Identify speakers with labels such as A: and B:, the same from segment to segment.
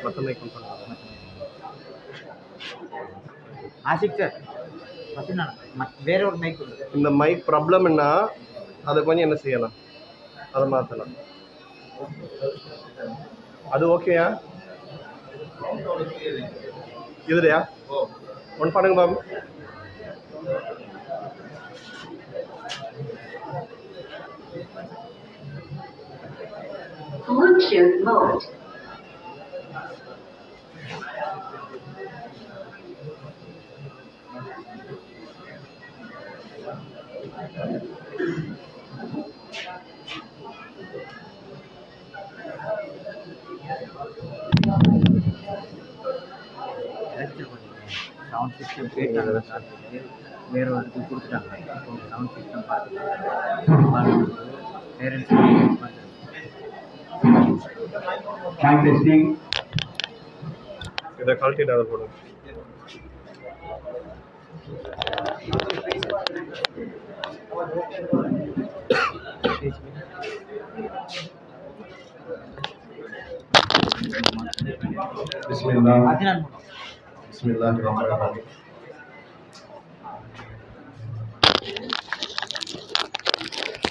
A: மற்ற mic confirm பண்ணுங்க.
B: Ashik sir வேற ஒரு மைக்
A: இந்த மைக் ப்ராப்ளம்னா அதை கொஞ்சம் என்ன செய்யலாம், அதை மாற்றலாம். அது ஓகேயா? இதுலையா ஒன்று பண்ணுங்க Babu.
C: Bluetooth mode.
B: Sound system வேற ஒரு இது கொடுத்துட்டாங்க. சவுண்ட் சிஸ்டம் பார்த்து பேரண்ட்ஸ்
A: இதை கழட்டிட்டு அதை போடுங்க. பிஸ்மில்லாஹிர்ரஹ்மானிர்ரஹீம்.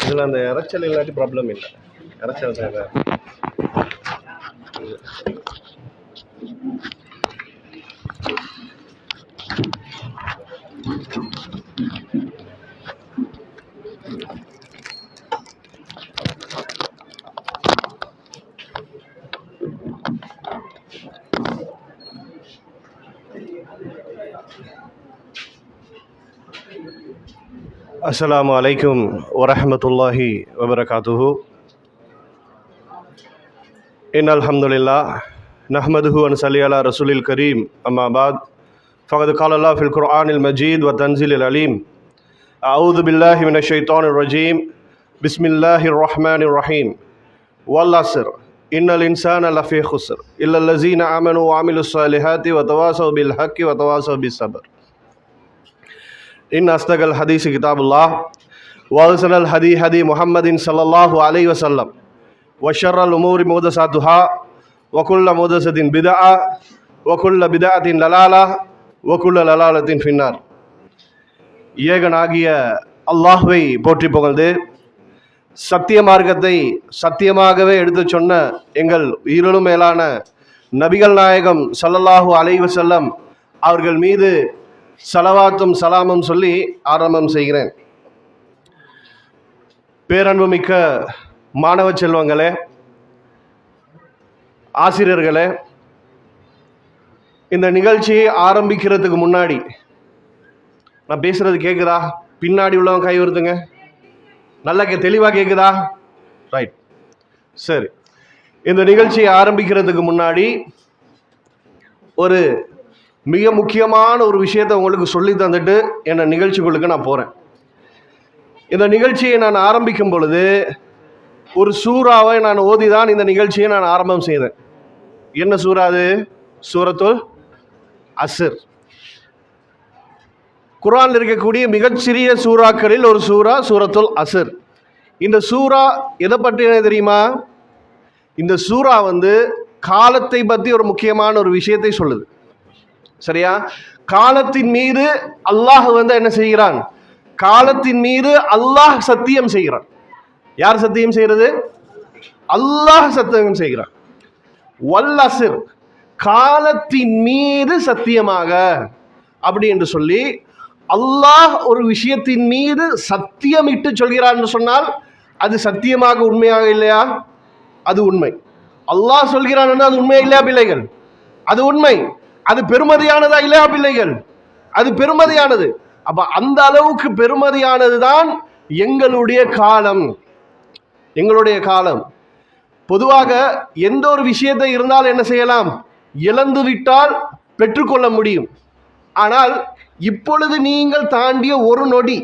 A: இதில் அந்த இறைச்சல் இல்லாட்டி ப்ராப்ளம் இல்லை. இறைச்சல் தேவை. அஸ்ஸலாமு அலைக்கும் வரஹ்மத்துல்லாஹி வபரகாத்துஹு. இன்னல் ஹம்துலில்லாஹ் நஹ்மதுஹு வ நுஸல்லி அலா ரசூலில் கரீம். அம்மா பாத். ஃபகத் கால அல்லாஹ் ஃபில் குர்ஆனில் மஜீத் வ தன்ஸீலில் அலீம். அஊது பில்லாஹி மினஷ் ஷைத்தானிர் ரஜீம். பிஸ்மில்லாஹிர் ரஹ்மானிர் ரஹீம். வல் அஸ்ர் இன்னல் இன்சான லஃபீ குஸ்ர் இல்லல் லஸீன ஆமனூ வ அமிலுஸ் ஸாலிஹாத்தி வ தவாஸவ் பில் ஹக்கி வ தவாஸவ் பிஸ் ஸப்ர். इन अस्दक़ल हदीस किताबुल्लाह व अहसनल हदी हदी मुहम्मदिन सल्लल्लाहु अलैहि वसल्लम व शर्रल उमूरि मुहदसातुहा व कुल्ल मुहदसतिन बिदअ व कुल्ल बिदअतिन ललाला व कुल्ल ललालतिन फिन्नार. ஏகனாகிய அல்லாஹ்வை போற்றி புகழ்ந்து சத்திய மார்க்கத்தை சத்தியமாகவே எடுத்து சொன்ன எங்கள் உயிரிலும் மேலான நபிகள் நாயகம் ஸல்லல்லாஹு அலைஹி வஸல்லம் அவர்கள் மீது சலவாத்தும் சலாமும் சொல்லி ஆரம்பம் செய்கிறேன். பேரன்புமிக்க மாணவ செல்வங்களே, ஆசிரியர்களே, இந்த நிகழ்ச்சியை ஆரம்பிக்கிறதுக்கு முன்னாடி நான் பேசுறது கேட்குதா? பின்னாடி உள்ளவங்க கை வருதுங்க. நல்லா தெளிவாக கேட்குதா? ரைட், சரி. இந்த நிகழ்ச்சியை ஆரம்பிக்கிறதுக்கு முன்னாடி ஒரு மிக முக்கியமான ஒரு விஷயத்தை உங்களுக்கு சொல்லி தந்துட்டு என்ன நிகழ்ச்சிகளுக்கு நான் போகிறேன். இந்த நிகழ்ச்சியை நான் ஆரம்பிக்கும் பொழுது ஒரு சூறாவை நான் ஓதிதான் இந்த நிகழ்ச்சியை நான் ஆரம்பம் செய்தேன். என்ன சூறா அது? சூரத்துல் அஸ்ர். குர்ஆனில் இருக்கக்கூடிய மிகச்சிறிய சூறாக்களில் ஒரு சூறா சூரத்துல் அஸ்ர். இந்த சூறா எதை பற்றினது தெரியுமா? இந்த சூறா காலத்தை பற்றி ஒரு முக்கியமான ஒரு விஷயத்தை சொல்லுது. சரியா? காலத்தின் மீது அல்லாஹ் என்ன செய்கிறான்? காலத்தின் மீது அல்லாஹ் சத்தியம் செய்கிறான். யார் சத்தியம் செய்கிறது? அல்லாஹ் சத்தியம் செய்கிறான். வல் அஸ்ர், காலத்தின் மீது சத்தியமாக அப்படி என்று சொல்லி அல்லாஹ் ஒரு விஷயத்தின் மீது சத்தியமிட்டு சொல்கிறான் என்று சொன்னால் அது சத்தியமாக உண்மையாக இல்லையா? அது உண்மை. அல்லாஹ் சொல்கிறான், அது உண்மையா இல்லையா பிள்ளைகள்? அது உண்மை. அது பெருமதியானதா இல்லையா பிள்ளைகள்? அது பெருமதியானது. அப்ப அந்த அளவுக்கு பெருமதியானது தான் எங்களுடைய காலம். எங்களுடைய காலம் பொதுவாக எந்த ஒரு விஷயத்தை இருந்தால் என்ன செய்யலாம்? இழந்து விட்டால் பெற்றுக்கொள்ள முடியும். ஆனால் இப்பொழுது நீங்கள் தாண்டிய ஒரு நொடி,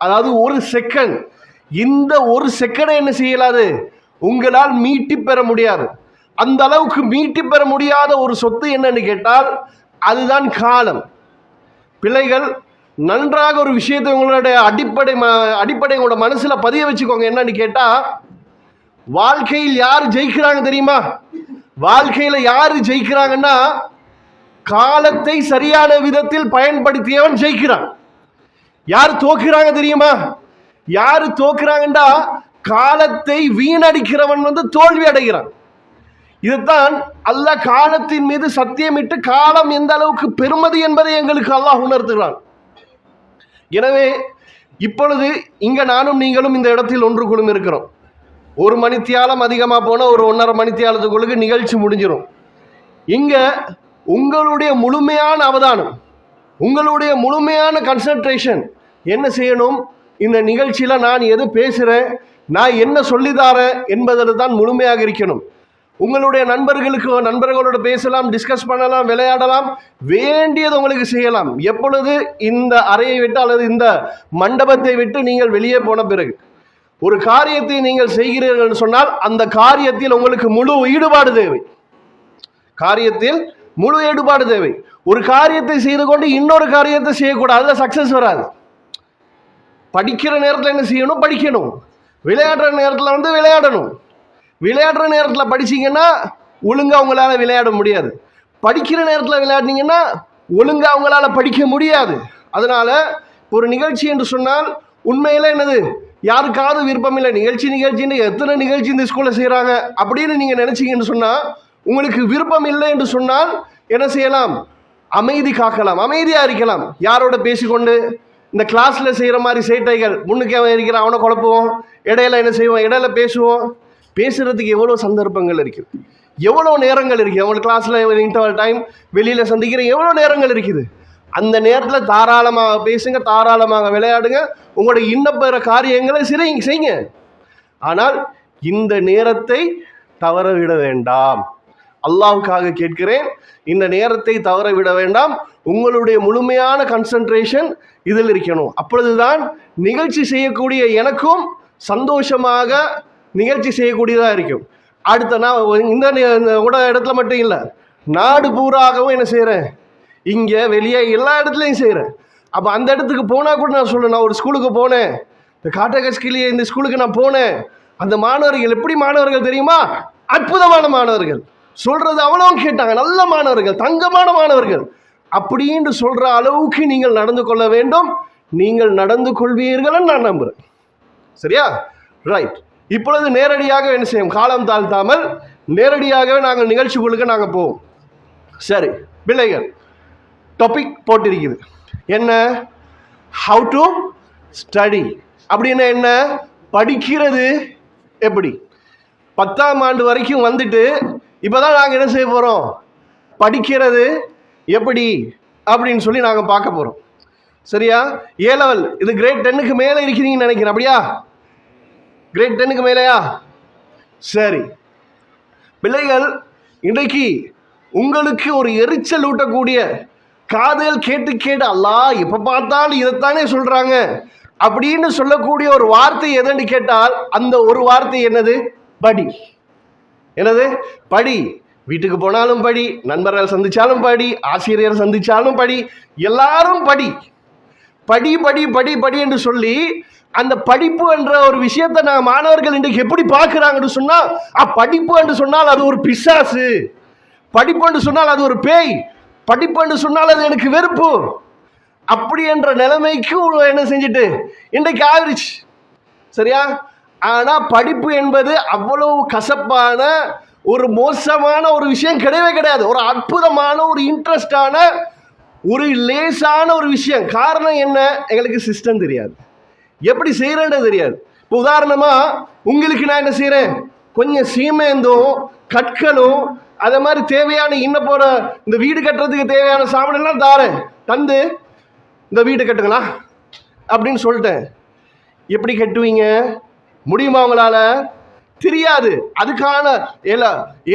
A: அதாவது ஒரு செகண்ட், இந்த ஒரு செகண்டை என்ன செய்யலாது? உங்களால் மீட்டி பெற முடியாது. அந்த அளவுக்கு மீட்டி பெற முடியாத ஒரு சொத்து என்னன்னு கேட்டால் அதுதான் காலம். பிள்ளைகள், நன்றாக ஒரு விஷயத்தை உங்களுடைய அடிப்படை உங்களோட மனசுல பதிய வச்சுக்கோங்க. என்னன்னு கேட்டா, வாழ்க்கையில் யார் ஜெயிக்கிறாங்க தெரியுமா? வாழ்க்கையில யாரு ஜெயிக்கிறாங்கன்னா, காலத்தை சரியான விதத்தில் பயன்படுத்தியவன் ஜெயிக்கிறான். யார் தோக்குறாங்க தெரியுமா? யாரு தோக்குறாங்கண்டா, காலத்தை வீணடிக்கிறவன் தோல்வி அடைகிறான். இதுதான் அல்லாஹ் காலத்தின் மீது சத்தியமிட்டு காலம் எந்த அளவுக்கு பெருமதி என்பதை எங்களுக்கு அல்லாஹ் உணர்த்துகிறான். எனவே இப்பொழுது இங்க நானும் நீங்களும் இந்த இடத்தில் ஒன்று குழுமி இருக்கிறோம். ஒரு மணித்தியாலம் அதிகமா போன ஒரு 1.5 மணித்தியாலத்துக்குள்ளுக்கு நிகழ்ச்சி முடிஞ்சிடும். இங்க உங்களுடைய முழுமையான அவதானம், உங்களுடைய முழுமையான கன்சன்ட்ரேஷன் என்ன செய்யணும்? இந்த நிகழ்ச்சியில நான் எது பேசுறேன், நான் என்ன சொல்லித்தாரேன் என்பதில் தான் முழுமையாக இருக்கணும். உங்களுடைய நண்பர்களோட பேசலாம், டிஸ்கஸ் பண்ணலாம், விளையாடலாம், வேண்டியது உங்களுக்கு செய்யலாம். எப்பொழுது இந்த அறையை விட்டு அல்லது இந்த மண்டபத்தை விட்டு நீங்கள் வெளியே போன பிறகு ஒரு காரியத்தை நீங்கள் செய்கிறீர்கள் சொன்னால் அந்த காரியத்தில் உங்களுக்கு முழு ஈடுபாடு தேவை. காரியத்தில் முழு ஈடுபாடு தேவை. ஒரு காரியத்தை செய்து கொண்டு இன்னொரு காரியத்தை செய்யக்கூடாது, அதுல சக்சஸ் வராது. படிக்கிற நேரத்தில் என்ன செய்யணும்? படிக்கணும். விளையாடுற நேரத்தில் விளையாடணும். விளையாடுற நேரத்தில் படிச்சீங்கன்னா ஒழுங்கா உங்களால விளையாட முடியாது. படிக்கிற நேரத்தில் விளையாடினீங்கன்னா ஒழுங்கா உங்களால படிக்க முடியாது. அதனால ஒரு நிகழ்ச்சி என்று சொன்னால் உண்மையில என்னது, யாருக்காவது விருப்பம் இல்லை. நிகழ்ச்சின்னு எத்தனை நிகழ்ச்சி இந்த ஸ்கூல்ல செய்யறாங்க அப்படின்னு நீங்க நினைச்சீங்கன்னு சொன்னா, உங்களுக்கு விருப்பம் இல்லை என்று சொன்னால் என்ன செய்யலாம்? அமைதி காக்கலாம், அமைதியா இருக்கலாம். யாரோட பேசிக்கொண்டு இந்த கிளாஸ்ல செய்யற மாதிரி சேட்டைகள், முன்னுக்கு அவன் இருக்கிறான் அவனை குழப்புவோம், இடையில என்ன செய்வோம், இடையில பேசுவோம். பேசுறதுக்கு எவ்வளோ சந்தர்ப்பங்கள் இருக்குது, எவ்வளோ நேரங்கள் இருக்குது. அவங்க கிளாஸ்ல இன்டர்வல் டைம், வெளியில சந்திக்கிற எவ்வளோ நேரங்கள் இருக்குது. அந்த நேரத்தில் தாராளமாக பேசுங்க, தாராளமாக விளையாடுங்க, உங்களுடைய இன்னப்பெற காரியங்களை செய்யுங்க. ஆனால் இந்த நேரத்தை தவற விட வேண்டாம். அல்லாஹ்வுக்காக கேட்கிறேன், இந்த நேரத்தை தவற விட வேண்டாம். உங்களுடைய முழுமையான கன்சன்ட்ரேஷன் இதில் இருக்கணும். அப்பொழுதுதான் நிகழ்ச்சி செய்யக்கூடிய எனக்கும் சந்தோஷமாக நிகழ்ச்சி செய்யக்கூடியதாக இருக்கும். அடுத்த நான் இந்த கூட இடத்துல மட்டும் இல்லை, நாடு பூராகவும் என்ன செய்கிறேன், இங்கே வெளியே எல்லா இடத்துலையும் செய்கிறேன். அப்போ அந்த இடத்துக்கு போனால் கூட நான் சொல்லுவேன், நான் ஒரு ஸ்கூலுக்கு போனேன், இந்த காட்டகஸ்கிலியே இந்த ஸ்கூலுக்கு நான் போனேன். அந்த மாணவர்கள் எப்படி மாணவர்கள் தெரியுமா? அற்புதமான மாணவர்கள், சொல்றது அவ்வளவும் கேட்டாங்க, நல்ல மாணவர்கள், தங்கமான மாணவர்கள் அப்படின்னு சொல்ற அளவுக்கு நீங்கள் நடந்து கொள்ள வேண்டும். நீங்கள் நடந்து கொள்வீர்கள் நான் நம்புறேன். சரியா? ரைட். இப்பொழுது நேரடியாக என்ன செய்யும், காலம் தாழ்த்தாமல் நேரடியாகவே நாங்கள் நிகழ்ச்சிகளுக்கு நாங்கள் போவோம். சரி பிள்ளைகள், டாபிக் போட்டிருக்குது என்ன? ஹவு டு ஸ்டடி அப்படின்னா என்ன? படிக்கிறது எப்படி? 10ஆம் ஆண்டு வரைக்கும் வந்துட்டு இப்போதான் நாங்கள் என்ன செய்ய போகிறோம், படிக்கிறது எப்படி அப்படின்னு சொல்லி நாங்கள் பார்க்க போகிறோம். சரியா? A லெவல், இது கிரேட் 10க்கு மேலே இருக்கிறீங்கன்னு நினைக்கிறேன். அப்படியா? கிரேட் 10க்கு மேலேயா? சரி பிள்ளைகள், இன்றைக்கு உங்களுக்கு ஒரு எரிச்சல் ஊட்டக்கூடிய, காதுகள் கேட்டு கேட்டு அல்லாஹ் எப்போ பார்த்தாலும் இதைத்தானே சொல்கிறாங்க அப்படின்னு சொல்லக்கூடிய ஒரு வார்த்தை எதுன்னு கேட்டால் அந்த ஒரு வார்த்தை என்னது? படி. என்னது? படி. வீட்டுக்கு போனாலும் படி, நண்பர்கள் சந்திச்சாலும் படி, ஆசிரியர் சந்திச்சாலும் படி, எல்லாரும் படி படி படி படி படி என்று சொல்லி அந்த படிப்பு என்ற ஒரு விஷயத்தை நான் மாணவர்கள் இன்றைக்கு எப்படி பார்க்கிறாங்கன்னு சொன்னால், படிப்பு என்று சொன்னால் அது ஒரு பிசாசு, படிப்பு என்று சொன்னால் அது ஒரு பேய், படிப்பு என்று சொன்னால் அது எனக்கு வெறுப்பு, அப்படி என்ற நிலைமைக்கு என்ன செஞ்சுட்டு இன்றைக்கு ஆயிடுச்சு. சரியா? ஆனா படிப்பு என்பது அவ்வளவு கசப்பான ஒரு மோசமான ஒரு விஷயம் கிடையவே கிடையாது. ஒரு அற்புதமான, ஒரு இன்ட்ரெஸ்டான, ஒரு லேசான ஒரு விஷயம். காரணம் என்ன? எங்களுக்கு சிஸ்டம் தெரியாது, எப்படி செய்யறேன்னு தெரியாது. இப்போ உதாரணமா உங்களுக்கு நான் என்ன செய்யறேன், கொஞ்சம் சீமேந்தும் கற்களும் அதே மாதிரி தேவையான இன்னும் போற இந்த வீடு கட்டுறதுக்கு தேவையான சாமான் எல்லாம் தாரேன், தந்து இந்த வீடு கட்டுங்களா அப்படின்னு சொல்லிட்டேன். எப்படி கட்டுவீங்க? முடியுமா உங்களால? தெரியாது. அதுக்கான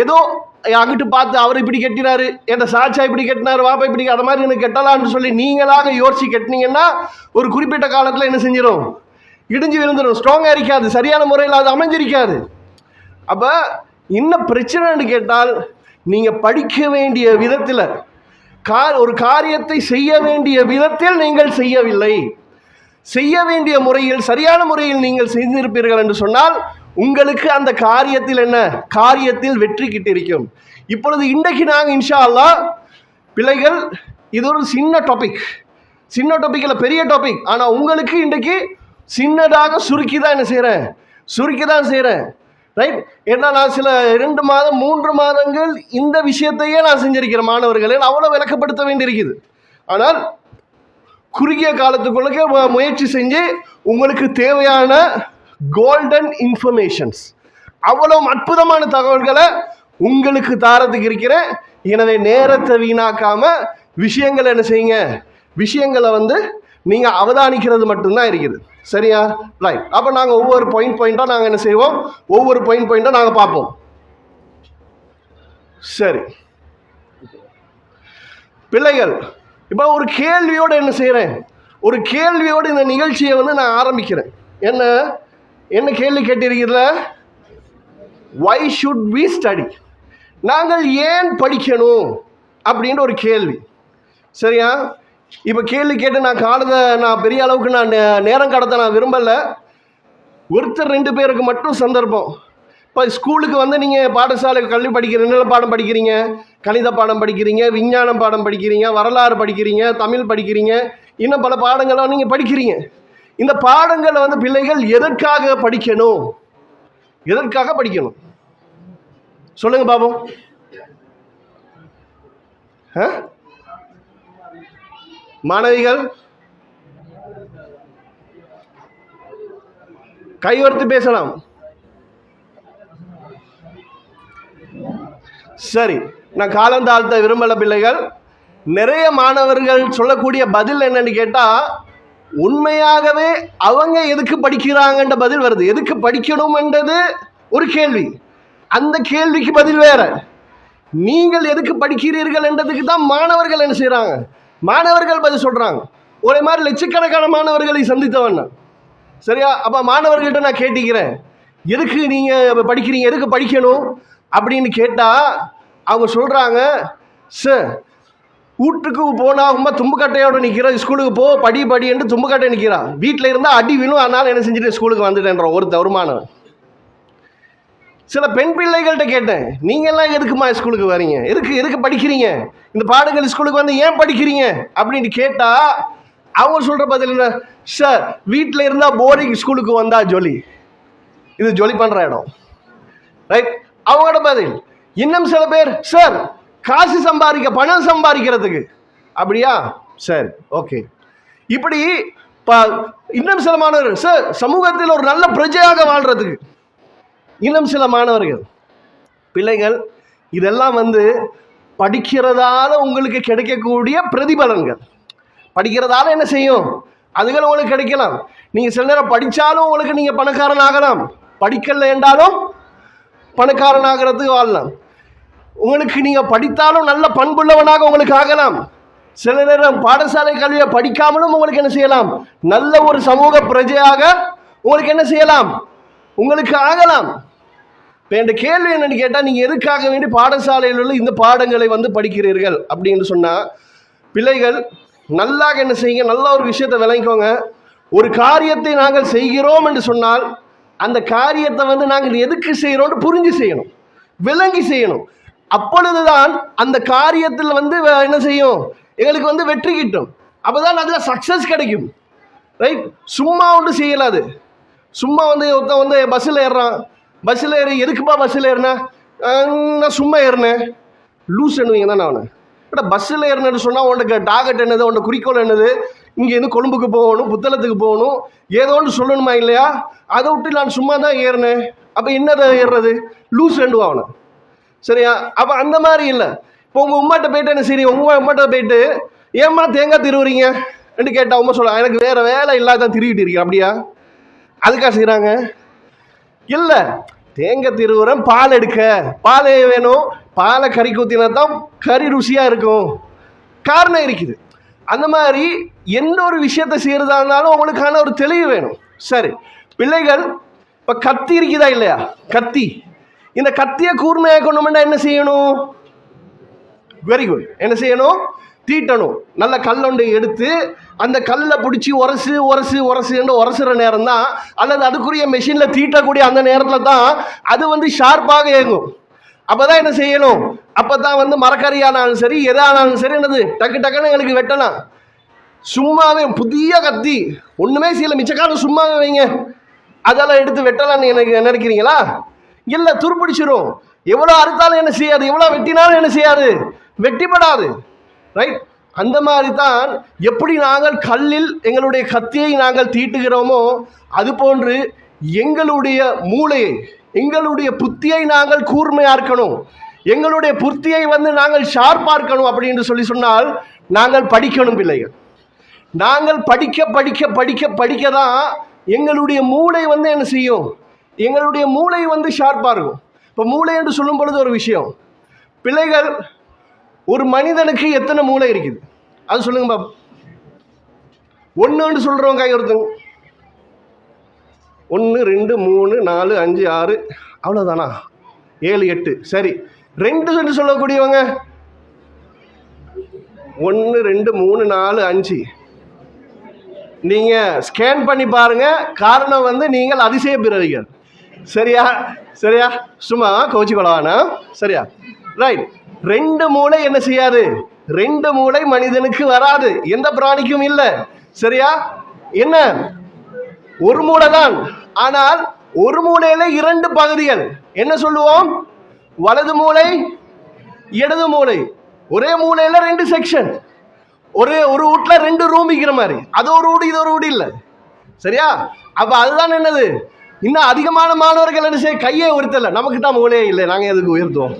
A: ஏதோ அங்கிட்டு பார்த்து அவர் இப்படி கட்டினாரு, என் சாட்சா இப்படி கட்டினாரு, வாப்பா இப்படி, அதை மாதிரி எனக்கு கட்டலான்னு சொல்லி நீங்களாக யோசிச்சு கட்டினீங்கன்னா ஒரு குறிப்பிட்ட காலத்தில் என்ன செஞ்சிடும், இடிஞ்சு விழுந்துடும், ஸ்ட்ராங்கா இருக்காது, சரியான முறையில் அது அமைஞ்சிருக்காது. அப்ப என்ன பிரச்சனைன்னு கேட்டால், நீங்க படிக்க வேண்டிய விதத்தில், ஒரு காரியத்தை செய்ய வேண்டிய விதத்தில் நீங்கள் செய்யவில்லை. செய்ய வேண்டிய முறையில், சரியான முறையில் நீங்கள் செய்திருப்பீர்கள் என்று சொன்னால் உங்களுக்கு அந்த காரியத்தில் என்ன, காரியத்தில் வெற்றி கிட்டிருக்கும். இப்பொழுது இன்றைக்கு நாங்கள் இன்ஷா அல்லாஹ் பிள்ளைகள், இது ஒரு சின்ன டாபிக் இல்லை, பெரிய டாபிக். ஆனால் உங்களுக்கு இன்றைக்கு சின்னதாக சுருக்கி தான் என்ன செய்கிறேன், ரைட். ஏன்னா நான் சில 2 மாதம் 3 மாதங்கள் இந்த விஷயத்தையே நான் செஞ்சிருக்கிறேன் மாணவர்களே, அவ்வளோ விளக்கப்படுத்த வேண்டியிருக்குது. ஆனால் குறுகிய காலத்துக்குள்ள முயற்சி செஞ்சு உங்களுக்கு தேவையான கோல்டன் இன்ஃபர்மேஷன்ஸ், அவ்வளோ அற்புதமான தகவல்களை உங்களுக்கு தாரத்துக்கு இருக்கிறேன். எனவே நேரத்தை வீணாக்காம விஷயங்களை என்ன செய்யுங்க, விஷயங்களை நீங்கள் அவதானிக்கிறது மட்டும்தான் இருக்குது. சரியா? ரைட். அப்போ நாங்கள் ஒவ்வொரு பாயிண்டாக நாங்கள் என்ன செய்வோம், ஒவ்வொரு பாயிண்டாக நாங்கள் பார்ப்போம். சரி பிள்ளைகள், இப்போ ஒரு கேள்வியோடு என்ன செய்கிறேன், ஒரு கேள்வியோடு இந்த நிகழ்ச்சியை நான் ஆரம்பிக்கிறேன். என்ன கேள்வி கேட்டிருக்கிறதுல, why should we study, நாங்கள் ஏன் படிக்கணும் அப்படின்ற ஒரு கேள்வி. சரியா? இப்போ கேள்வி கேட்டு நான் பெரிய அளவுக்கு நேரம் கடத்த நான் விரும்பலை. ஒருத்தர் 2 பேருக்கு மட்டும் சந்தர்ப்பம். இப்போ ஸ்கூலுக்கு நீங்கள் பாடசாலை கல்வி படிக்கிறீங்க, என்ன பாடம் படிக்கிறீங்க, கணித பாடம் படிக்கிறீங்க, விஞ்ஞானம் பாடம் படிக்கிறீங்க, வரலாறு படிக்கிறீங்க, தமிழ் படிக்கிறீங்க, இன்னும் பல பாடங்களை நீங்கள் படிக்கிறீங்க. இந்த பாடங்களை பிள்ளைகள் எதற்காக படிக்கணும், சொல்லுங்க பாப்போம். மாணவிகள் கைவர்த்து பேசலாம். சரி, நான் காலந்தாழ்த்த விரும்பல பிள்ளைகள். நிறைய மாணவர்கள் சொல்லக்கூடிய பதில் என்னன்னு கேட்டா, உண்மையாகவே அவங்க எதுக்கு படிக்கிறாங்கன்ற பதில் வருது. எதுக்கு படிக்கணும்ன்றது ஒரு கேள்வி, அந்த கேள்விக்கு பதில் வேற. நீங்கள் எதுக்கு படிக்கிறீர்கள் என்றதுக்கு தான் மாணவர்கள் என்ன செய்யறாங்க, மாணவர்கள் பதில் சொல்றாங்க. ஒரே மாதிரி லட்சக்கணக்கான மாணவர்களை சந்தித்தவன். சரியா? அப்ப மாணவர்கள்ட்ட நான் கேட்டிக்கிறேன், எதுக்கு நீங்க படிக்கிறீங்க, எதுக்கு படிக்கணும் அப்படின்னு கேட்டா அவங்க சொல்றாங்க, சார் வீட்டுக்கு போனா ரொம்ப தும்புக்கட்டையோட நிற்கிற, ஸ்கூலுக்கு போ படி என்று தும்புக்கட்டை நிற்கிறான், வீட்டில் இருந்தால் அடி விழும், அதனால என்ன செஞ்சுட்டு ஸ்கூலுக்கு வந்துட்டேன்ற ஒரு மாணவன். சில பெண் பிள்ளைகள்கிட்ட கேட்டேன், நீங்கள்லாம் எதுக்குமா ஸ்கூலுக்கு வரீங்க, எதுக்கு படிக்கிறீங்க, இந்த பாடங்கள் ஸ்கூலுக்கு வந்து ஏன் படிக்கிறீங்க அப்படின்னு கேட்டா அவங்க சொல்ற பதில் என்ன, சார் வீட்டில் இருந்தால் போரிங், ஸ்கூலுக்கு வந்தா ஜொலி, இது ஜொலி பண்ற இடம். ரைட். அவங்களோட பதில். இன்னும் சில பேர், சார் காசு பணம் சம்பாதிக்கிறதுக்கு. அப்படியா? சரி, ஓகே. இப்படி இன்னும் சில மாணவர்கள், சார் சமூகத்தில் ஒரு நல்ல பிரஜையாக வாழ்றதுக்கு. இன்னும் சில மாணவர்கள், பிள்ளைகள், இதெல்லாம் படிக்கிறதால உங்களுக்கு கிடைக்கக்கூடிய பிரதிபலன்கள். படிக்கிறதால என்ன செய்யும், அதுகள் உங்களுக்கு கிடைக்கலாம். நீங்க சில நேரம் படிச்சாலும் உங்களுக்கு நீங்க பணக்காரன் ஆகலாம், படிக்கல என்றாலும் பணக்காரன் ஆகிறதுக்கு வாழலாம். உங்களுக்கு நீங்க படித்தாலும் நல்ல பண்புள்ளவனாக உங்களுக்கு ஆகலாம். சில நேரம் பாடசாலை கல்வியை படிக்காமலும் உங்களுக்கு என்ன செய்யலாம், நல்ல ஒரு சமூக பிரஜையாக உங்களுக்கு என்ன செய்யலாம், உங்களுக்கு ஆகலாம். இப்போ என் கேள்வி என்னன்னு கேட்டால், நீங்கள் எதுக்காக வேண்டி பாடசாலையில் உள்ள இந்த பாடங்களை படிக்கிறீர்கள் அப்படின்னு சொன்னால், பிள்ளைகள் நல்லா என்ன செய்யுங்க, நல்ல ஒரு விஷயத்தை விளங்கிக்கோங்க. ஒரு காரியத்தை நாங்கள் செய்கிறோம் என்று சொன்னால், அந்த காரியத்தை நாங்கள் எதுக்கு செய்கிறோம்னு புரிஞ்சு செய்யணும், விளங்கி செய்யணும். அப்பொழுதுதான் அந்த காரியத்தில் என்ன செய்யும், எங்களுக்கு வெற்றி கிட்டும். அப்போதான் அதில் சக்ஸஸ் கிடைக்கும். ரைட். சும்மா ஒன்றும் செய்யலாது. சும்மா ஒருத்தன் பஸ்ஸில் ஏறுறான், பஸ்ஸில் ஏறி, எதுக்குப்பா பஸ்ஸில் ஏறினா, நான் சும்மா ஏறினேன், லூஸ் என்னவீங்க தானே அவனை. பட் பஸ்ஸில் ஏறினு சொன்னால் உனக்கு டார்கெட் என்னது, உன்னோட குறிக்கோள் என்னது, இங்கேருந்து கொழும்புக்கு போகணும், புத்தளத்துக்கு போகணும், ஏதோ ஒன்று சொல்லணுமா இல்லையா? அதை விட்டு நான் சும்மா தான் ஏறினேன், அப்போ என்னதை ஏறுறது, லூஸ் ரெண்டுவா அவனை. சரியா? அப்போ அந்த மாதிரி இல்லை. இப்போ உங்கள் உமாட்ட போயிட்டு என்ன சரி, உங்கள் உமாட்ட போயிட்டு ஏம்மா தேங்காய் திருவுறீங்க என்று கேட்டால் உமா சொல்ல, எனக்கு வேறு வேலை இல்லாதான் திருவிட்டு இருக்கேன். அப்படியா? அதுக்காக செய்கிறாங்க? இல்லை, தேங்காய் திருவுறேன், பால் எடுக்க, பால் வேணும், பாலை கறி ஊற்றினா தான் கறி ருசியாக இருக்கும், காரணம் இருக்குது. அந்த மாதிரி எந்த ஒரு விஷயத்தை செய்கிறதா இருந்தாலும் உங்களுக்கான ஒரு தெளிவு வேணும். சரி பிள்ளைகள், இப்போ கத்தி இருக்குதா இல்லையா, கத்தி, இந்த கத்தியை கூர்மையாக கொண்டோம்னா என்ன செய்யணும், வெரி குட், என்ன செய்யணும், தீட்டணும். நல்ல கல்லொண்டை எடுத்து அந்த கல்லில் பிடிச்சி உரசுற நேரம் தான், அல்லது அதுக்குரிய மெஷினில் தீட்டக்கூடிய அந்த நேரத்தில் தான் அது வந்து ஷார்ப்பாக இயங்கும். அப்போ தான் என்ன செய்யணும், அப்போ தான் வந்து மரக்கறியானாலும் சரி எதானாலும் சரி என்னது டக்கு டக்குன்னு எங்களுக்கு வெட்டலாம். சும்மாவே புதிய கத்தி ஒன்றுமே செய்யலை, மிச்சக்காலம் சும்மாவே வைங்க, அதெல்லாம் எடுத்து வெட்டலான்னு எனக்கு நினைக்கிறீங்களா? இல்லை, துருப்பிடிச்சிரும். எவ்வளோ அறுத்தாலும் என்ன செய்யாது, எவ்வளோ வெட்டினாலும் என்ன செய்யாது, வெட்டிப்படாது. ரைட்? அந்த மாதிரி தான் எப்படி நாங்கள் கல்லில் எங்களுடைய கத்தியை நாங்கள் தீட்டுகிறோமோ அதுபோன்று எங்களுடைய மூளையை, எங்களுடைய புத்தியை நாங்கள் கூர்மையாக்கணும், எங்களுடைய புத்தியை வந்து நாங்கள் ஷார்ப்பாக்கணும். அப்படின்னு சொன்னால் நாங்கள் படிக்கணும் பிள்ளைகள். நாங்கள் படிக்க படிக்க படிக்க படிக்க தான் எங்களுடைய மூளை வந்து என்ன செய்யும், எங்களுடைய மூளை வந்து ஷார்ப்பாக இருக்கும். இப்போ மூளை என்று சொல்லும் பொழுது ஒரு விஷயம், பிள்ளைகள் ஒரு மனிதனுக்கு எத்தனை மூளை இருக்குது அது சொல்லுங்க பாப்பா. ஒன்று சொல்கிறவங்க கை ஒருத்தங்க 1 2 3 4 5 6 அவ்வளோதானா, 7 8 சரி. 2 என்று சொல்லக்கூடியவங்க 1 2 3 4 5. நீங்கள் ஸ்கேன் பண்ணி பாருங்க, காரணம் வந்து நீங்கள் அதிசய பிறவிகள். சரியா சரியா, சும்மா கோச்சி கொள்ளவானா, சரியா? ரைட். 2 மூளை என்ன செய்யாது, 2 மூளை மனிதனுக்கு வராது, எந்த பிராணிக்கும் இல்லை. சரியா? என்ன, ஒரு மூளை தான், ஆனால் ஒரு மூளையில 2 பகுதிகள். என்ன சொல்லுவோம், வலது மூளை இடது மூளை. ஒரே மூளையில 2 செக்ஷன். ஒரு வீட்டில் 2 ரூம் இருக்கிற மாதிரி, அது ஒரு வீடு இது ஒரு வீடு இல்லை. சரியா? அப்போ அதுதான் என்னது, இன்னும் அதிகமான மாணவர்கள் என்ன செய்ய, கையை உயர்த்தலை, நமக்கு தான் மூளையே இல்லை, நாங்கள் எதுக்கு உயர்த்துவோம்.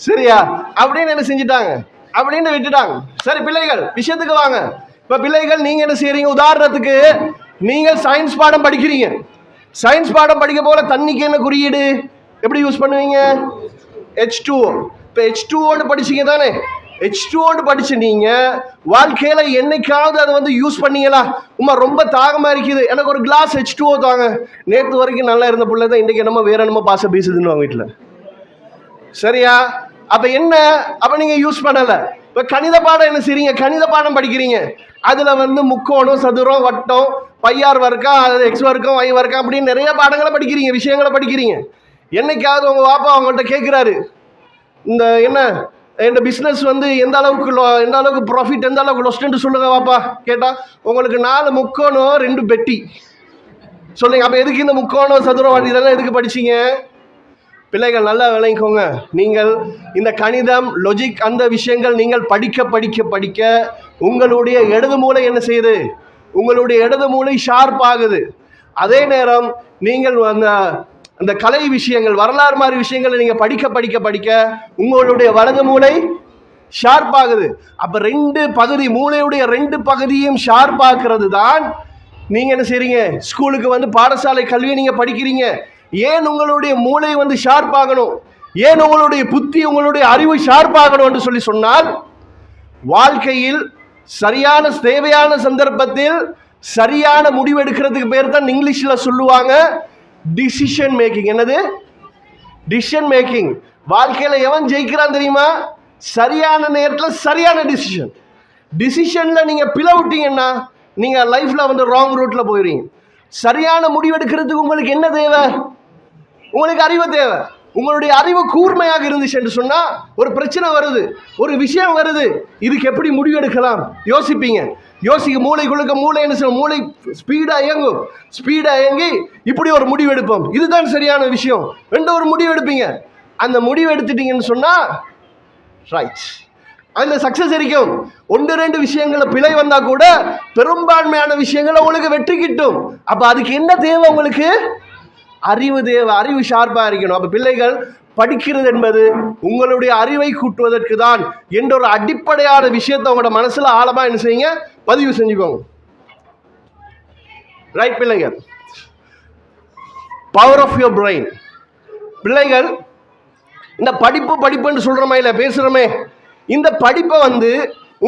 A: சரியா? அப்படின்னு என்ன செஞ்சுட்டாங்க, அப்படின்னு விட்டுட்டாங்க. சரி பிள்ளைகள், விஷயத்துக்கு வாங்க. இப்போ பிள்ளைகள் நீங்கள் என்ன செய்கிறீங்க, உதாரணத்துக்கு நீங்கள் சயின்ஸ் பாடம் படிக்கிறீங்க. சயின்ஸ் பாடம் படிக்க போல தண்ணிக்கு என்ன குறியீடு எப்படி யூஸ் பண்ணுவீங்க, H2O. இப்போ H2Oன்னு படிச்சிங்க தானே, H2Oன்னு படிச்சு நீங்கள் வாழ்க்கையில் என்னைக்காவது அதை வந்து யூஸ் பண்ணீங்களா? ரொம்ப தாகமாக இருக்குது, எனக்கு ஒரு கிளாஸ் H2O தாங்க. நேற்று வரைக்கும் நல்லா இருந்த பிள்ளை தான் இன்றைக்கி என்னமோ வேற என்னமோ பாச பீசுதுன்னு வாங்க வீட்டில். சரியா? அப்போ என்ன, அப்போ நீங்கள் யூஸ் பண்ணலை. இப்போ கணித பாடம் என்ன செய்றீங்க, கணித பாடம் படிக்கிறீங்க. அதில் வந்து முக்கோணம் சதுரம் வட்டம் பையார் வர்க்கம் எக்ஸ் வர்க்கம் y வர்க்கம் அப்படின்னு நிறைய பாடங்களை படிக்கிறீங்க, விஷயங்களை படிக்கிறீங்க. என்னைக்காவது உங்கள் வாப்பா அவங்கள்ட்ட கேட்குறாரு, இந்த என்ன இந்த பிஸ்னஸ் வந்து எந்த அளவுக்கு ப்ராஃபிட் எந்த அளவுக்கு லொஸ்ட்டுன்னு சொல்லுங்க வாப்பா கேட்டால், உங்களுக்கு 4 முக்கோணம் 2 பெட்டி சொல்லுங்க. அப்போ எதுக்கு இந்த முக்கோணம் சதுரம் இதெல்லாம் எதுக்கு படிச்சிங்க? பிள்ளைகள் நல்லா விளங்கிக்கோங்க. நீங்கள் இந்த கணிதம் லொஜிக் அந்த விஷயங்கள் நீங்கள் படிக்க படிக்க படிக்க உங்களுடைய இடது மூளை என்ன செய்யுது, உங்களுடைய இடது மூளை ஷார்ப் ஆகுது. அதே நேரம் நீங்கள் அந்த கலை விஷயங்கள் வரலாறு மாதிரி விஷயங்களை நீங்கள் படிக்க படிக்க படிக்க உங்களுடைய வலது மூளை ஷார்ப் ஆகுது. அப்போ 2 பகுதி, மூளையுடைய 2 பகுதியும் ஷார்ப் ஆக்குறது தான் நீங்கள் என்ன செய்றீங்க, ஸ்கூலுக்கு வந்து பாடசாலை கல்வியை நீங்கள் படிக்கிறீங்க. ஏன் உங்களுடைய மூளை வந்து ஷார்ப் ஆகணும், ஏன் உங்களுடைய புத்தி உங்களுடைய அறிவு ஷார்ப் ஆகணும் என்று சொன்னால், வாழ்க்கையில் சரியான தேவையான சந்தர்ப்பத்தில் சரியான முடிவு எடுக்கிறதுக்கு பேர் தான் இங்கிலீஷில் சொல்லுவாங்க டிசிஷன் மேக்கிங். என்னது டிசிஷன் மேக்கிங்? வாழ்க்கையில் எவன் ஜெயிக்கிறான் தெரியுமா, சரியான நேரத்தில் சரியான டிசிஷன். டிசிஷனில் நீங்கள் பிளவுட்டீங்கன்னா நீங்கள் லைஃப்பில் வந்து ராங் ரூட்டில் போயிடுவீங்க. சரியான முடிவு எடுக்கிறதுக்கு உங்களுக்கு என்ன தேவை, உங்களுக்கு அறிவு தேவை. உங்களுடைய அறிவு கூர்மையாக இருந்துச்சு என்று சொன்னால், ஒரு பிரச்சனை வருது, ஒரு விஷயம் வருது, இதுக்கு எப்படி முடிவு எடுக்கலாம் யோசிப்பீங்க. மூளைக்குள்ளுக்க மூளை என்ன செய்யும், மூளை ஸ்பீடாக இயங்கும். ஸ்பீடாக இயங்கி இப்படி ஒரு முடிவு எடுப்போம், இதுதான் சரியான விஷயம் ரெண்டு ஒரு முடிவு எடுப்பீங்க. அந்த முடிவு எடுத்துட்டீங்கன்னு சொன்னால் ரைட், அதில் சக்ஸஸ் இருக்கும். 1-2 விஷயங்களை பிழை வந்தால் கூட பெரும்பான்மையான விஷயங்களை உங்களுக்கு வெற்றி கிட்டும். அப்போ அதுக்கு என்ன தேவை, உங்களுக்கு அறிவு தேவை. அறிவு ஷார்ப்பாக இருக்கணும். அப்போ பிள்ளைகள் படிக்கிறது என்பது உங்களுடைய அறிவை கூட்டுவதற்கு தான் என்ற ஒரு அடிப்படையான விஷயத்தை உங்களோட மனசில் ஆழமாக என்ன செய்யுங்க, பதிவு செஞ்சுக்கோங்க. ரைட் பிள்ளைகள், பவர் ஆஃப் யுவர் பிரெயின். பிள்ளைகள் இந்த படிப்புன்னு சொல்கிறோமே இல்லை பேசுகிறோமே, இந்த படிப்பை வந்து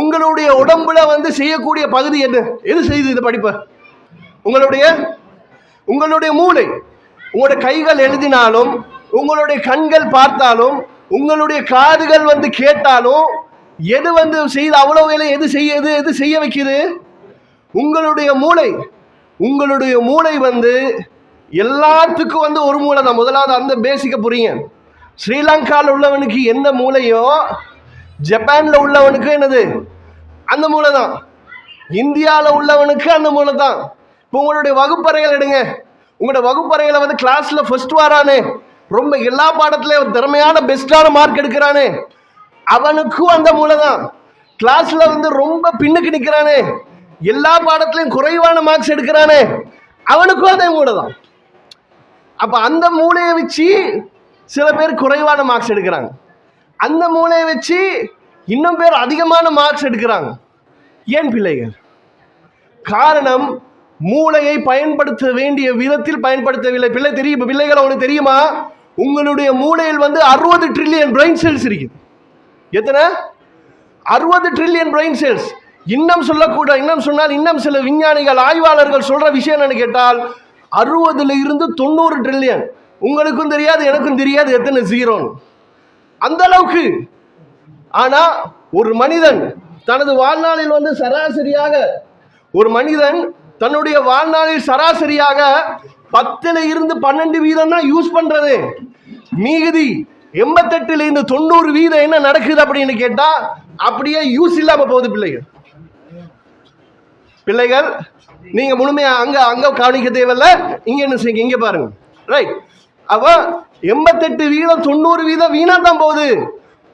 A: உங்களுடைய உடம்புல வந்து செய்யக்கூடிய பகுதி என்ன, எது செய்யுது இந்த படிப்பை? உங்களுடைய மூளை. உங்களுடைய கைகள் எழுதினாலும், உங்களுடைய கண்கள் பார்த்தாலும், உங்களுடைய காதுகள் வந்து கேட்டாலும், எது வந்து செய்த அவ்வளவு வேலை எது செய்ய வைக்குது? உங்களுடைய மூளை. உங்களுடைய மூளை வந்து எல்லாத்துக்கும் வந்து ஒரு மூளை தான். முதலாவது அந்த பேசிக்க புரியுங்க. ஸ்ரீலங்காவில் உள்ளவனுக்கு எந்த மூளையோ ஜப்பான்ல உள்ளவனுக்கு என்னது அந்த மூளை தான். இந்தியாவில் உள்ளவனுக்கு அந்த மூளை தான். இப்போ உங்களுடைய வகுப்பறைகள் எடுங்க. உங்களோட வகுப்பறையில வந்து கிளாஸ்ல ஃபர்ஸ்ட் வரானே, ரொம்ப எல்லா பாடத்திலையும் ஒரு திறமையான பெஸ்டான மார்க் எடுக்கிறானே, அவனுக்கும் அந்த மூளை தான். கிளாஸ்ல வந்து ரொம்ப பின்னுக்கு நிற்கிறானே, எல்லா பாடத்திலையும் குறைவான மார்க்ஸ் எடுக்கிறானே, அவனுக்கும் அதே மூளை தான். அப்ப அந்த மூளையை வச்சு சில பேர் குறைவான மார்க்ஸ் எடுக்கிறாங்க, அந்த மூளையை வச்சு இன்னும் பேர் அதிகமான மார்க்ஸ் எடுக்கிறாங்க. ஏன் பிள்ளைகள்? காரணம் மூளையை பயன்படுத்த வேண்டிய விதத்தில் பயன்படுத்தவில்லை. பிள்ளைகள் உங்களுக்கு தெரியுமா? உங்களுடைய மூளையில் வந்து 60 ட்ரில்லியன் பிரெயின் செல்ஸ் இருக்கு. எத்தனை? 60 ட்ரில்லியன் பிரெயின் செல்ஸ். இன்னும் சொன்னால் இன்னும் சில விஞ்ஞானிகள் ஆய்வாளர்கள் சொல்ற விஷயம் என்னன்னு கேட்டால் 60ல இருந்து 90 ட்ரில்லியன். உங்களுக்கும் தெரியாது, எனக்கும் தெரியாது எத்தனை ஜீரோன்னு, அந்த அளவுக்கு. ஆனா ஒரு மனிதன் தனது வாழ்நாளில் வந்து சராசரியாக ஒரு மனிதன் தன்னுடைய வாழ்நாளில் சராசரியாக 10ல இருந்து 12 வீதம் தான் யூஸ் பண்றது. மீதி 88ல இருந்து 90 வீதம் என்ன நடக்குது அப்படின்னு கேட்டா அப்படியே யூஸ் இல்லாம போகுது. பிள்ளைகள் நீங்க முழுமையா அங்க கவனிக்க தேவையில்ல. இங்க என்ன செய்யுங்க, இங்க பாருங்க. ரைட். அவ 88 வீதம் 90 வீதம் வீணா தான் போகுது.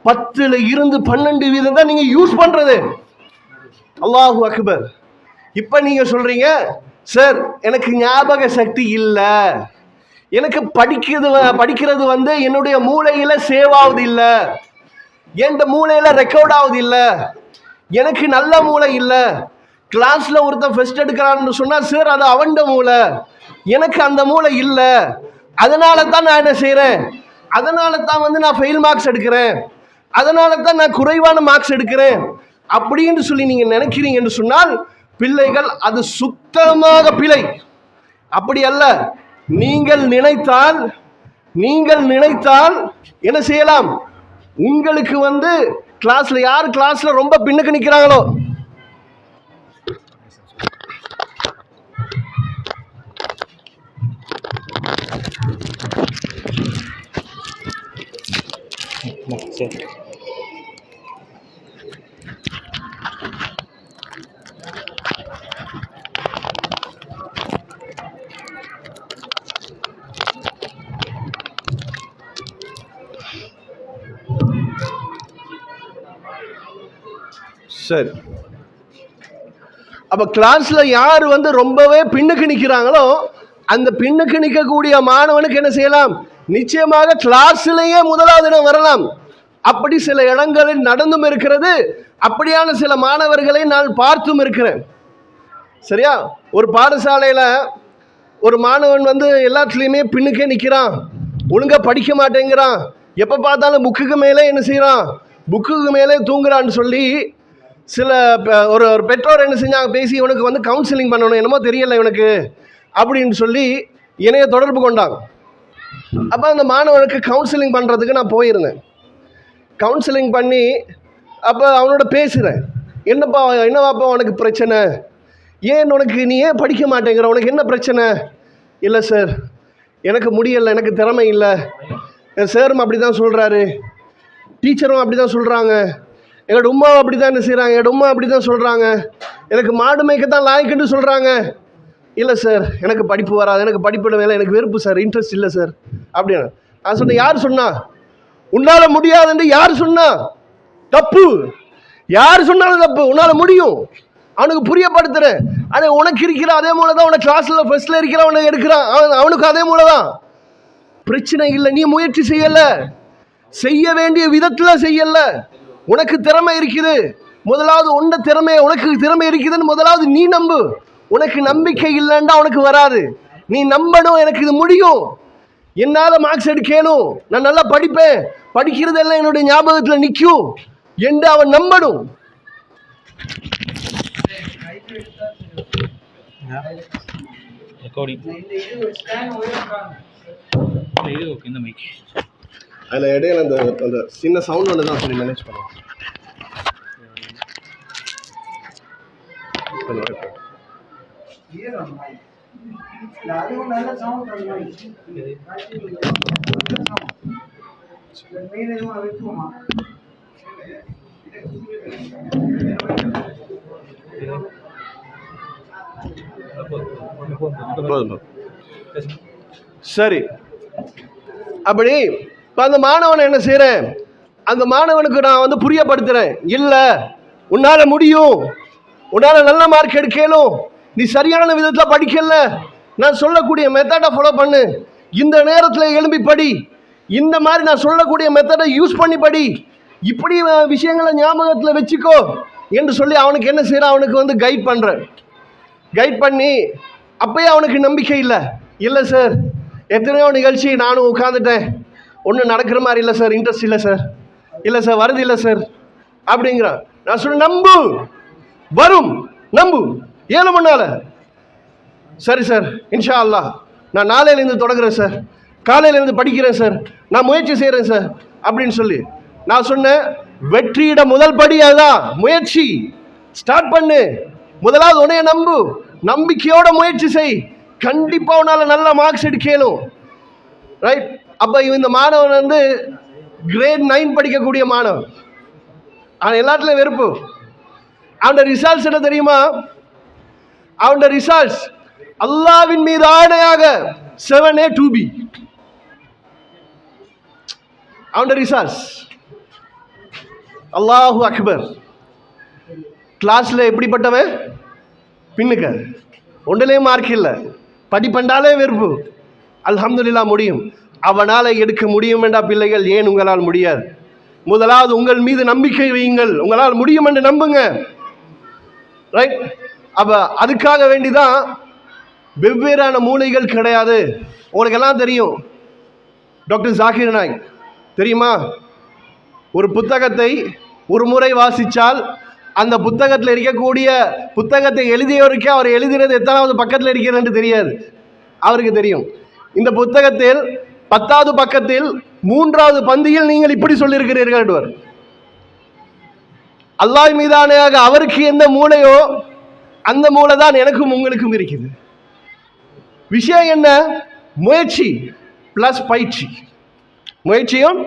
A: 10ல இருந்து 12 வீதம் தான் நீங்க யூஸ் பண்றது. அல்லாஹு அக்பர். இப்ப நீங்க சொல்றீங்க, சார் எனக்கு ஞாபக சக்தி இல்ல, எனக்கு படிக்கிறது வந்து என்னுடைய மூளையில சேவ் ஆகுது இல்ல, என் மூளையில ரெக்கார்ட் ஆகுது இல்ல, எனக்கு நல்ல மூளை இல்ல. கிளாஸ்ல ஒருத்தன் ஃபர்ஸ்ட் எடுக்கிறான்னு சொன்னா சார் அது அவன் மூளை, எனக்கு அந்த மூளை இல்ல, அதனால தான் நான் என்ன செய்யறேன், அதனால தான் வந்து நான் ஃபெயில் மார்க்ஸ் எடுக்கிறேன், அதனால தான் நான் குறைவான மார்க்ஸ் எடுக்கிறேன் அப்படின்னு சொல்லி நீங்க நினைக்கிறீங்கன்னு சொன்னால் பிள்ளைகள் அது சுத்தமாக பிழை. அப்படி அல்ல. நீங்கள் நினைத்தால் என்ன செய்யலாம்? உங்களுக்கு வந்து கிளாஸ்ல யார் கிளாஸ்ல ரொம்ப பின்னுக்கு நிக்கிறாங்களோ, சரி, அப்ப கிளாஸ்ல யாரு வந்து ரொம்பவே பின்னுக்கு நிக்கிறாங்களோ அந்த பின்னுக்கு நிற்கக்கூடிய மாணவனுக்கு என்ன செய்யலாம்? நிச்சயமாக கிளாஸ்லயே முதலாவது இடம் வரலாம். அப்படி சில இடங்களில் நடந்தும் இருக்கிறது. அப்படியான சில மாணவர்களை நான் பார்த்தும் இருக்கிறேன். சரியா? ஒரு பாடசாலையில ஒரு மாணவன் வந்து எல்லாத்துலயுமே பின்னுக்கே நிக்கிறான், ஒழுங்கா படிக்க மாட்டேங்கிறான், எப்ப பார்த்தாலும் புக்குக்கு மேலே என்ன செய்யறான், புக்குக்கு மேலே தூங்குறான்னு சொல்லி சில ஒரு பெற்றோர் என்ன செஞ்சாங்க, பேசி இவனுக்கு வந்து கவுன்சிலிங் பண்ணணும், என்னமோ தெரியல இவனுக்கு அப்படின்னு சொல்லி என்னைய தொடர்பு கொண்டாங்க. அப்போ அந்த மாணவனுக்கு கவுன்சிலிங் பண்ணுறதுக்கு நான் போயிருந்தேன். கவுன்சிலிங் பண்ணி அப்போ அவனோட பேசுகிறேன். என்னவாப்பா உனக்கு பிரச்சனை, நீ ஏன் படிக்க மாட்டேங்கிற, உனக்கு என்ன பிரச்சனை? இல்லை சார் எனக்கு முடியலை, எனக்கு திறமை இல்லை, என் சாரும் அப்படி தான் சொல்கிறாரு, டீச்சரும் அப்படி தான் சொல்கிறாங்க, எங்களோட உமாவை அப்படி தான் என்ன செய்கிறாங்க, என்னோட உமா அப்படி தான் சொல்கிறாங்க, எனக்கு மாடு மேய்க்கத்தான் லாய்க்குன்னு சொல்கிறாங்க. இல்லை சார் எனக்கு படிப்பு வராது, எனக்கு படிப்பிட வேலை, எனக்கு வெறுப்பு சார், இன்ட்ரெஸ்ட் இல்லை சார் அப்படின்னு நான் சொன்னேன். யார் சொன்னா உன்னால முடியாதுன்னு? யார் சொன்னா? தப்பு. யார் சொன்னாலும் தப்பு. உன்னால முடியும், அவனுக்கு புரியப்படுத்துறேன். ஆனால் உனக்கு இருக்கிற அதே மூலம் தான் உனக்கு கிளாஸ்ல ஃபர்ஸ்ட்ல இருக்கிறவனை எடுக்கிறான், அவனுக்கு அதே மூலம் தான். பிரச்சனை இல்லை, நீ முயற்சி செய்ய வேண்டிய விதத்துல செய்யல. உனக்கு திறமை இருக்குது, முதலாவது உனக்கு திறமை இருக்குதுன்னு முதலாவது நீ நம்பு. உனக்கு நம்பிக்கை இல்லைன்னா உனக்கு வராது. நீ நம்பணும், எனக்கு இது முடியும், என்னால மார்க்ஸ் எடுக்கணும், நான் நல்லா படிப்பேன், படிக்கிறதெல்லாம் என்னுடைய ஞாபகத்துல நிற்கும் என்று அவன் நம்பணும். அதில் இடையில அந்த சின்ன சவுண்ட் ஒன்று தான் சொல்லி மேனேஜ் பண்ணுவோம். சரி, அப்படி இப்போ அந்த மாணவனை என்ன செய்கிறேன், அந்த மாணவனுக்கு நான் வந்து புரியப்படுத்துகிறேன். இல்லை, உன்னால் முடியும், உன்னால் நல்ல மார்க் எடுக்கலும், நீ சரியான விதத்தில் படிக்கல, நான் சொல்லக்கூடிய மெத்தடை ஃபாலோ பண்ணு, இந்த நேரத்தில் எழும்பி படி, இந்த மாதிரி நான் சொல்லக்கூடிய மெத்தடை யூஸ் பண்ணி படி, இப்படி விஷயங்களை ஞாபகத்தில் வச்சுக்கோ என்று சொல்லி அவனுக்கு என்ன செய்கிறேன், அவனுக்கு வந்து கைட் பண்ணுறேன். கைட் பண்ணி அப்பயே அவனுக்கு நம்பிக்கை இல்லை. இல்லை சார், எத்தனையோ நிகழ்ச்சி நானும் உட்காந்துட்டேன், ஒன்றும் நடக்கிற மாதிரி இல்லை சார், இன்ட்ரெஸ்ட் இல்லை சார், இல்லை சார் வருது இல்லை சார் அப்படிங்கிறான். நான் சொல்ல நம்பு, வரும், நம்பு, 7 மணி. சரி சார், இன்ஷா அல்லாஹ் நான் நாளையிலேருந்து தொடங்குறேன் சார், காலையிலேருந்து படிக்கிறேன் சார், நான் முயற்சி செய்கிறேன் சார் அப்படின்னு சொல்லி நான் சொன்னேன். வெற்றியிட முதல் படி அதுதான், முயற்சி. ஸ்டார்ட் பண்ணு, முதலாவது உன்னைய நம்பு, நம்பிக்கையோட முயற்சி செய், கண்டிப்பாக உன்னால் நல்ல மார்க்ஸ் எடுக்கணும். ரைட்? அப்போ இந்த மாணவன் வந்து கிரேட் 9 படிக்கக்கூடிய மாணவன், அவன் எல்லாத்துலையும் வெறுப்பு. அவனோட ரிசல்ட்ஸ் என்ன தெரியுமா? அவனோட ரிசல்ட்ஸ் அல்லாஹ்வின் மீது ஆணையாக 7A 2B. அவனோட ரிசல்ட்ஸ் அல்லாஹு அக்பர். கிளாஸில் எப்படிப்பட்டவன், பின்னுக்க ஒன்றிலேயும் மார்க் இல்லை, படிப்பண்டாலே வெறுப்பு. அல்ஹம்துலில்லாஹ் முடியும், அவனால் எடுக்க முடியும் என்றா பிள்ளைகள், ஏன் உங்களால் முடியாது? முதலாவது உங்கள் மீது நம்பிக்கை வையுங்கள், உங்களால் முடியும் என்று நம்புங்க. ரைட்? அப்போ அதுக்காக வேண்டிதான் வெவ்வேறான மூளைகள் கிடையாது. உங்களுக்கு எல்லாம் தெரியும், டாக்டர் ஜாகிர் நாயக் தெரியுமா? ஒரு புத்தகத்தை ஒரு முறை வாசித்தால் அந்த புத்தகத்தில் இருக்கக்கூடிய, புத்தகத்தை எழுதியவருக்கே அவர் எழுதினது எத்தனாவது பக்கத்தில் இருக்கிறது தெரியாது, அவருக்கு தெரியும். இந்த புத்தகத்தில் 10வது பக்கத்தில் 3வது பந்தியில் நீங்கள் இப்படி சொல்லியிருக்கிறீர்கள். அல்லாஹ் மீதானையாக அவருக்கு எந்த மூளையோ அந்த மூளை தான் எனக்கும் உங்களுக்கும் இருக்குது. விஷயம் என்ன? முயற்சி பிளஸ் பயிற்சி, முயற்சியும்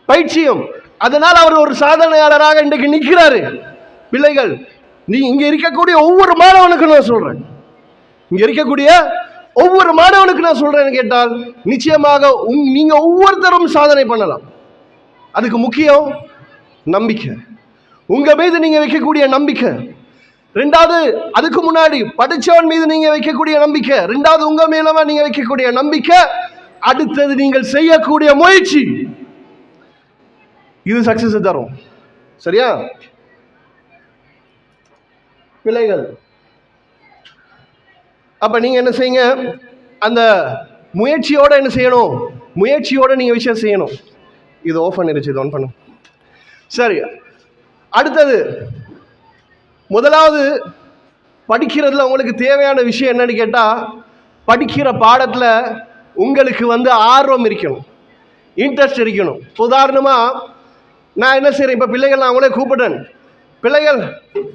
A: பயிற்சியும். அதனால் அவர் ஒரு சாதனையாளராக இன்றைக்கு நிற்கிறாரு. பிள்ளைகள், நீ இங்க இருக்கக்கூடிய ஒவ்வொரு மாணவனுக்கு நான் சொல்றேன், இங்க இருக்கக்கூடிய ஒவ்வொரு மாணவனுக்கு நான் சொல்றேன்னு கேட்டால் நிச்சயமாக நீங்க ஒவ்வொருத்தரும் சாதனை பண்ணலாம். அதுக்கு முக்கியம் நம்பிக்கை, உங்க மீது நீங்க வைக்கக்கூடிய நம்பிக்கை. 2வது, அதுக்கு முன்னாடி படிச்சவன் மீது நீங்க வைக்கக்கூடிய நம்பிக்கை. 2வது, உங்க மேலமா நீங்க வைக்கக்கூடிய நம்பிக்கை. அடுத்தது நீங்கள் செய்யக்கூடிய முயற்சி. இது சக்சஸ் தரும். சரியா பிள்ளைகள்? அப்ப நீங்க என்ன செய்யுங்க, அந்த முயற்சியோட என்ன செய்யணும், முயற்சியோட நீங்க விஷயம் செய்யணும். இது ஆஃப் பண்ணிருச்சு, இது ஆன் பண்ணு. சரி, அடுத்தது, முதலாவது படிக்கிறதுல உங்களுக்கு தேவையான விஷயம் என்னன்னு கேட்டா, படிக்கிற பாடத்துல உங்களுக்கு வந்து ஆர்வம் இருக்கணும், இன்ட்ரெஸ்ட் இருக்கணும். உதாரணமா நான் என்ன செய்றேன், இப்ப பிள்ளைகள் நான் அவங்களே கூப்பிட்டேன், பிள்ளைகள்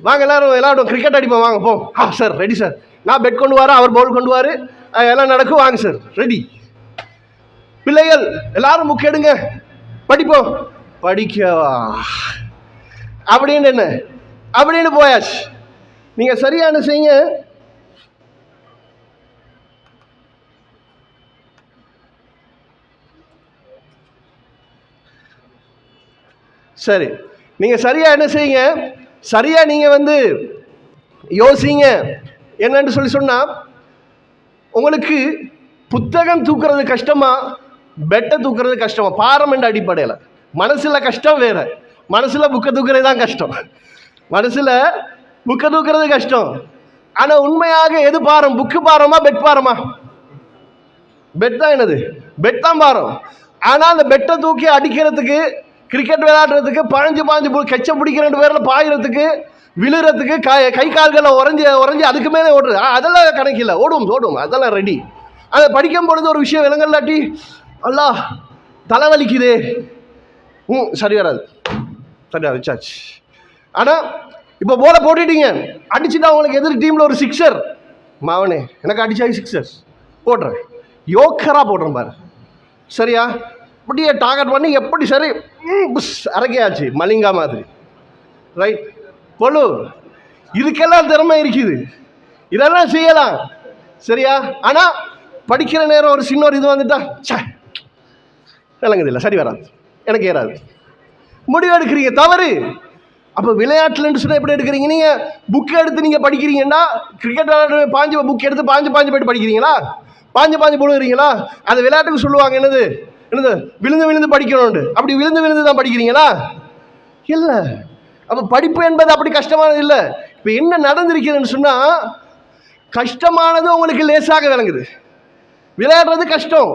A: வாங்க எல்லாரும் விளையாடும், கிரிக்கெட் அடிப்போம் வாங்க போ. சார் ரெடி சார், நான் பெட் கொண்டு வரேன், அவர் பவுல் கொண்டு வாரு, எல்லாம் நடக்கும், வாங்க சார் ரெடி. பிள்ளைகள் எல்லாரும் புக் எடுங்க, படிப்போம். படிக்கவா அப்படின்னு என்ன அப்படின்னு போயாச்சு. நீங்க சரியான செய்யுங்க. சரி, நீங்க சரியா என்ன செய்யுங்க, சரியா நீங்க வந்து யோசிங்க. என்னன்னு சொன்னா, உங்களுக்கு புத்தகம் தூக்குறது கஷ்டமா, பெட்டை தூக்குறது கஷ்டமா? பாரமெண்ட் அடிப்படையில் மனசுல கஷ்டம் வேற, மனசுல புக்கை தூக்குறது தான் கஷ்டம், மனசுல புக்கை தூக்குறது கஷ்டம். ஆனா உண்மையாக எது பாரம்? புக்கு பாரமா, பெட் பாரமா? பெட் தான். என்னது பெட் தான் பாரம். ஆனா அந்த பெட்டை தூக்கி அடிக்கிறதுக்கு, கிரிக்கெட் விளையாடுறதுக்கு, பாஞ்சு கச்சை பிடிக்கிற 2 பேர்ல பாயிறதுக்கு, விழுறதுக்கு, கை கால்களை உறைஞ்சி அதுக்கு மேலே ஓடுறது, அதெல்லாம் கணக்கில்லை, ஓடும் அதெல்லாம் ரெடி. அதை படிக்கும் பொழுது ஒரு விஷயம் விலங்கல்லாட்டி அல்லாஹ் தலைவலிக்குதே, சரி வராது, சரியா வச்சாச்சு. ஆனால் இப்போ போல போட்டுட்டீங்க, அடிச்சுட்டா உங்களுக்கு எதிர் டீமில் ஒரு சிக்ஸர், மாவனே எனக்கு அடிச்சாய் சிக்ஸர்ஸ் போடுறேன், யோக்கராக போடுறேன் பாரு, சரியா? அப்படியே டார்கெட் பண்ணி எப்படி சரி புஷ் இறக்கியாச்சு மலிங்கா மாதிரி, ரைட்? பொழு இதுக்கெல்லாம் திறமை இருக்குது, இதெல்லாம் செய்யலாம், சரியா? ஆனால் படிக்கிற நேரம் ஒரு சின்ன ஒரு இது வந்துட்டா விளங்குது இல்லை, சரி வராது, எனக்கு ஏறாது, முடிவு எடுக்கிறீங்க, தவறு. அப்போ விளையாட்டுலன்னு சொன்னால் எப்படி எடுக்கிறீங்க? நீங்கள் புக் எடுத்து நீங்கள் படிக்கிறீங்கன்னா, கிரிக்கெட் விளையாட்டு பாஞ்சு புக் எடுத்து பாஞ்சு போயிட்டு படிக்கிறீங்களா? பாஞ்சு போடுறீங்களா? அது விளையாட்டுக்கு சொல்லுவாங்க என்னது விழுந்து படிக்கணும்னு. அப்படி விழுந்து தான் படிக்கிறீங்களா? இல்லை. அப்போ படிப்பு என்பது அப்படி கஷ்டமானது இல்லை. இப்போ என்ன நடந்திருக்கிறதுன்னு சொன்னால், கஷ்டமானது உங்களுக்கு லேசாக விளங்குது, விளையாடுறது கஷ்டம்,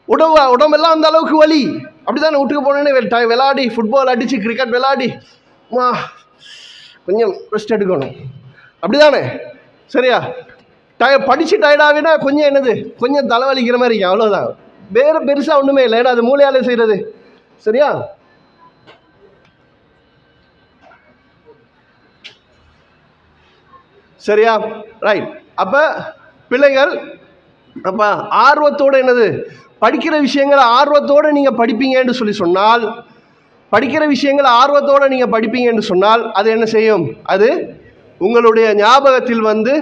A: உடம்பெல்லாம் அந்த அளவுக்கு வலி. அப்படிதான் வீட்டுக்கு போனேன்னு விளையாடி ஃபுட்பால் அடித்து கிரிக்கெட் விளையாடி கொஞ்சம் ரெஸ்ட் எடுக்கணும், அப்படிதானே? சரியா? படித்து டயர்டாகினா கொஞ்சம் என்னது கொஞ்சம் தலைவலிக்கிற மாதிரி இருக்கும், அவ்வளோதான், வேறு பெருசாக ஒன்றுமே இல்லை. ஏன்னா அது மூளையாலே செய்கிறது, சரியா? சரியா? ரைட். அப்போ பிள்ளைகள் அப்போ ஆர்வத்தோடு என்னது படிக்கிற விஷயங்களை ஆர்வத்தோடு நீங்கள் படிப்பீங்கன்னு சொன்னால், படிக்கிற விஷயங்களை ஆர்வத்தோடு நீங்கள் படிப்பீங்கன்னு சொன்னால் அது என்ன செய்யும்? அது உங்களுடைய ஞாபகத்தில் வந்து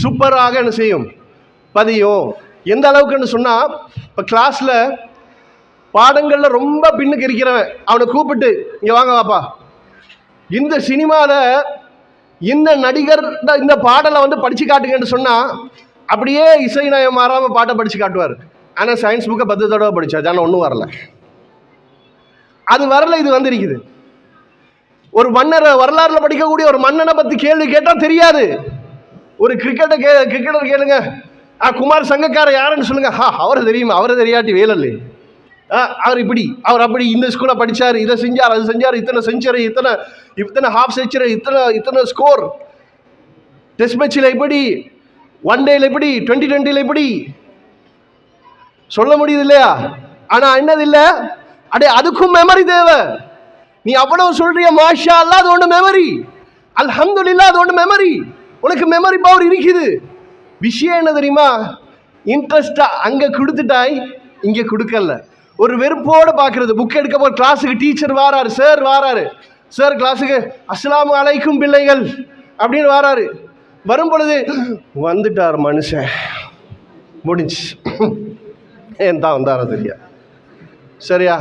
A: சூப்பராக என்ன செய்யும்? பதியும். எந்த அளவுக்குன்னு சொன்னால், இப்போ கிளாஸில் பாடங்களில் ரொம்ப பின்னுக்கு இருக்கிறவன் அவனை கூப்பிட்டு இங்கே வாங்க வாப்பா, இந்த சினிமாவில் இந்த நடிகர் இந்த பாடலை வந்து படித்து காட்டுங்கன்னு சொன்னால் அப்படியே இசை நயம் மாறாமல் பாட்டை படித்து காட்டுவார். ஆனால் சயின்ஸ் புக்கை 10 தடவை படித்தாச்சு, ஆனால் ஒன்றும் வரல, அது வரல. இது வந்திருக்குது. ஒரு மன்னரை வரலாறுல படிக்கக்கூடிய ஒரு மன்னனை பற்றி கேள்வி கேட்டால் தெரியாது. ஒரு கிரிக்கெட்டர் கேளுங்க, குமார் சங்கக்கார யாருன்னு சொல்லுங்க, அவரை தெரியுமா? அவரை தெரியாட்டி வேலை. அவர் இப்படி, அவர் அப்படி, இந்த ஸ்கூலில் படித்தார், இதை செஞ்சார், அது செஞ்சார், இத்தனை செஞ்சுரி, இத்தனை ஹாஃப் செஞ்சுரி, இத்தனை ஸ்கோர், டெஸ்ட் மேட்சில் இப்படி, ஒன் டேயில் இப்படி, 2020 இப்படி சொல்ல முடியுது இல்லையா? ஆனால் என்னது இல்லை, அடே அதுக்கும் மெமரி தேவை. நீ அவ்வளவு சொல்றிய மாஷா அல்லாஹ், அது ஒன்று மெமரி, அல்ஹம்துலில்லாஹ் அது ஒன்று மெமரி, உனக்கு மெமரி பவர் இருக்குது. விஷயம் என்ன தெரியுமா? இன்ட்ரெஸ்டா அங்கே கொடுத்துட்டாய், இங்கே கொடுக்கல. ஒரு வெறுப்போடு பார்க்கறது. புக் எடுக்க போகிற கிளாஸுக்கு டீச்சர் வாராரு, சார் கிளாஸுக்கு அஸ்ஸலாமு அலைக்கும் பிள்ளைகள் அப்படின்னு வாராரு. வரும் பொழுது வந்துட்டார் மனுஷன், முடிஞ்சு ஏன் தான் வந்தாரோ தெரியா, சரியா?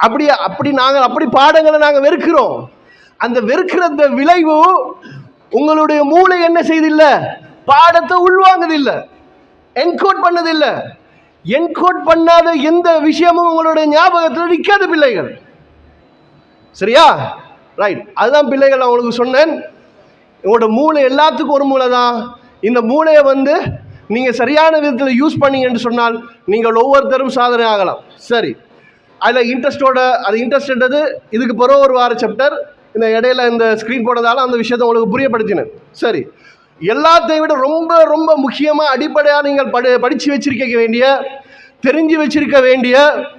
A: அப்படி நாங்கள் அப்படி பாடங்களை நாங்கள் வெறுக்கிறோம். அந்த வெறுக்கிற அந்த விளைவு உங்களுடைய மூளை என்ன செய்தில்லை? பாடத்தை உள்வாங்கதில்லை, என்கோட் பண்ணதில்லை. என்கோட் பண்ணாத எந்த விஷயமும் உங்களுடைய ஞாபகத்தில் நிற்காத பிள்ளைகள், சரியா? ரைட். அதுதான் பிள்ளைகள் நான் உங்களுக்கு சொன்னேன். உங்களோட மூளை எல்லாத்துக்கும் ஒரு மூளை தான். இந்த மூளையை வந்து நீங்கள் சரியான விதத்தில் யூஸ் பண்ணீங்கன்னு சொன்னால் நீங்கள் ஒவ்வொருத்தரும் சாதனை ஆகலாம். சரி, அதில் அது இன்ட்ரெஸ்ட்ன்றது இதுக்கு பிறகு ஒரு வார சாப்டர். இந்த இடையில இந்த ஸ்க்ரீன் போட்டதால் அந்த விஷயத்தை உங்களுக்கு புரியப்படுத்தினேன். சரி, எல்லாத்தையும் விட ரொம்ப ரொம்ப முக்கியமாக அடிப்படையாக நீங்கள் படித்து வச்சிருக்க வேண்டிய, தெரிஞ்சு வச்சிருக்க வேண்டிய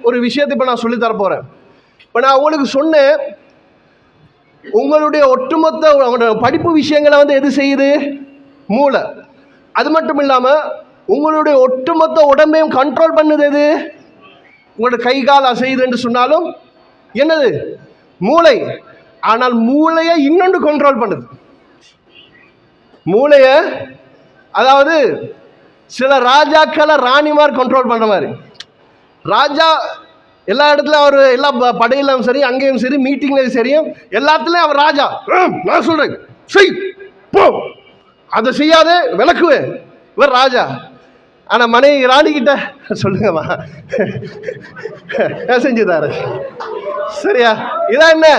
A: ஒரு விஷயத்தை இப்போ நான் சொல்லித்தர போகிறேன். இப்போ நான் உங்களுக்கு சொன்னேன், உங்களுடைய ஒட்டுமொத்த படிப்பு விஷயங்களை வந்து எது செய்யுது? மூளை. அது மட்டும் இல்லாமல் உங்களுடைய ஒட்டுமொத்த உடம்பையும் கண்ட்ரோல் பண்ணுது எது? உங்களோட கை கால் அசையுது என்று சொன்னாலும் என்னது? மூளை. ஆனால் மூளையை இன்னொன்று கண்ட்ரோல் பண்ணுது. மூளையை, அதாவது சில ராஜாக்களை ராணிமார் கண்ட்ரோல் பண்ணுற மாதிரி. ராஜா எல்லா இடத்துலையும் அவர், எல்லா படையிலும் சரி, அங்கேயும் சரி, மீட்டிங்லையும் சரியும், எல்லாத்துலேயும் அவர் ராஜா. நான் சொல்கிறேன் செய், போ, அதை செய்யாத விளக்குவேன், இவர் ராஜா. ஆனால் மனைவி ராணிக்கிட்ட சொல்லுங்கம்மா செஞ்சுதாரு, சரியா? இதான் என்ன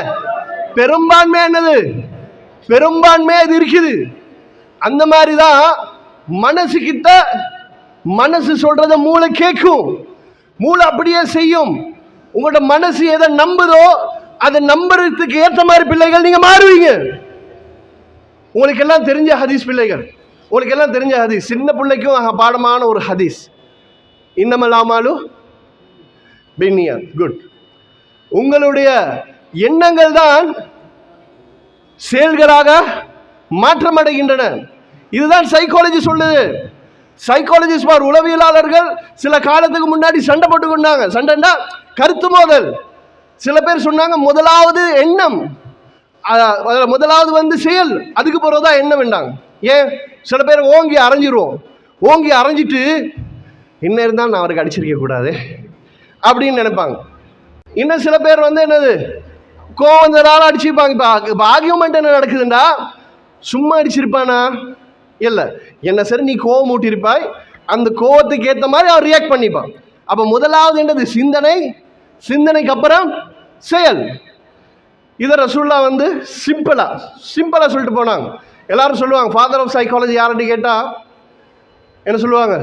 A: பெரும்பான்மை? என்னது பெரும்பான்மை? அது இருக்குது. அந்த மாதிரி தான் மனசு கிட்ட, மனசு சொல்றத மூளை கேட்கும், மூளை அப்படியே செய்யும். உங்களோட மனசு எதை நம்புதோ அதை நம்புறதுக்கு ஏற்ற மாதிரி பிள்ளைகள் நீங்க மாறுவீங்க. உங்களுக்கு எல்லாம் தெரிஞ்ச ஹதீஸ் பிள்ளைகள், உங்களுக்கு எல்லாம் தெரிஞ்ச ஹதீஸ், சின்ன பிள்ளைக்கும் பாடமான ஒரு ஹதீஸ், இன்னமலாமாலு பின்னியா. குட். உங்களுடைய எண்ணங்கள் தான் செயல்களாக மாற்றமடைகின்றன. இதுதான் சைக்காலஜி சொல்லுது. சைக்காலஜிஸ்ட் உளவியலாளர்கள் சில காலத்துக்கு முன்னாடி சண்டை போட்டு கொண்டாங்க. சண்டைன்னா கருத்து மோதல். சில பேர் சொன்னாங்க முதலாவது எண்ணம், முதலாவது வந்து செயல், அதுக்கு பிறகுதான் எண்ணம் வேண்டாங்க. ஏன்? சில பேர் ஓங்கி அரைஞ்சிருவோம். ஓங்கி அரைஞ்சிட்டு என்ன இருந்தாலும் நான் அவருக்கு அடிச்சிருக்க கூடாது அப்படின்னு நினைப்பாங்க. இன்னும் சில பேர் வந்து என்னது கோவம் வந்ததால அடிச்சிருப்பாங்க. இப்போ ஆர்கியூமெண்ட் என்ன நடக்குதுண்டா, சும்மா அடிச்சிருப்பானா? இல்லை, என்ன சரி நீ கோவம் ஊட்டியிருப்பாய், அந்த கோவத்துக்கு ஏற்ற மாதிரி அவர் ரியாக்ட் பண்ணிப்பான். அப்போ முதலாவது என்னது? சிந்தனை. சிந்தனைக்கு அப்புறம் செயல். இதை ரசூல்லா வந்து சிம்பிளா சொல்லிட்டு போனாங்க. எல்லாரும் சொல்லுவாங்க ஃபாதர் ஆஃப் சைக்காலஜி யார்கிட்ட கேட்டால் என்ன சொல்லுவாங்க?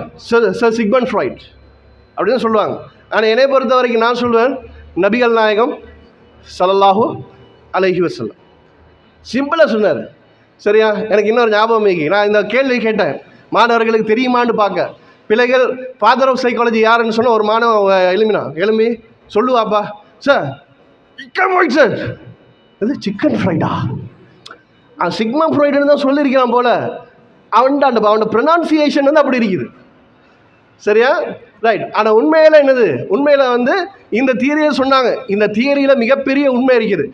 A: சர் சிக்மண்ட் ஃப்ராய்ட் அப்படின்னு சொல்லுவாங்க. ஆனால் என்னை பொறுத்த வரைக்கும் நான் சொல்லுவேன் நபிகள் நாயகம் ஸல்லல்லாஹு அலைஹி வஸல்லம். சிம்பிளாக சொன்னார். சரியா? எனக்கு இன்னொரு ஞாபகம் இருக்கு. நான் இந்த கேள்வி கேட்டேன், மாணவர்களுக்கு தெரியுமான்னு பார்க்க. பிள்ளைகள் ஃபாதர் ஆஃப் சைக்காலஜி யாருன்னு சொன்ன ஒரு மாணவன் எழும்பி சொல்லுவாப்பா, சார் சார் இது சிக்கன் ஃப்ரைடா? சிக்மண்ட் ஃப்ராய்டுன்னு தான் சொல்லியிருக்கான் போல. அவனோட ப்ரொனன்சியேஷன் வந்து அப்படி இருக்குது. சரியா? ரைட். ஆனால் உண்மையில் என்னது? உண்மையில் வந்து இந்த தியரியை சொன்னாங்க. இந்த தியரியில் மிகப்பெரிய உண்மை இருக்குது.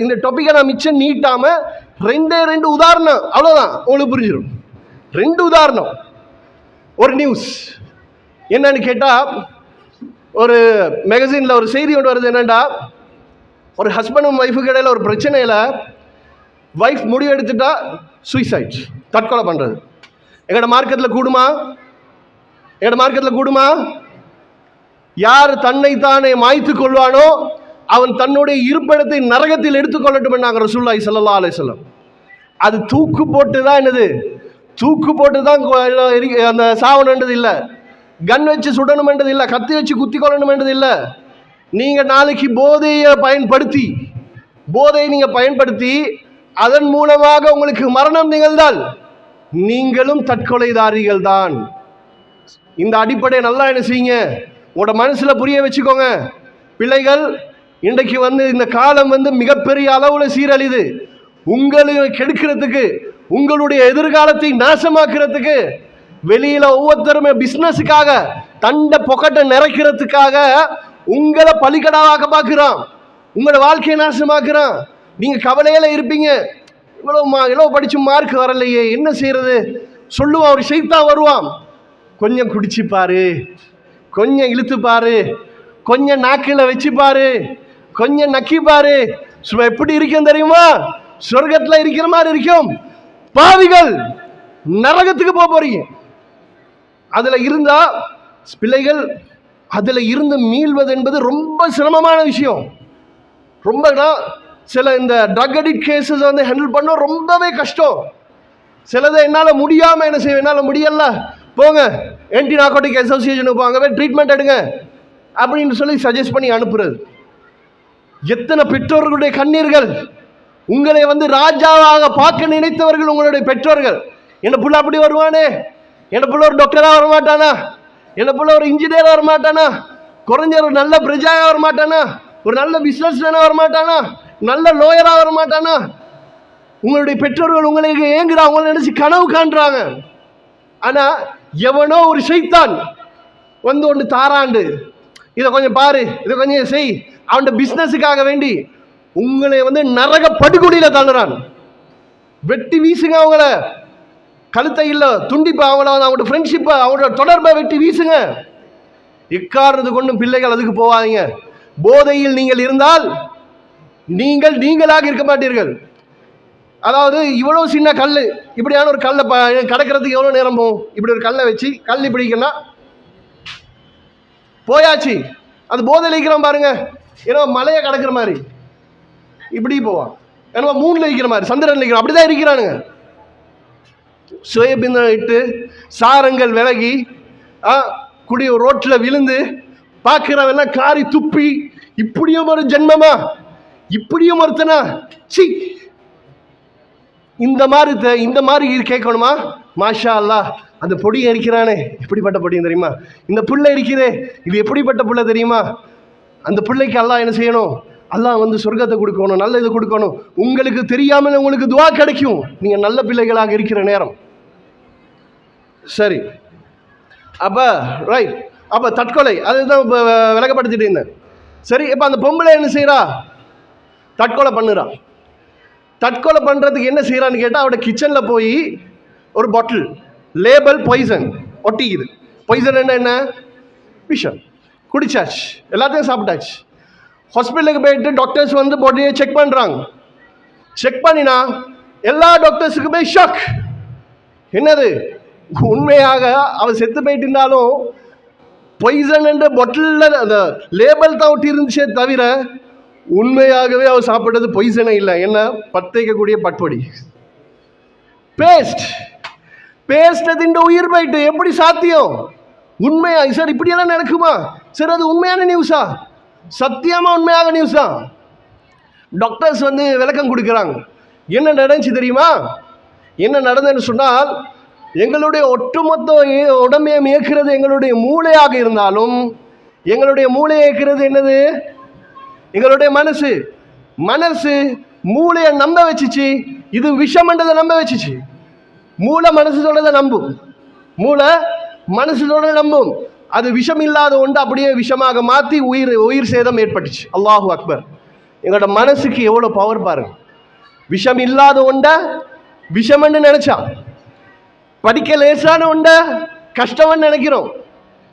A: இந்த டாப்பிக்கை நான் மிச்சம் நீட்டாமல் ரெண்டு உதாரணம் அவ்வளோதான் உங்களுக்கு புரிஞ்சிடும். 2 உதாரணம். ஒரு நியூஸ் என்னன்னு கேட்டால், ஒரு மேகசினில் ஒரு செய்தி ஒன்று வருது. என்னென்னா, ஒரு ஹஸ்பண்டும் ஒய்ஃபுக்கு இடையில் ஒரு பிரச்சனையில் ஒய்ஃப் முடிவு எடுத்துட்டா சூசைட், தற்கொலை பண்ணுறது. எங்களோட மார்க்கெட்டில் கூடுமா? யார் தன்னைத்தானே மாய்த்து கொள்வானோ அவன் தன்னுடைய இருப்பிடத்தை நரகத்தில் எடுத்துக்கொள்ளட்டும் என்றாங்க ரசூலுல்லாஹி ஸல்லல்லாஹு அலைஹி வஸல்லம். அது தூக்கு போட்டு தான் என்னது? தூக்கு போட்டு தான் அந்த சாவணுன்றது இல்லை, கன் வச்சு சுடணும்ன்றது இல்லை, கத்தி வச்சு குத்தி கொள்ளணும்ன்றது இல்லை. நீங்கள் நாளைக்கு போதையை பயன்படுத்தி அதன் மூலமாக உங்களுக்கு மரணம் நிகழ்ந்தால் நீங்களும் தற்கொலைதாரிகள் தான். இந்த அடிப்படையை நல்லா என்ன செய்யுங்க, உங்களோட மனசில் புரிய வச்சுக்கோங்க. பிள்ளைகள், இன்றைக்கு வந்து இந்த காலம் வந்து மிகப்பெரிய அளவில் சீரழிது. உங்களை கெடுக்கிறதுக்கு, உங்களுடைய எதிர்காலத்தை நாசமாக்குறதுக்கு வெளியில ஒவ்வொருத்தருமே பிசினஸுக்காக தண்ட பொக்கட்டை நிறைக்கிறதுக்காக உங்களை பலிக்கடாவாக்க பார்க்கிறான், உங்களோட வாழ்க்கையை நாசமாக்குறான். நீங்க கவலையில இருப்பீங்க, இவ்வளோ படிச்சு மார்க் வரலையே, என்ன செய்யறது சொல்லுவான். ஒரு சைத்தான் வருவான், கொஞ்சம் குடிச்சு பாரு, கொஞ்சம் இழுத்து பாரு, கொஞ்சம் நாக்கில் வச்சு பாரு, கொஞ்சம் நக்கி பாரு, எப்படி இருக்கும் தெரியுமா? சொர்க்கத்தில் இருக்கிற மாதிரி இருக்கும். பாவிகள், நரகத்துக்கு போறீங்க. அதுல இருந்தா பிள்ளைகள், அதுல இருந்து மீள்வது என்பது ரொம்ப சிரமமான விஷயம். சில இந்த ட்ரக் அடிக்ட் கேஸஸ் வந்து ஹேண்டில் பண்ண ரொம்பவே கஷ்டம். சிலதை என்னால் முடியாமல் என்ன செய்வேன், என்னால் முடியல, போங்க ஆன்டி நார்கோட்டிக் அசோசியேஷனுக்கு போங்க, ட்ரீட்மெண்ட் எடுங்க அப்படின்னு சொல்லி சஜஸ்ட் பண்ணி அனுப்புறது. எத்தனை பெற்றோர்களுடைய கண்ணீர்கள்! உங்களை வந்து ராஜாவாக பார்க்க நினைத்தவர்கள் உங்களுடைய பெற்றோர்கள். என்ன புள்ள அப்படி வருவானே, என்ன புள்ள ஒரு டாக்டராக வரமாட்டானா, என்ன புள்ள ஒரு இன்ஜினியராக வரமாட்டானா, குறைஞ்ச ஒரு நல்ல பிரஜாவாக வரமாட்டானா, ஒரு நல்ல பிஸ்னஸ் மேனாக வரமாட்டானா, நல்ல லோயராக வரமாட்டானா. உங்களுடைய பெற்றோர்கள் உங்களுக்கு ஏங்குறாங்க, உங்களை நினைச்சு கனவு காண்றாங்க. ஆனா எவனோ ஒரு சைத்தான் வந்து ஒன்று தாராண்டு, இதை கொஞ்சம் பாரு, இதை கொஞ்சம் செய், அவன் பிசினஸுக்காக வேண்டி உங்களை வந்து நரக படுகொடியில தள்ளுறான். வெட்டி வீசுங்க, அவங்கள கழுத்தை இல்ல துண்டிப்பா, அவங்களோட ஃப்ரெண்ட்ஷிப்பை, அவங்களோட தொடர்பை வெட்டி வீசுங்க. எக்காரணத்து கொண்டும் பிள்ளைகள் அதுக்கு போவாதீங்க. போதையில் நீங்கள் இருந்தால் நீங்கள் நீங்களாக இருக்க மாட்டீர்கள். அதாவது இவ்வளவு சின்ன கல், இப்படியான ஒரு கல்லை கடக்கிறதுக்கு எவ்வளவு நேரம் போகும்? இப்படி ஒரு கல்லை வச்சு கல் இப்படிக்கன்னா போயாச்சு. அது போதையில் இருக்கிறோம் பாருங்க, ஏன்னா மலையை கடக்கிற மாதிரி இப்படி போவான், ஏன்னா மூணுல இருக்கிற மாதிரி, சந்திரன்ல இருக்கிறோம், அப்படிதான் இருக்கிறானுங்க. சுயபிந்தம் இட்டு சாரங்கள் விலகி குடி ரோட்டில் விழுந்து பார்க்கிறவெல்லாம் காரி துப்பி, இப்படியும் ஒரு ஜென்மமா, இப்படியும் ஒருத்தனா, சி இந்த மாதிரி கேட்கணுமா? மாஷா அல்லாஹ், அந்த பொடியை இருக்கிறானே, எப்படிப்பட்ட பொடியும் தெரியுமா? இந்த புள்ளை இருக்கிறே, இது எப்படிப்பட்ட புள்ளை தெரியுமா? அந்த பிள்ளைக்கு அல்லாஹ் என்ன செய்யணும்? அல்லாஹ் வந்து சொர்க்கத்தை கொடுக்கணும், நல்ல இது கொடுக்கணும். உங்களுக்கு தெரியாமல் உங்களுக்கு துவா கிடைக்கும், நீங்கள் நல்ல பிள்ளைகளாக இருக்கிற நேரம். சரி, அப்போ ரைட், அப்போ தற்கொலை அதுதான் விளக்கப்படுத்திட்டு இருந்தேன். சரி, இப்போ அந்த பொம்பளை என்ன செய்கிறா? தற்கொலை பண்ணுறா. தற்கொலை பண்ணுறதுக்கு என்ன செய்கிறான்னு கேட்டால், அவட கிச்சனில் போய் ஒரு பாட்டில் லேபிள் பாய்சன் ஒட்டிக்குது. பாய்சன் என்ன? விஷம். குடிச்சாச்சு, எல்லாத்தையும் சாப்பிட்டாச்சு. ஹாஸ்பிட்டலுக்கு போயிட்டு டாக்டர்ஸ் வந்து பாடியை செக் பண்ணுறாங்க. செக் பண்ணினா எல்லா டாக்டர்ஸுக்குமே ஷாக். என்னது? உண்மையாக அவள் செத்து போயிட்டு இருந்தாலும் பாய்சன் என்ற பாட்டிலில் அந்த லேபிள் தான் ஒட்டி இருந்துச்சே தவிர உண்மையாகவே அவள் சாப்பிட்டது பாய்சனே இல்லை. என்ன? பத்தைக்கக்கூடிய பட்பொடி, பேஸ்ட். பேஸ்ட்டை திண்டு உயிர் போயிட்டு எப்படி சாத்தியம்? உண்மையா சார்? இப்படியெல்லாம் நடக்குமா சார்? அது உண்மையான நியூஸா? சத்தியமாக உண்மையாக நியூஸ் தான். டாக்டர்ஸ் வந்து விளக்கம் கொடுக்குறாங்க. என்ன நடந்துச்சு தெரியுமா? என்ன நடந்ததுன்னு சொன்னால், எங்களுடைய ஒட்டுமொத்த உடம்பையும் இயக்கிறது எங்களுடைய மூளையாக இருந்தாலும், எங்களுடைய மூளையை இயக்கிறது என்னது? எங்களுடைய மனசு. மனசு மூளையை நம்ப வச்சிச்சு இது விஷம்ன்றதை நம்ப வச்சிச்சு. மூளை மனசு சொல்றதை நம்பும், மூளை மனசு சொல்றதை நம்பும். அது விஷம் இல்லாத ஒன்று அப்படியே விஷமாக மாற்றி உயிர் சேதம் ஏற்பட்டுச்சு. அல்லாஹு அக்பர். எங்களோட மனசுக்கு எவ்வளோ பவர் பாருங்க. விஷம் இல்லாத ஒன்றை விஷம்னு நினைச்சா, படிக்க லேசான ஒன்றை கஷ்டம்னு நினைக்கிறோம்,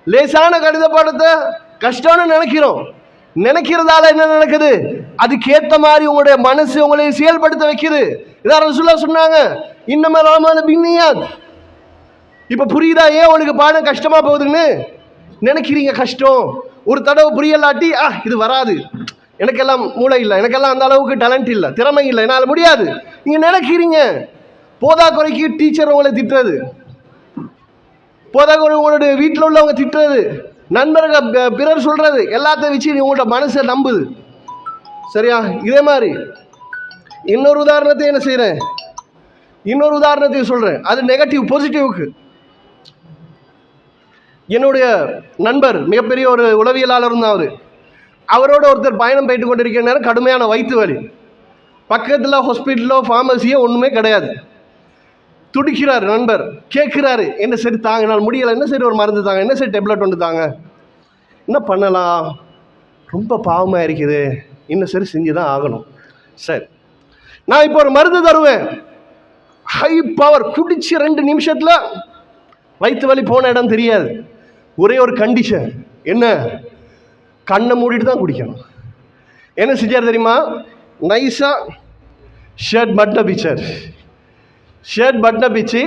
A: லேசான கணித பாடத்தை கஷ்டம்னு நினைக்கிறோம். நினைக்கிறதால என்ன நடக்குது? அதுக்கேற்ற மாதிரி உங்களுடைய மனசு உங்களை செயல்படுத்த வைக்குது. இதான் ரசூலுல்லாஹ் சொன்னாங்க, இன்னமல் அமாலு பின்னியாத். இப்போ புரியுதா ஏன் உனக்கு பாடம் கஷ்டமா போகுதுன்னு? நினைக்கிறீங்க கஷ்டம். ஒரு தடவை புரியலாட்டி இது வராது, எனக்கெல்லாம் மூளை இல்லை, எனக்கெல்லாம் அந்த அளவுக்கு டேலண்ட் இல்லை, திறமை இல்லை, என்னால் முடியாது நீங்கள் நினைக்கிறீங்க. போதா குறைக்கு டீச்சர் உங்களை திட்டுறது, போதா குறை உங்களுடைய வீட்டில் உள்ளவங்க திட்டுறது, நண்பர்கள் பிறர் சொல்றது, எல்லாத்தையும் வச்சு உங்களோட மனசை நம்புது. சரியா? இதே மாதிரி இன்னொரு உதாரணத்தை என்ன செய்கிறேன், இன்னொரு உதாரணத்தையும் சொல்கிறேன். அது நெகட்டிவ். பாசிட்டிவ்க்கு என்னுடைய நண்பர் மிகப்பெரிய ஒரு உளவியலாளர் தான். அவரோட ஒருத்தர் பயணம் போயிட்டு கொண்டிருக்கிற நேரம் கடுமையான வயிற்று வலி. பக்கத்தில் ஹாஸ்பிட்டலோ ஃபார்மசியோ ஒன்றுமே கிடையாது. துடிக்கிறார் நண்பர். கேட்குறாரு, என்ன சரி தாங்க, என்னால் முடியலை, என்ன சரி ஒரு மருந்து தாங்க, என்ன சரி டேப்லெட் ஒன்று தாங்க, என்ன பண்ணலாம், ரொம்ப பாவமாக இருக்குது, இன்னும் சரி செஞ்சு தான் ஆகணும். சரி, நான் இப்போ ஒரு மருந்து தருவேன், ஹை பவர், குடிச்சு 2 நிமிஷத்தில் வயிற்று வலி போன இடம் தெரியாது. ஒரே ஒரு கண்டிஷன் என்ன? கண்ணை மூடிட்டு தான் குடிக்கணும். என்ன செஞ்சார் தெரியுமா? நைஸாக ஷர்ட் பட்டனை பிச்சார். ஷர்ட் பட்டனை பிச்சு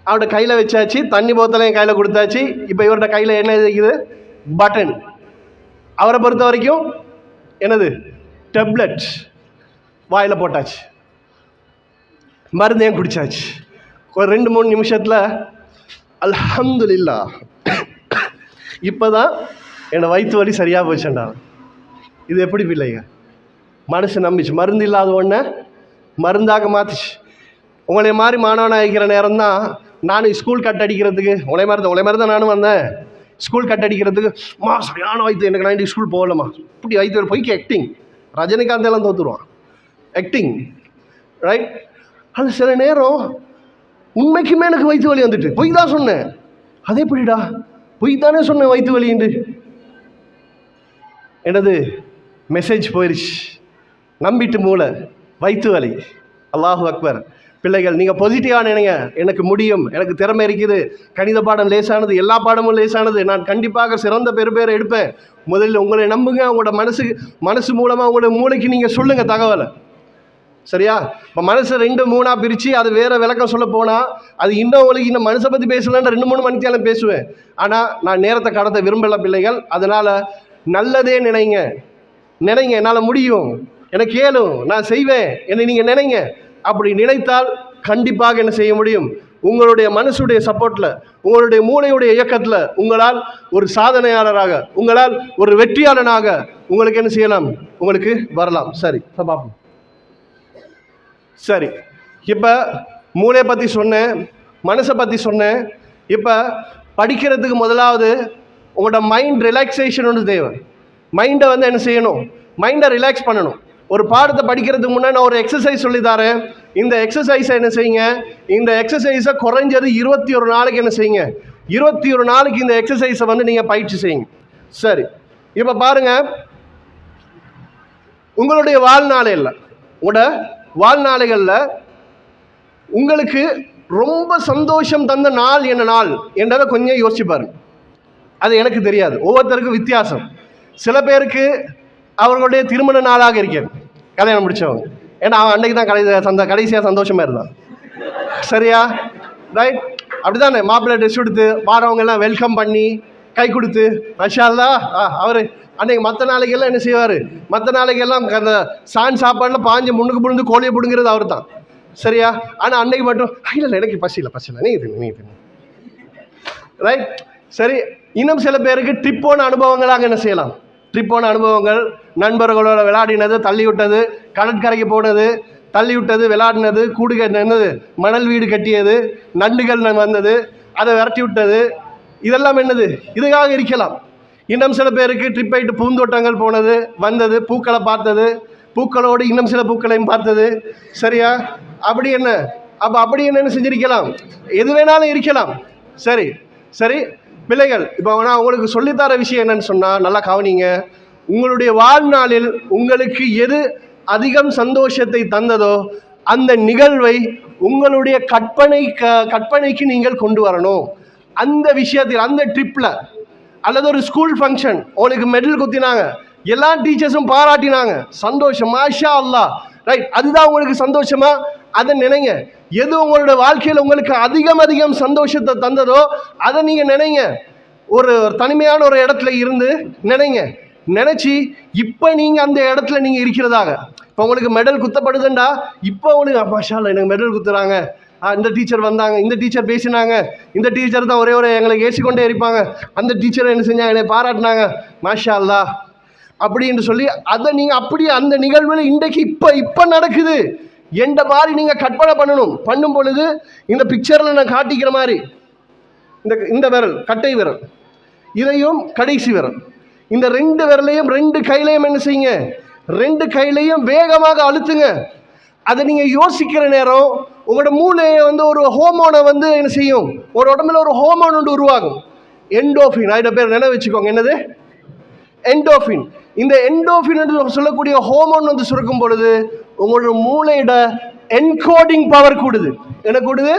A: அவரோட கையில் வச்சாச்சு, தண்ணி போத்தலையும் கையில் கொடுத்தாச்சு. இப்போ இவரோட கையில் என்ன இருக்குது? பட்டன். அவரை பொறுத்த வரைக்கும் என்னது? டேப்லெட் வாயில் போட்டாச்சு, மருந்தையும் குடிச்சாச்சு. ஒரு 2-3 நிமிஷத்தில் அல்ஹம்துலில்லாஹ் இப்போ தான் என்னோடய வயிற்று வலி சரியாக போச்சுண்டா. இது எப்படி பிள்ளைங்க? மனசு நம்பிச்சு, மருந்து இல்லாத ஒன்றை மருந்தாக மாற்றிச்சு. உங்களை மாதிரி மாணவனாக இருக்கிற நேரம் தான் நானும் ஸ்கூல் கட் அடிக்கிறதுக்கு, உங்களை மாதிரி தான் நானும் வந்தேன். ஸ்கூல் கட் அடிக்கிறதுக்கு சரியான வயிற்று, எனக்கு நான் ஸ்கூல் போகலம்மா, இப்படி வயிற்று போய் ஆக்டிங். ரஜினிகாந்த் எல்லாம் தோற்றுருவான் ஆக்டிங், ரைட்? அது சில நேரம் உண்மைக்குமே எனக்கு வயிற்று வலி வந்துட்டு, பொய் தான் சொன்னேன். அதே எப்படிடா, பொய் தானே சொன்னேன் வயிற்று வலின்னு. என்னது? மெசேஜ் போயிடுச்சு, நம்பிட்டு மூளை வயிற்று வலி. அல்லாஹு அக்பர். பிள்ளைகள், நீங்கள் பாசிட்டிவாக நினைங்க, எனக்கு முடியும், எனக்கு திறமை இருக்குது, கணித பாடம் லேசானது, எல்லா பாடமும் லேசானது, நான் கண்டிப்பாக சிறந்த பேரை எடுப்பேன். முதல்ல உங்களை நம்புங்க. உங்களோட மனசு மூலமாக உங்களோட மூளைக்கு நீங்கள் சொல்லுங்கள் தகவலை. சரியா? இப்போ மனசை 2-3 பிரித்து அது வேறு விளக்கம் சொல்ல போனால் அது இன்னும் உங்களுக்கு இன்னும் மனசை பற்றி பேசலான்னு 2-3 மணித்தாலும் பேசுவேன். ஆனால் நான் நேரத்தை கடத்த விரும்பலை பிள்ளைகள். அதனால் நல்லதே நினைங்க, என்னால் முடியும், எனக்கு கேளும், நான் செய்வேன், என்னை நீங்கள் நினைங்க. அப்படி நினைத்தால் கண்டிப்பாக என்ன செய்ய முடியும்? உங்களுடைய மனசுடைய சப்போர்ட்டில், உங்களுடைய மூளையுடைய இயக்கத்தில் உங்களால் ஒரு சாதனையாளராக, உங்களால் ஒரு வெற்றியாளனாக உங்களுக்கு என்ன செய்யலாம்? உங்களுக்கு வரலாம். சரி, பார்ப்போம். சரி, இப்போ மூளையை பற்றி சொன்னேன், மனசை பற்றி சொன்னேன். இப்போ படிக்கிறதுக்கு முதலாவது உங்களோட மைண்ட் ரிலாக்ஸேஷன் ஒன்று தேவை. மைண்டை வந்து என்ன செய்யணும்? மைண்டை ரிலாக்ஸ் பண்ணணும். ஒரு பாடத்தை படிக்கிறதுக்கு முன்னாடி நான் ஒரு எக்ஸசைஸ் சொல்லித்தரேன். இந்த எக்ஸசைஸை என்ன செய்யுங்க, இந்த எக்ஸசைஸை குறைஞ்சது 21 நாளைக்கு என்ன செய்யுங்க, 21 நாளைக்கு இந்த எக்ஸசைஸை வந்து நீங்கள் பயிற்சி செய்யுங்க. சரி, இப்போ பாருங்கள், உங்களுடைய வாழ்நாளைகளில் உங்களுக்கு ரொம்ப சந்தோஷம் தந்த நாள் என்ன நாள் என்றதை கொஞ்சம் யோசிச்சு பாருங்க. அது எனக்கு தெரியாது, ஒவ்வொருத்தருக்கும் வித்தியாசம். சில பேருக்கு அவர்களுடைய திருமண நாளாக இருக்கிறது, கல்யாணம் முடிச்சவங்க. ஏன்னா அவன் அன்னைக்கு தான் கடைசியாக சந்தோஷமாக இருந்தான். சரியா? ரைட்? அப்படி தானே? மாப்பிள்ளை ட்ரெஸ் எடுத்து வாரவங்க எல்லாம் வெல்கம் பண்ணி கை கொடுத்து மஷா அல்லாஹ் அவர் அன்னைக்கு மற்ற நாளைக்கெல்லாம் என்ன செய்வார், மற்ற நாளைக்கெல்லாம் அந்த சாப்பாடில் பாஞ்சு முன்னுக்கு புழுந்து கோழியை பிடுங்கிறது அவர் தான். சரியா? ஆனால் அன்னைக்கு மட்டும் இல்லை எனக்கு பசியில் நீ தின்னு. ரைட்? சரி, இன்னும் சில பேருக்கு ட்ரிப்போன அனுபவங்களாக என்ன செய்யலாம், ட்ரிப்போன அனுபவங்கள், நண்பர்களோட விளையாடினது, தள்ளி விட்டது, கடற்கரைக்கு போனது, தள்ளி விட்டது, விளையாடினது, கூடு கட்டினது, மணல் வீடு கட்டியது, நண்டுகள் வந்தது, அதை விரட்டி விட்டது, இதெல்லாம் என்னது இதுக்காக இருக்கலாம். இன்னும் சில பேருக்கு ட்ரிப் ஆகிட்டு பூந்தோட்டங்கள் போனது வந்தது, பூக்களை பார்த்தது, பூக்களோடு இன்னும் சில பூக்களையும் பார்த்தது. சரியா? அப்படி என்னன்னு செஞ்சிருக்கலாம், எது வேணாலும் இருக்கலாம். சரி சரி பிள்ளைகள், இப்போ நான் உங்களுக்கு சொல்லித்தர விஷயம் என்னன்னு சொன்னால் நல்லா கவனிங்க. உங்களுடைய வாழ்நாளில் உங்களுக்கு எது அதிகம் சந்தோஷத்தை தந்ததோ அந்த நிகழ்வை உங்களுடைய கற்பனைக்கு நீங்கள் கொண்டு வரணும். அந்த விஷயத்தில், அந்த ட்ரிப்பில் அல்லது ஒரு ஸ்கூல் ஃபங்க்ஷன், உங்களுக்கு மெடல் குத்தினாங்க, எல்லா டீச்சர்ஸும் பாராட்டினாங்க, சந்தோஷம், மாஷா அல்லாஹ், ரைட்? அதுதான் உங்களுக்கு சந்தோஷமா? அதை நினைங்க. எது உங்களோட வாழ்க்கையில் உங்களுக்கு அதிகம் சந்தோஷத்தை தந்ததோ அதை நீங்கள் நினைங்க. ஒரு தனிமையான ஒரு இடத்துல இருந்து நினைச்சு இப்போ நீங்கள் அந்த இடத்துல நீங்கள் இருக்கிறதாக. இப்போ உங்களுக்கு மெடல் குத்தப்படுதுண்டா, இப்போ உங்களுக்கு மாஷா அல்லாஹ் எனக்கு மெடல் குத்துறாங்க, இந்த டீச்சர் வந்தாங்க, இந்த டீச்சர் பேசினாங்க, இந்த டீச்சர் தான் ஒரே எங்களுக்கு ஏசிக்கொண்டே இருப்பாங்க, அந்த டீச்சரை என்ன செஞ்சாங்க, என்னை பாராட்டினாங்க, மாஷா அல்லாஹ் அப்படின்னு சொல்லி அதை நீங்கள் அப்படியே அந்த நிகழ்வில் இன்றைக்கு இப்போ நடக்குது என்ற மாதிரி நீங்கள் கற்பனை பண்ணும் பொழுது இந்த பிக்சரில் நான் காட்டிக்கிற மாதிரி இந்த விரல், கட்டை விரல், இதையும் கடைசி விரல், இந்த 2 விரலையும் 2 கையிலையும் என்ன செய்யுங்க, 2 கையிலையும் வேகமாக அழுத்துங்க. அதை நீங்கள் யோசிக்கிற நேரம் உங்களோட மூளையை ஒரு ஹோமோனை என்ன செய்யும், ஒரு உடம்புல ஒரு ஹோமோன் ஒன்று உருவாகும், எண்டோஃபின். அதோட பேர் நினைவு வச்சுக்கோங்க, என்னது? எண்டோஃபின். இந்த எண்டோஃபின் என்று சொல்லக்கூடிய ஹோமோன் சுரக்கும் பொழுது உங்களோட மூளையோட என்கோடிங் பவர் கூடுது. என்ன கூடுது?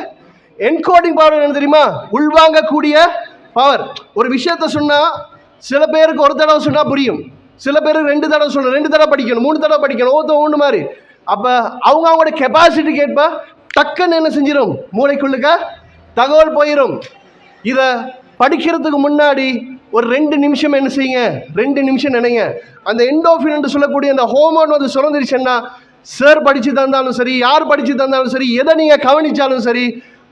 A: Encoding power. என்ன தெரியுமா? உள்வாங்கக்கூடிய பவர். ஒரு விஷயத்த சொன்னால் சில பேருக்கு ஒரு தடவை சொன்னால் புரியும், சில பேருக்கு 2 தடவை சொல்லணும், 2 தடவை படிக்கணும், 3 தடவை படிக்கணும், ஒன்று மாதிரி. அப்போ அவங்களோட கெப்பாசிட்டி கேட்பா டக்குன்னு என்ன செஞ்சிடும், மூளைக்குள்ளுக்க தகவல் போயிடும். இதை படிக்கிறதுக்கு முன்னாடி ஒரு 2 நிமிஷம் என்ன செய்யுங்க, 2 நிமிஷம் நினைங்க. அந்த எண்டோஃபின் என்று சொல்லக்கூடிய அந்த ஹோமோன் சுரந்துருச்சுன்னா சார் படித்து தந்தாலும் சரி, யார் படித்து தந்தாலும் சரி, எதை நீங்கள் கவனித்தாலும் சரி,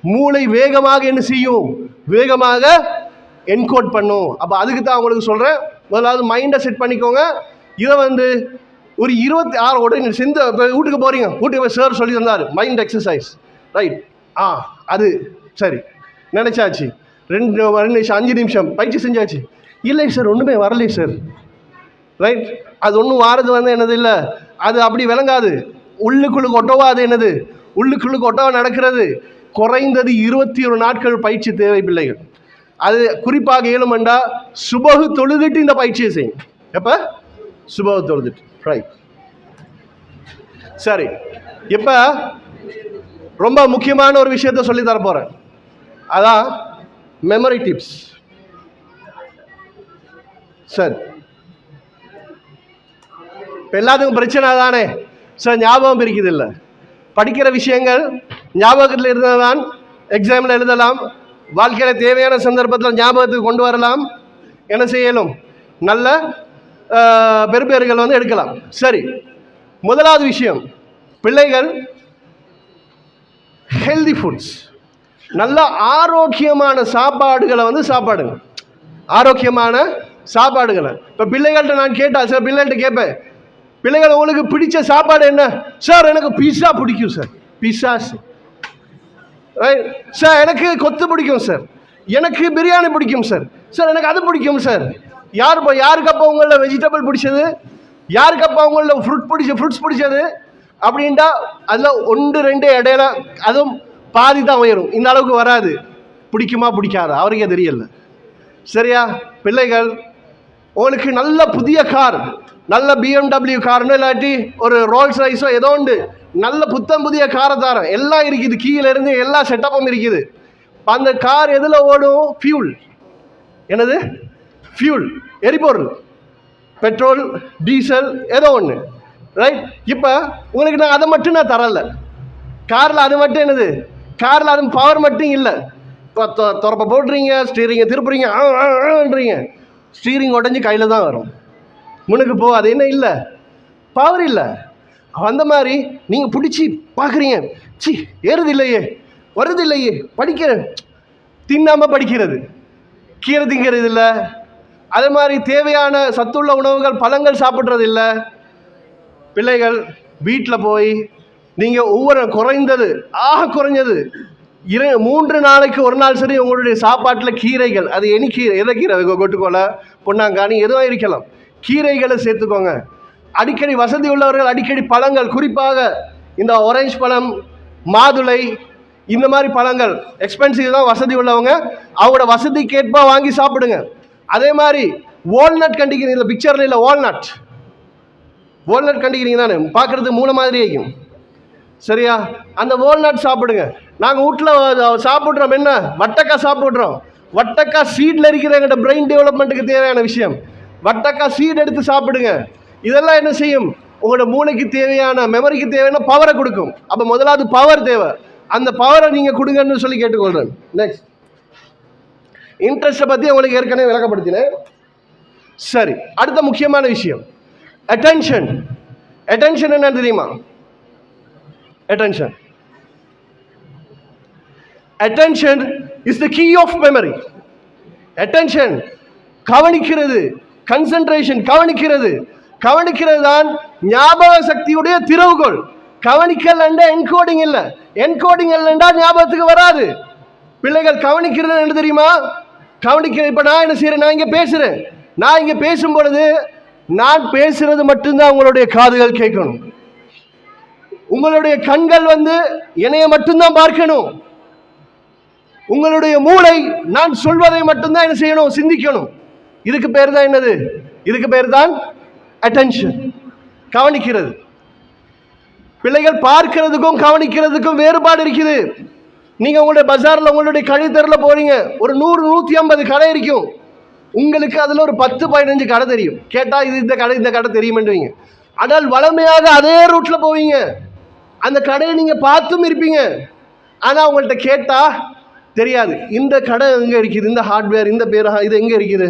A: மூளை வேகமாக என்ன செய்யும், வேகமாக என்கோட் பண்ணும். அப்போ அதுக்கு தான் உங்களுக்கு சொல்கிறேன், முதலாவது மைண்டை செட் பண்ணிக்கோங்க. இதை ஒரு 26 உடனே செஞ்ச வீட்டுக்கு போகிறீங்க, வீட்டுக்கு போய் சார் சொல்லி தந்தார் மைண்ட் எக்ஸசைஸ், ரைட்? அது சரி நினச்சாச்சு, 2 நிமிஷம் 5 நிமிஷம் பயிற்சி செஞ்சாச்சு. இல்லை சார் ஒன்றுமே வரலை சார், ரைட்? அது ஒன்றும் வாரது என்னது இல்லை, அது அப்படி விளங்காது, உள்ளுக்குள்ளுக்கு ஒட்டவா, அது என்னது உள்ளுக்குள்ளுக்கு ஒட்டவா நடக்கிறது. குறைந்தது 21 நாட்கள் பயிற்சி தேவை பிள்ளைகள். அது குறிப்பாக ஏழுமண்டா சுபகு தொழுதுட்டு இந்த பயிற்சியை செய்யும். எப்போ? சுபகு தொழுதுட்டு, ரைட்? சரி, இப்போ ரொம்ப முக்கியமான ஒரு விஷயத்த சொல்லி தர போகிறேன், அதான் மெமரி டிப்ஸ். சரி, இப்போ எல்லாத்துக்கும் பிரச்சனை தானே சார், ஞாபகம் இருக்குது இல்லை, படிக்கிற விஷயங்கள் ஞாபகத்தில் இருந்ததான் எக்ஸாமில் எழுதலாம், வாழ்க்கையில் தேவையான சந்தர்ப்பத்தில் ஞாபகத்துக்கு கொண்டு வரலாம், என்ன செய்யலும், நல்ல பெறுபேறுகள் எடுக்கலாம். சரி, முதலாவது விஷயம், பிள்ளைகள் ஹெல்தி ஃபுட்ஸ், நல்ல ஆரோக்கியமான சாப்பாடுகளை சாப்பாடுங்க, ஆரோக்கியமான சாப்பாடுகளை. இப்போ பிள்ளைகள்கிட்ட நான் கேட்டால், சார் பிள்ளைகள்கிட்ட கேட்பேன், பிள்ளைகள் உங்களுக்கு பிடிச்ச சாப்பாடு என்ன? சார் எனக்கு பீஸா பிடிக்கும் சார், பீஸா சார், எனக்கு கொத்து பிடிக்கும் சார், எனக்கு பிரியாணி பிடிக்கும் சார், சார் எனக்கு அது பிடிக்கும் சார். யாருக்கு அப்போ உங்களில் வெஜிடபிள் பிடிச்சது, யாருக்கப்பா உங்கள ஃப்ரூட்ஸ் பிடிச்சது அப்படின்ட்டா அதில் 1-2 இடையில அதுவும் பாதி தான் உயரும், இந்த அளவுக்கு வராது. பிடிக்குமா பிடிக்காதா அவருக்கே தெரியல. சரியா பிள்ளைகள், உங்களுக்கு நல்ல புதிய கார், நல்ல BMW கார்னு இல்லாட்டி ஒரு ரோல்ஸ் ரைஸோ ஏதோ உண்டு, நல்ல புத்தம் புதிய காரை தரம் எல்லாம் இருக்குது, கீழே இருந்து எல்லா செட்டப்பும் இருக்குது. அந்த கார் எதில் ஓடும்? ஃபியூல். என்னது? ஃபியூல், எரிபொருள், பெட்ரோல், டீசல் ஏதோ ஒன்று. ரைட்? இப்போ உங்களுக்கு நான் அதை மட்டும் நான் தரல. காரில் அது மட்டும் என்னது? காரில் அது பவர் மட்டும் இல்லை. இப்போ துறப்ப போடுறீங்க, ஸ்டீரிங்கை திருப்புறீங்கன்றீங்க, ஸ்டீரிங் உடஞ்சி கையில் தான் வரும், முன்னுக்கு போ. அது என்ன இல்லை? பவர் இல்லை. அந்த மாதிரி நீங்கள் பிடிச்சி பார்க்குறீங்க, சி ஏறுது இல்லையே, வருது இல்லையே, படிக்கிறேன், தின்னாமல் படிக்கிறது, கீரை திங்கிறது இல்லை. அதே மாதிரி தேவையான சத்துள்ள உணவுகள் பழங்கள் சாப்பிட்றது இல்லை. பிள்ளைகள் வீட்டில் போய் நீங்கள் ஒவ்வொரு குறைந்தது குறைஞ்சது 3 நாளைக்கு ஒரு நாள் சரி உங்களுடைய சாப்பாட்டில் கீரைகள், அது எனி கீரை, எதை கீரை, கொட்டுக்கோலை, பொன்னாங்கானி எதுவும் இருக்கலாம், கீரைகளை சேர்த்துக்கோங்க. அடிக்கடி வசதி உள்ளவர்கள் அடிக்கடி பழங்கள், குறிப்பாக இந்த ஆரஞ்சு பழம், மாதுளை, இந்த மாதிரி பழங்கள் எக்ஸ்பென்சிவ் தான். வசதி உள்ளவங்க அவங்களோட வசதிக்கேற்ப வாங்கி சாப்பிடுங்க. அதே மாதிரி வால்நட் கண்டிக்கிறீங்க, இந்த பிக்சரில் இல்லை, வால்நட் கண்டிக்கிறீங்க தானே, பார்க்குறது மூணு மாதிரி ஆகும். சரியா? அந்த வால்நட் சாப்பிடுங்க. நாங்கள் வீட்டில் சாப்பிட்றோம் என்ன, வட்டக்காய் சாப்பிட்றோம். வட்டக்காய் சீடில் இருக்கிற எங்கள்கிட்ட பிரெயின் டெவலப்மெண்ட்டுக்கு தேவையான விஷயம். வட்டக்காய் சீட் எடுத்து சாப்பிடுங்க. இதெல்லாம் என்ன செய்யும்? உங்களோட மூளைக்கு தேவையான, மெமரிக்கு தேவையான பவரை கொடுக்கும். அப்போ முதலாவது பவர் தேவை, அந்த பவரை நீங்கள் கொடுங்கன்னு சொல்லி கேட்டுக்கொள்கிறேன். நெக்ஸ்ட், இன்ட்ரெஸ்ட்டை பற்றி உங்களுக்கு ஏற்கனவே விளக்கப்படுத்தினேன். சரி, அடுத்த முக்கியமான விஷயம் அட்டென்ஷன். அட்டென்ஷன் என்ன தெரியுமா? Attention is the key of memory. Attention, கவனிக்கிறது, கன்சன்ட்ரேஷன், கவனிக்கிறது தான் ஞாபக சக்தியுடைய திறவுகோல். கவனிக்கல் என்றா என்கோடிங் இல்லை, என்கோடிங் இல்லைண்டா ஞாபகத்துக்கு வராது. பிள்ளைகள் கவனிக்கிறது என்ன தெரியுமா? கவனிக்கிற, இப்போ நான் என்ன செய்யறேன், நான் இங்கே பேசுறேன், நான் இங்கே பேசும் பொழுது நான் பேசுறது மட்டும்தான் உங்களுடைய காதுகள் கேட்கணும். உங்களுடைய கண்கள் என்னைய மட்டும்தான் பார்க்கணும். உங்களுடைய மூளை நான் சொல்வதை மட்டும்தான் என்ன செய்யணும், சிந்திக்கணும். இதுக்கு பேர் தான் என்னது? இதுக்கு பேர் தான் அட்டென்ஷன், கவனிக்கிறது. பிள்ளைகள் பார்க்கிறதுக்கும் கவனிக்கிறதுக்கும் வேறுபாடு இருக்குது. நீங்க உங்களுடைய பஜார்ல, உங்களுடைய கழித்தரில் போறீங்க, ஒரு 100-150 கடை இருக்கும். உங்களுக்கு அதுல ஒரு 10-15 கடை தெரியும். கேட்டா இது இந்த கடை தெரியுமென்றுவீங்க. ஆனால் வளமையாக அதே ரூட்ல போவீங்க, அந்த கடையை நீங்க பார்த்தும் இருப்பீங்க. ஆனா உங்கள்கிட்ட கேட்டா தெரியாது, இந்த கடை எங்க இருக்குது, இந்த ஹார்ட்வேர், இந்த பேர் இது எங்க இருக்குது,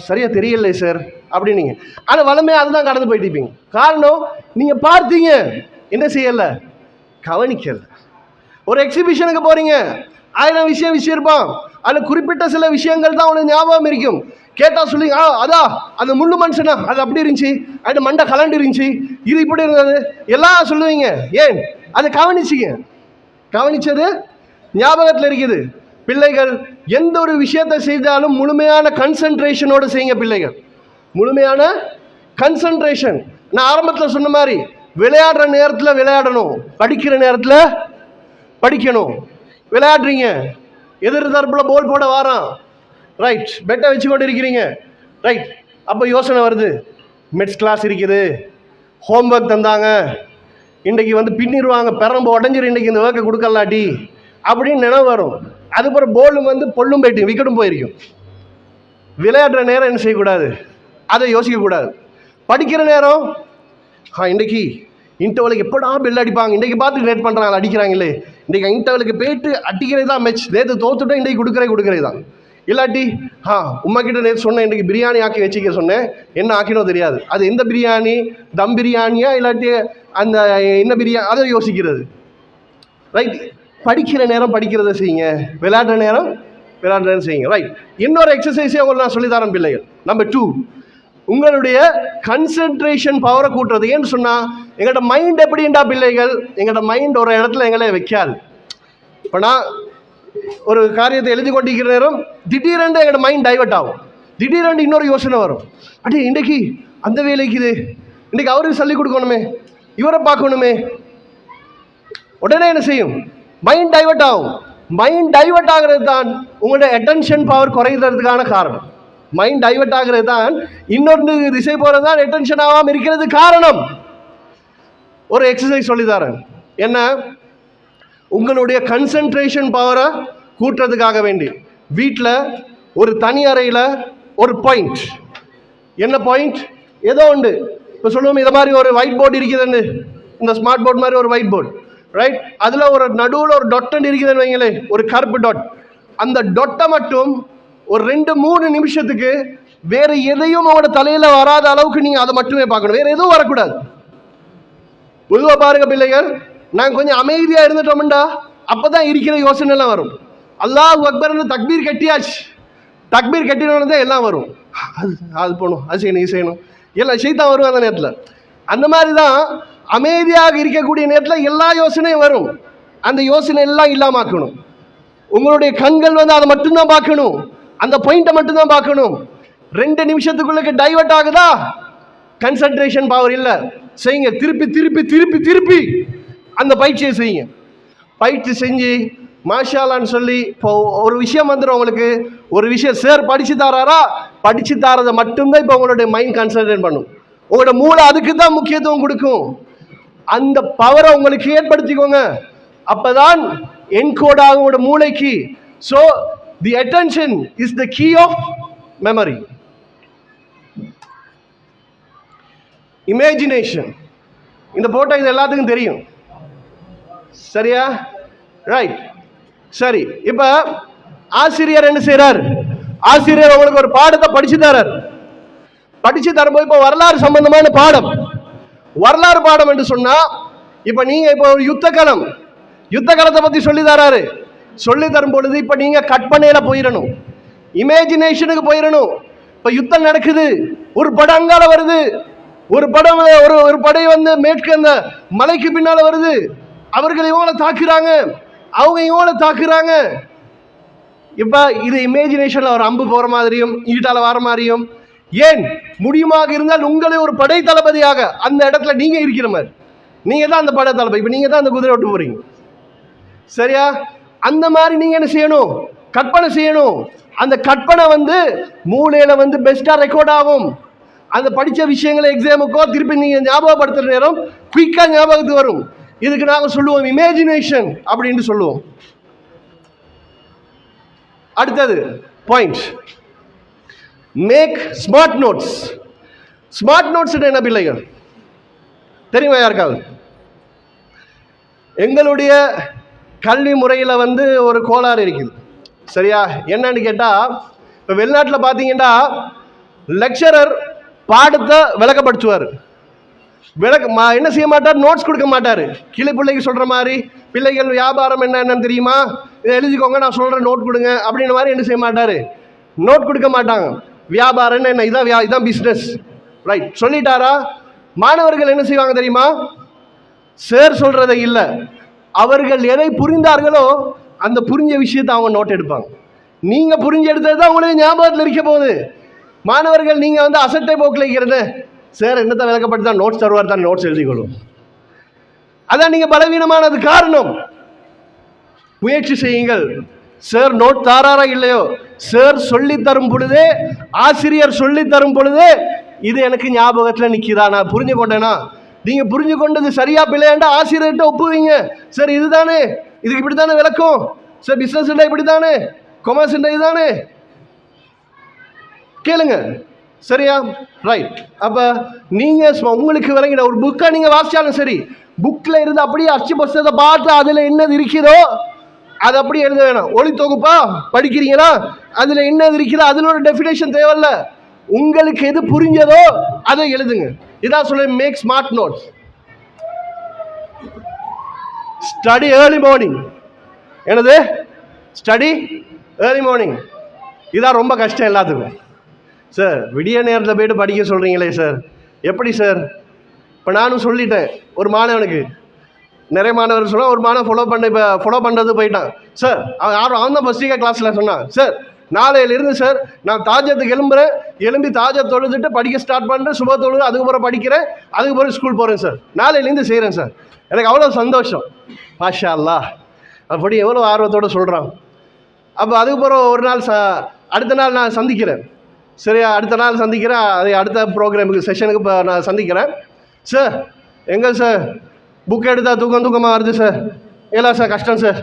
A: சரியா தெரியலை சார் அப்படின்னீங்க. ஆனால் வளமையாக அதுதான் கடந்து போயிட்டு இருப்பீங்க. காரணம், நீங்க பார்த்தீங்க, என்ன செய்யல, கவனிக்கல. ஒரு எக்ஸிபிஷனுக்கு போறீங்க, 1000 விஷயம் இருப்பான், அதில் குறிப்பிட்ட சில விஷயங்கள் தான் உங்களுக்கு ஞாபகம் இருக்கும். கேட்டா சொல்லுங்க, அதான் அந்த முள்ளு மனுஷனா, அது அப்படி இருந்துச்சு, அது மண்டை கலண்டு இருந்துச்சு, இது இப்படி இருந்தது, எல்லாம் சொல்லுவீங்க. ஏன்? அது கவனிச்சது ஞாபகத்தில் இருக்குது. பிள்ளைகள் எந்த ஒரு விஷயத்தை செய்தாலும் முழுமையான கன்சன்ட்ரேஷனோடு செய்யுங்க. பிள்ளைகள் முழுமையான கன்சன்ட்ரேஷன். நான் ஆரம்பத்தில் சொன்ன மாதிரி விளையாடுற நேரத்தில் விளையாடணும், படிக்கிற நேரத்தில் படிக்கணும். விளையாடுறீங்க, எதிர் தரப்பில் போல் போட வாரான், ரைட், பெட்டை வச்சு கொண்டு இருக்கிறீங்க, ரைட். அப்போ யோசனை வருது, மெட்ஸ் கிளாஸ் இருக்குது, ஹோம்ஒர்க் தந்தாங்க, இன்றைக்கி பின்னிடுவாங்க, பெரம்பு உடஞ்சிரு, இன்றைக்கி இந்த ஒர்க்கை கொடுக்கலாட்டி அப்படின்னு நினைவு வரும். அதுக்கப்புறம் போலும் பொல்லும் போயிட்டு விக்கெட்டும் போயிருக்கும். விளையாடுற நேரம் என்ன செய்யக்கூடாது, அதை யோசிக்கக்கூடாது. படிக்கிற நேரம், இன்றைக்கி இன்டர்வலுக்கு எப்படா பெல் அடிப்பாங்க, இன்றைக்கி பார்த்து லேட் பண்ணுறாங்க, அடிக்கிறாங்களே, இன்றைக்கி இன்டர்வலுக்கு போயிட்டு அடிக்கிறது தான் மேட்ச், நேற்று தோத்துட்டோம், இன்றைக்கி கொடுக்குறது தான். இல்லாட்டி உமா கிட்ட நேற்று சொன்னேன், இன்றைக்கி பிரியாணி ஆக்கி வச்சுக்க சொன்னேன், என்ன ஆக்கினோ தெரியாது, அது எந்த பிரியாணி, தம் பிரியாணியா இல்லாட்டி அந்த என்ன பிரியாணி, அதை யோசிக்கிறது. ரைட். படிக்கிற நேரம் படிக்கிறத செய்யுங்க, விளையாடுற நேரம் செய்யுங்க. ரைட். இன்னொரு எக்ஸசைஸே உங்களுக்கு நான் சொல்லித்தரேன் பிள்ளைகள். நம்பர் 2, உங்களுடைய கன்சன்ட்ரேஷன் பவரை கூட்டுறது. ஏன்னு சொன்னால், எங்கள்கிட்ட மைண்ட் எப்படின்டா பிள்ளைகள், எங்கள்கிட்ட மைண்ட் ஒரு இடத்துல எங்களை வைக்காது. இப்போ நான் ஒரு காரியத்தை எழுதி கொண்டிருக்கிற நேரம் திடீரென்று எங்களோட மைண்ட் டைவர்ட் ஆகும், திடீரென்று இன்னொரு யோசனை வரும், இன்றைக்கி அந்த வேலைக்கு இது இன்னைக்கு அவருக்கு சொல்லிக் கொடுக்கணுமே, இவரை பார்க்கணுமே. உடனே என்ன செய்யும்? மைண்ட் டைவர்ட் ஆகும். மைண்ட் டைவர்ட் ஆகிறது தான் உங்களுடைய அட்டென்ஷன் பவர் குறைகிறதுக்கான காரணம். மைண்ட் டைவர்ட் ஆகிறது தான், இன்னொன்று திசை போகிறது தான் அட்டென்ஷன் ஆகாமல் இருக்கிறது காரணம். ஒரு எக்ஸசைஸ் சொல்லித்தரேன். என்ன? உங்களுடைய கன்சன்ட்ரேஷன் பவரை கூட்டுறதுக்காக வேண்டி வீட்டில் ஒரு தனி அறையில் ஒரு பாயிண்ட், என்ன பாயிண்ட்? ஏதோ உண்டு. இப்போ சொல்லுவோம், இதை மாதிரி ஒரு ஒயிட் போர்டு இருக்குதுன்னு, இந்த ஸ்மார்ட் போர்டு மாதிரி ஒரு ஒயிட் போர்டு, ரைட்? அதில் ஒரு நடுவில் ஒரு டொட்டன் இருக்குதுன்னு வைங்களே, ஒரு கருப்பு டாட். அந்த டொட்டை மட்டும் ஒரு 2-3 நிமிஷத்துக்கு வேற எதையும் உங்களோட தலையில் வராத அளவுக்கு நீங்கள் அதை மட்டுமே பார்க்கணும், வேற எதுவும் வரக்கூடாது. பொதுவாக பாருங்க பிள்ளைகள், நாங்கள் கொஞ்சம் அமைதியாக இருந்துட்டோம்டா அப்போதான் இருக்கிற யோசனை எல்லாம் வரும். அல்லாஹ் அக்பர்னு தக்பீர் கட்டியாச்சு, தக்பீர் கட்டினோன்னு தான் எல்லாம் வரும். அது போகணும், அது செய்யணும், இது செய்யணும், எல்லாம் செய்தான் வரும் அந்த நேரத்தில். அந்த மாதிரி தான் அமைதியாக இருக்கக்கூடிய நேரத்தில் எல்லா யோசனையும் வரும். அந்த யோசனை எல்லாம் இல்லாமக்கணும். உங்களுடைய கண்கள் வந்து அதை மட்டும்தான் பார்க்கணும், அந்த பாயிண்ட்டை மட்டும்தான் பார்க்கணும். 2 நிமிஷத்துக்குள்ள டைவர்ட் ஆகுதா, கன்சன்ட்ரேஷன் பவர் இல்லை. செய்யுங்க, திருப்பி திருப்பி திருப்பி திருப்பி அந்த பயிற்சியை செய்யுங்க. பயிற்சி செஞ்சு மாஷாலான்னு சொல்லி இப்போ ஒரு விஷயம் வந்துடும் உங்களுக்கு. ஒரு விஷயம் சார் படிச்சு தராரா, படிச்சு தரதை மட்டும்தான் இப்போ உங்களுடைய மைண்ட் கான்சன்ட்ரேட் பண்ணும். உங்களோட மூளை அதுக்கு தான் முக்கியத்துவம் கொடுக்கும். அந்த பவரை உங்களுக்கு ஏற்படுத்திக்கோங்க. அப்பதான் என்கோட் ஆகும் உங்களோட மூளைக்கு. So the attention is the key of memory. Imagination, இந்த போட்டோ இது எல்லாத்துக்கும் தெரியும், சரியா? ரைட், சரி. இப்ப ஆசிரியர் என்ன செய்யறார்? ஆசிரியர் உங்களுக்கு ஒரு பாடத்தை படிச்சு தரார். படிச்சு தரும்போது இப்போ வரலாறு சம்பந்தமான பாடம், வரலாறு பாடம் என்று சொன்னா, இப்ப நீங்க இப்போ ஒரு யுத்த களத்தை பத்தி சொல்லி தராரு. சொல்லி தரும் பொழுது இப்ப நீங்க கற்பனையில போயிடணும், இமேஜினேஷனுக்கு போயிடணும். இப்ப யுத்தம் நடக்குது, ஒரு படம் அங்கால வருது, ஒரு படம் ஒரு படை வந்து மேற்கு அந்த மலைக்கு பின்னால வருது, அவர்கள் இவங்களை தாக்குறாங்க, அவங்க இவங்களை தாக்குறாங்க. இப்ப இது இமேஜினேஷன்ல ஒரு அம்பு போற மாதிரியும் ஈட்டால வர மாதிரியும், ஏன் முடியுமாக இருந்தால் உங்களை ஒரு படை தளபதியாக அந்த இடத்துல நீங்க இருக்கிற மாதிரி, நீங்க தான் அந்த படை தளபதி, இப்ப நீங்க தான் அந்த குதிரை ஓட்டு போறீங்க, சரியா? அந்த மாதிரி நீங்க என்ன செய்யணும்? கற்பனை செய்யணும். அந்த கற்பனை வந்து மூளையில வந்து பெஸ்டா ரெக்கார்ட் ஆகும். அந்த படிச்ச விஷயங்களை எக்ஸாமுக்கோ திருப்பி நீங்க ஞாபகப்படுத்துற நேரம் குயிக்கா ஞாபகத்துக்கு வரும். இதுக்கு நாங்க சொல்லுவோம் இமேஜினேஷன் அப்படின்னு சொல்லுவோம். அடுத்தது point, make smart notes. Smart notes என்ன பிள்ளைகள் தெரியுமா யாருக்காவது? எங்களுடைய கல்வி முறையில் வந்து ஒரு கோளாறு இருக்குது, சரியா? என்னன்னு கேட்டால், இப்போ வெளிநாட்டில் பார்த்தீங்கன்னா லெக்சரர் பாடத்தை விளக்கப்படுத்துவார். என்ன செய்ய மாட்டார்? நோட்ஸ் கொடுக்க மாட்டார். கிளை பிள்ளைக்கு சொல்கிற மாதிரி, பிள்ளைகள் வியாபாரம் என்னன்னு தெரியுமா, இதை எழுதிக்கோங்க, நான் சொல்கிறேன், நோட் கொடுங்க அப்படின்ற மாதிரி என்ன செய்ய மாட்டார்? நோட் கொடுக்க மாட்டாங்க. வியாபாரம் என்ன, இதான் பிஸ்னஸ், ரைட் சொல்லிட்டாரா? மாணவர்கள் என்ன செய்வாங்க தெரியுமா? சார் சொல்கிறத இல்லை, அவர்கள் எதை புரிந்தார்களோ அந்த புரிஞ்ச விஷயத்தை அவங்க நோட் எடுப்பாங்க. நீங்கள் புரிஞ்சு எடுத்தது தான் உங்களுக்கு ஞாபகத்தில் இருக்க போகுது. மாணவர்கள் நீங்கள் வந்து அசட்டை போக்கில் இருக்கிறது, சார் என்னத்தை விளக்கப்பட்டு தான் நோட்ஸ் தருவார், தான் நோட்ஸ் எழுதிக்கொள்ளும். அதான் நீங்கள் பலவீனமானது காரணம். முயற்சி செய்யுங்கள். சார் நோட் தாராரா இல்லையோ, சார் சொல்லி தரும் பொழுதே, ஆசிரியர் சொல்லி தரும் பொழுதே இது எனக்கு ஞாபகத்தில் நிற்கிறா, நான் புரிஞ்சு கொண்டேனா? நீங்க புரிஞ்சு கொண்டது சரியா பிள்ளையாண்டா ஆசிரியர்கிட்ட ஒப்புவீங்க. சார் இதுதானே, இதுக்கு இப்படித்தானே விளக்கம், சார் பிசினஸ் இப்படித்தானே, கொமர்ஸ் இதுதானே, கேளுங்க, சரியா? ரைட். அப்ப நீங்க உங்களுக்கு விளங்கிட ஒரு புக்கை நீங்க வாசிச்சாலும் சரி, புக்ல இருந்து அப்படியே அச்சு புஸ்தகத்தை பார்த்து அதுல என்னது இருக்கிறதோ அது அப்படியே எழுத வேணாம். ஒளி தொகுப்பா படிக்கிறீங்களா, அதுல என்னது இருக்கிறதோ அதுல ஒரு டெஃபினேஷன் தேவையில்ல, உங்களுக்கு எது புரிஞ்சதோ அதை எழுதுங்க. இதான் சொல்ல make smart notes. Study early morning. என்னது? Study early morning. இதான் ரொம்ப கஷ்டம் எல்லாத்துக்கும். சார் விடிய நேரத்தில் போய்ட்டு படிக்க சொல்கிறீங்களே சார், எப்படி சார்? இப்போ நானும் சொல்லிட்டேன் ஒரு மாணவனுக்கு, நிறைய மாணவர் சொன்னால் ஒரு மாணவன் ஃபாலோ பண்ணுறது போயிட்டான். சார் அவன் தான் ஃபர்ஸ்ட் கிளாஸில் சொன்னான், சார் நாளையிலிருந்து சார் நான் தாஜத்துக்கு எழும்பி தாஜா தொழுதுட்டு படிக்க ஸ்டார்ட் பண்ணுறேன், சுப தொழுது, அதுக்கப்புறம் படிக்கிறேன், அதுக்கப்புறம் ஸ்கூல் போகிறேன் சார், நாளையிலேருந்து செய்கிறேன் சார். எனக்கு அவ்வளோ சந்தோஷம். மாஷா அல்லாஹ். அப்படி எவ்வளோ ஆர்வத்தோடு சொல்கிறான். அப்போ அதுக்கப்புறம் ஒரு நாள் அடுத்த நாள் நான் சந்திக்கிறேன். சரியா, அடுத்த நாள் சந்திக்கிறேன், அது அடுத்த ப்ரோக்ராமுக்கு செஷனுக்கு இப்போ நான் சந்திக்கிறேன். சார் எங்கே சார் புக் எடுத்தால் தூக்கமாக வருது சார், ஏலா சார் கஷ்டம் சார்